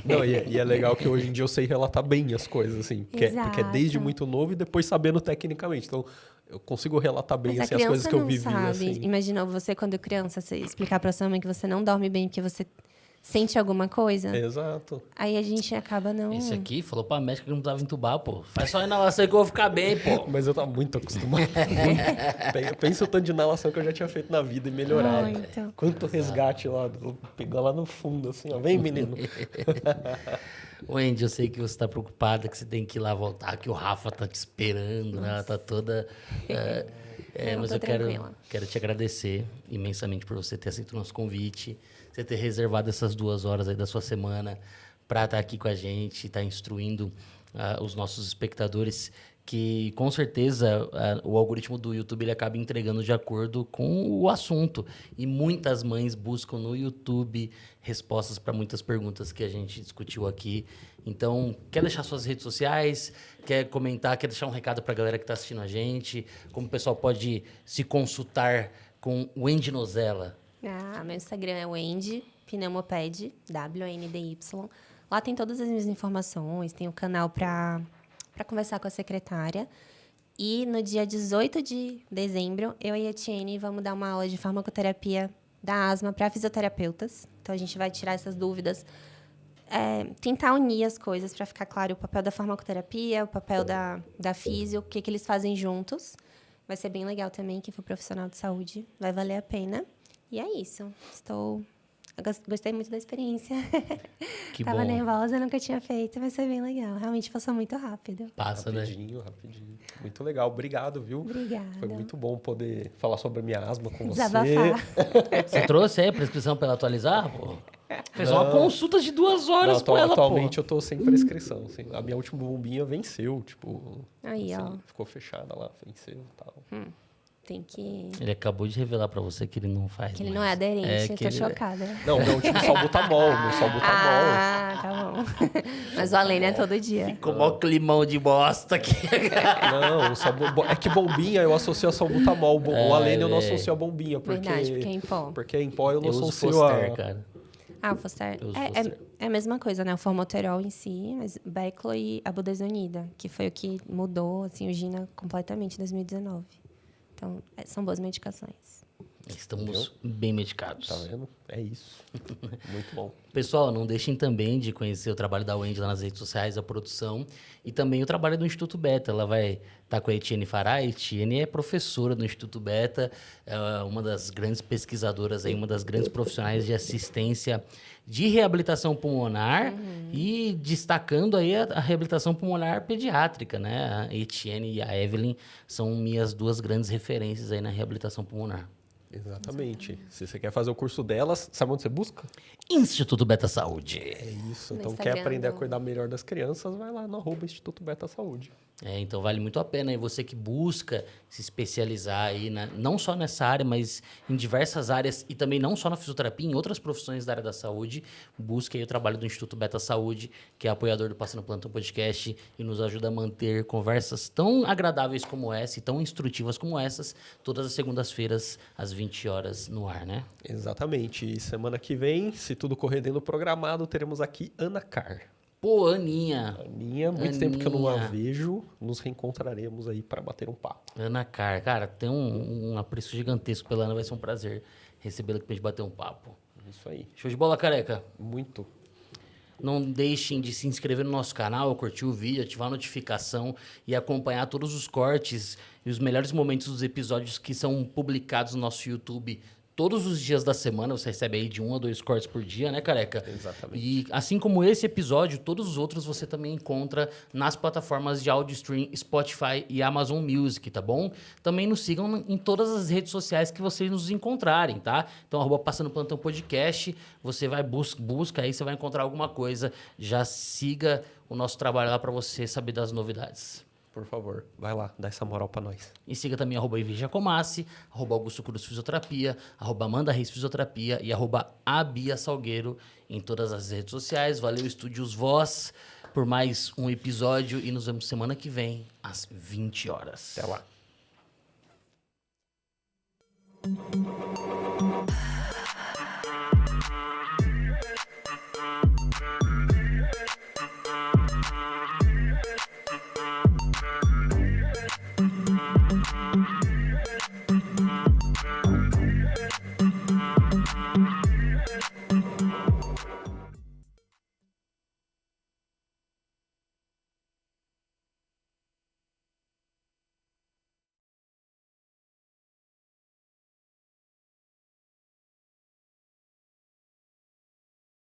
Não, e é legal que hoje em dia eu sei relatar bem as coisas, assim. Porque é desde muito novo e depois sabendo tecnicamente. Então, eu consigo relatar bem assim, as coisas que eu vivi. Assim. Imagina você, quando criança, você explicar pra sua mãe que você não dorme bem porque você... sente alguma coisa. Exato. Aí a gente acaba não... Esse aqui falou pra médica que não precisava entubar, pô. Faz só inalação que eu vou ficar bem, pô. Mas eu tava muito acostumado. Pensa o tanto de inalação que eu já tinha feito na vida e melhorado. Então. Quanto resgate lá, pegar lá no fundo, assim, ó. Vem, menino. Wendy, eu sei que você tá preocupada, que você tem que ir lá voltar, que o Rafa tá te esperando, né? Ela tá toda... Mas tô eu tranquila. quero te agradecer imensamente por você ter aceito o nosso convite, você ter reservado essas 2 horas aí da sua semana para estar aqui com a gente, estar instruindo os nossos espectadores, que com certeza o algoritmo do YouTube ele acaba entregando de acordo com o assunto. E muitas mães buscam no YouTube respostas para muitas perguntas que a gente discutiu aqui. Então, quer deixar suas redes sociais? Quer comentar? Quer deixar um recado para a galera que está assistindo a gente? Como o pessoal pode se consultar com o Wendy Nozella? Meu Instagram é Wendy Pneumoped, WNDY. Lá tem todas as minhas informações, tem o canal para conversar com a secretária. E no dia 18 de dezembro, eu e a Etienne vamos dar uma aula de farmacoterapia da asma para fisioterapeutas. Então, a gente vai tirar essas dúvidas, tentar unir as coisas para ficar claro o papel da farmacoterapia, o papel da fisio, o que eles fazem juntos. Vai ser bem legal também, quem for profissional de saúde, vai valer a pena. E é isso. Eu gostei muito da experiência. Que Tava bom. nervosa, nunca tinha feito, vai ser bem legal. Realmente passou muito rápido. Passa, né? Rapidinho. Muito legal. Obrigado, viu? Obrigada. Foi muito bom poder falar sobre a minha asma com você. Desabafar. Você trouxe aí a prescrição para ela atualizar? Pô? Fez uma consulta de 2 horas com ela, atualmente pô. eu tô sem prescrição. Assim. A minha última bombinha venceu, tipo... Aí, assim, ó. ficou fechada lá, venceu e tal. Tem que... Ele acabou de revelar para você que ele não faz Que ele mais. não é aderente, que eu ele- tô chocada. Não, meu último salbutamol, Tá bom. Mas o Alene é todo dia. Ficou mó climão de bosta aqui. Não, é que bombinha eu associo a salbutamol. O Alene eu não velho. associo a bombinha, porque... Verdade, porque é em pó. Porque em pó eu não Eu uso associo Foster, a... cara. O Foster Eu uso Foster. é a mesma coisa, né? O formoterol em si, mas Beclo e a budesonida, que foi o que mudou, assim, o Gina completamente em 2019. Então, são boas medicações. Estamos bem medicados. Tá vendo? É isso. Muito bom. Pessoal, não deixem também de conhecer o trabalho da Wendy lá nas redes sociais, a produção, e também o trabalho do Instituto Beta. Ela vai estar com a Etienne Fará. A Etienne é professora do Instituto Beta, é uma das grandes pesquisadoras, aí, uma das grandes profissionais de assistência de reabilitação pulmonar e destacando aí a reabilitação pulmonar pediátrica, né? A Etienne e a Evelyn são minhas 2 grandes referências aí na reabilitação pulmonar. Exatamente. Se você quer fazer o curso delas, sabe onde você busca? Instituto Beta Saúde. É isso. No Então, Instagram quer aprender a do- cuidar melhor das crianças, vai lá no @Instituto Beta Saúde. Então vale muito a pena. E você que busca se especializar aí, não só nessa área, mas em diversas áreas, e também não só na fisioterapia, em outras profissões da área da saúde, busque aí o trabalho do Instituto Beta Saúde, que é apoiador do Passando Plantão Podcast e nos ajuda a manter conversas tão agradáveis como essa e tão instrutivas como essas, todas as segundas-feiras, às 20 horas no ar, né? Exatamente. E semana que vem, se tudo correr dentro do programado, teremos aqui Ana Carr. Pô, Aninha. Aninha, muito tempo que eu não a Aninha. vejo. Nos reencontraremos aí para bater um papo. Ana Carr, cara, tem um apreço gigantesco pela Ana, vai ser um prazer recebê-la aqui pra gente bater um papo. Isso aí. Show de bola, careca? Muito. Não deixem de se inscrever no nosso canal, curtir o vídeo, ativar a notificação e acompanhar todos os cortes e os melhores momentos dos episódios que são publicados no nosso YouTube todos os dias da semana. Você recebe aí de 1 a 2 cortes por dia, né, careca? Exatamente. E assim como esse episódio, todos os outros você também encontra nas plataformas de áudio stream Spotify e Amazon Music, tá bom? Também nos sigam em todas as redes sociais que vocês nos encontrarem, tá? Então, @Passando Plantão Podcast, você vai busca aí, você vai encontrar alguma coisa. Já siga o nosso trabalho lá para você saber das novidades. Por favor, vai lá, dá essa moral pra nós. E siga também @Ivijacomassi, @Augusto Cruz Fisioterapia, @Amanda Reis Fisioterapia e @Abia Salgueiro em todas as redes sociais. Valeu, Estúdios Voz, por mais um episódio e nos vemos semana que vem, às 20 horas. Até lá.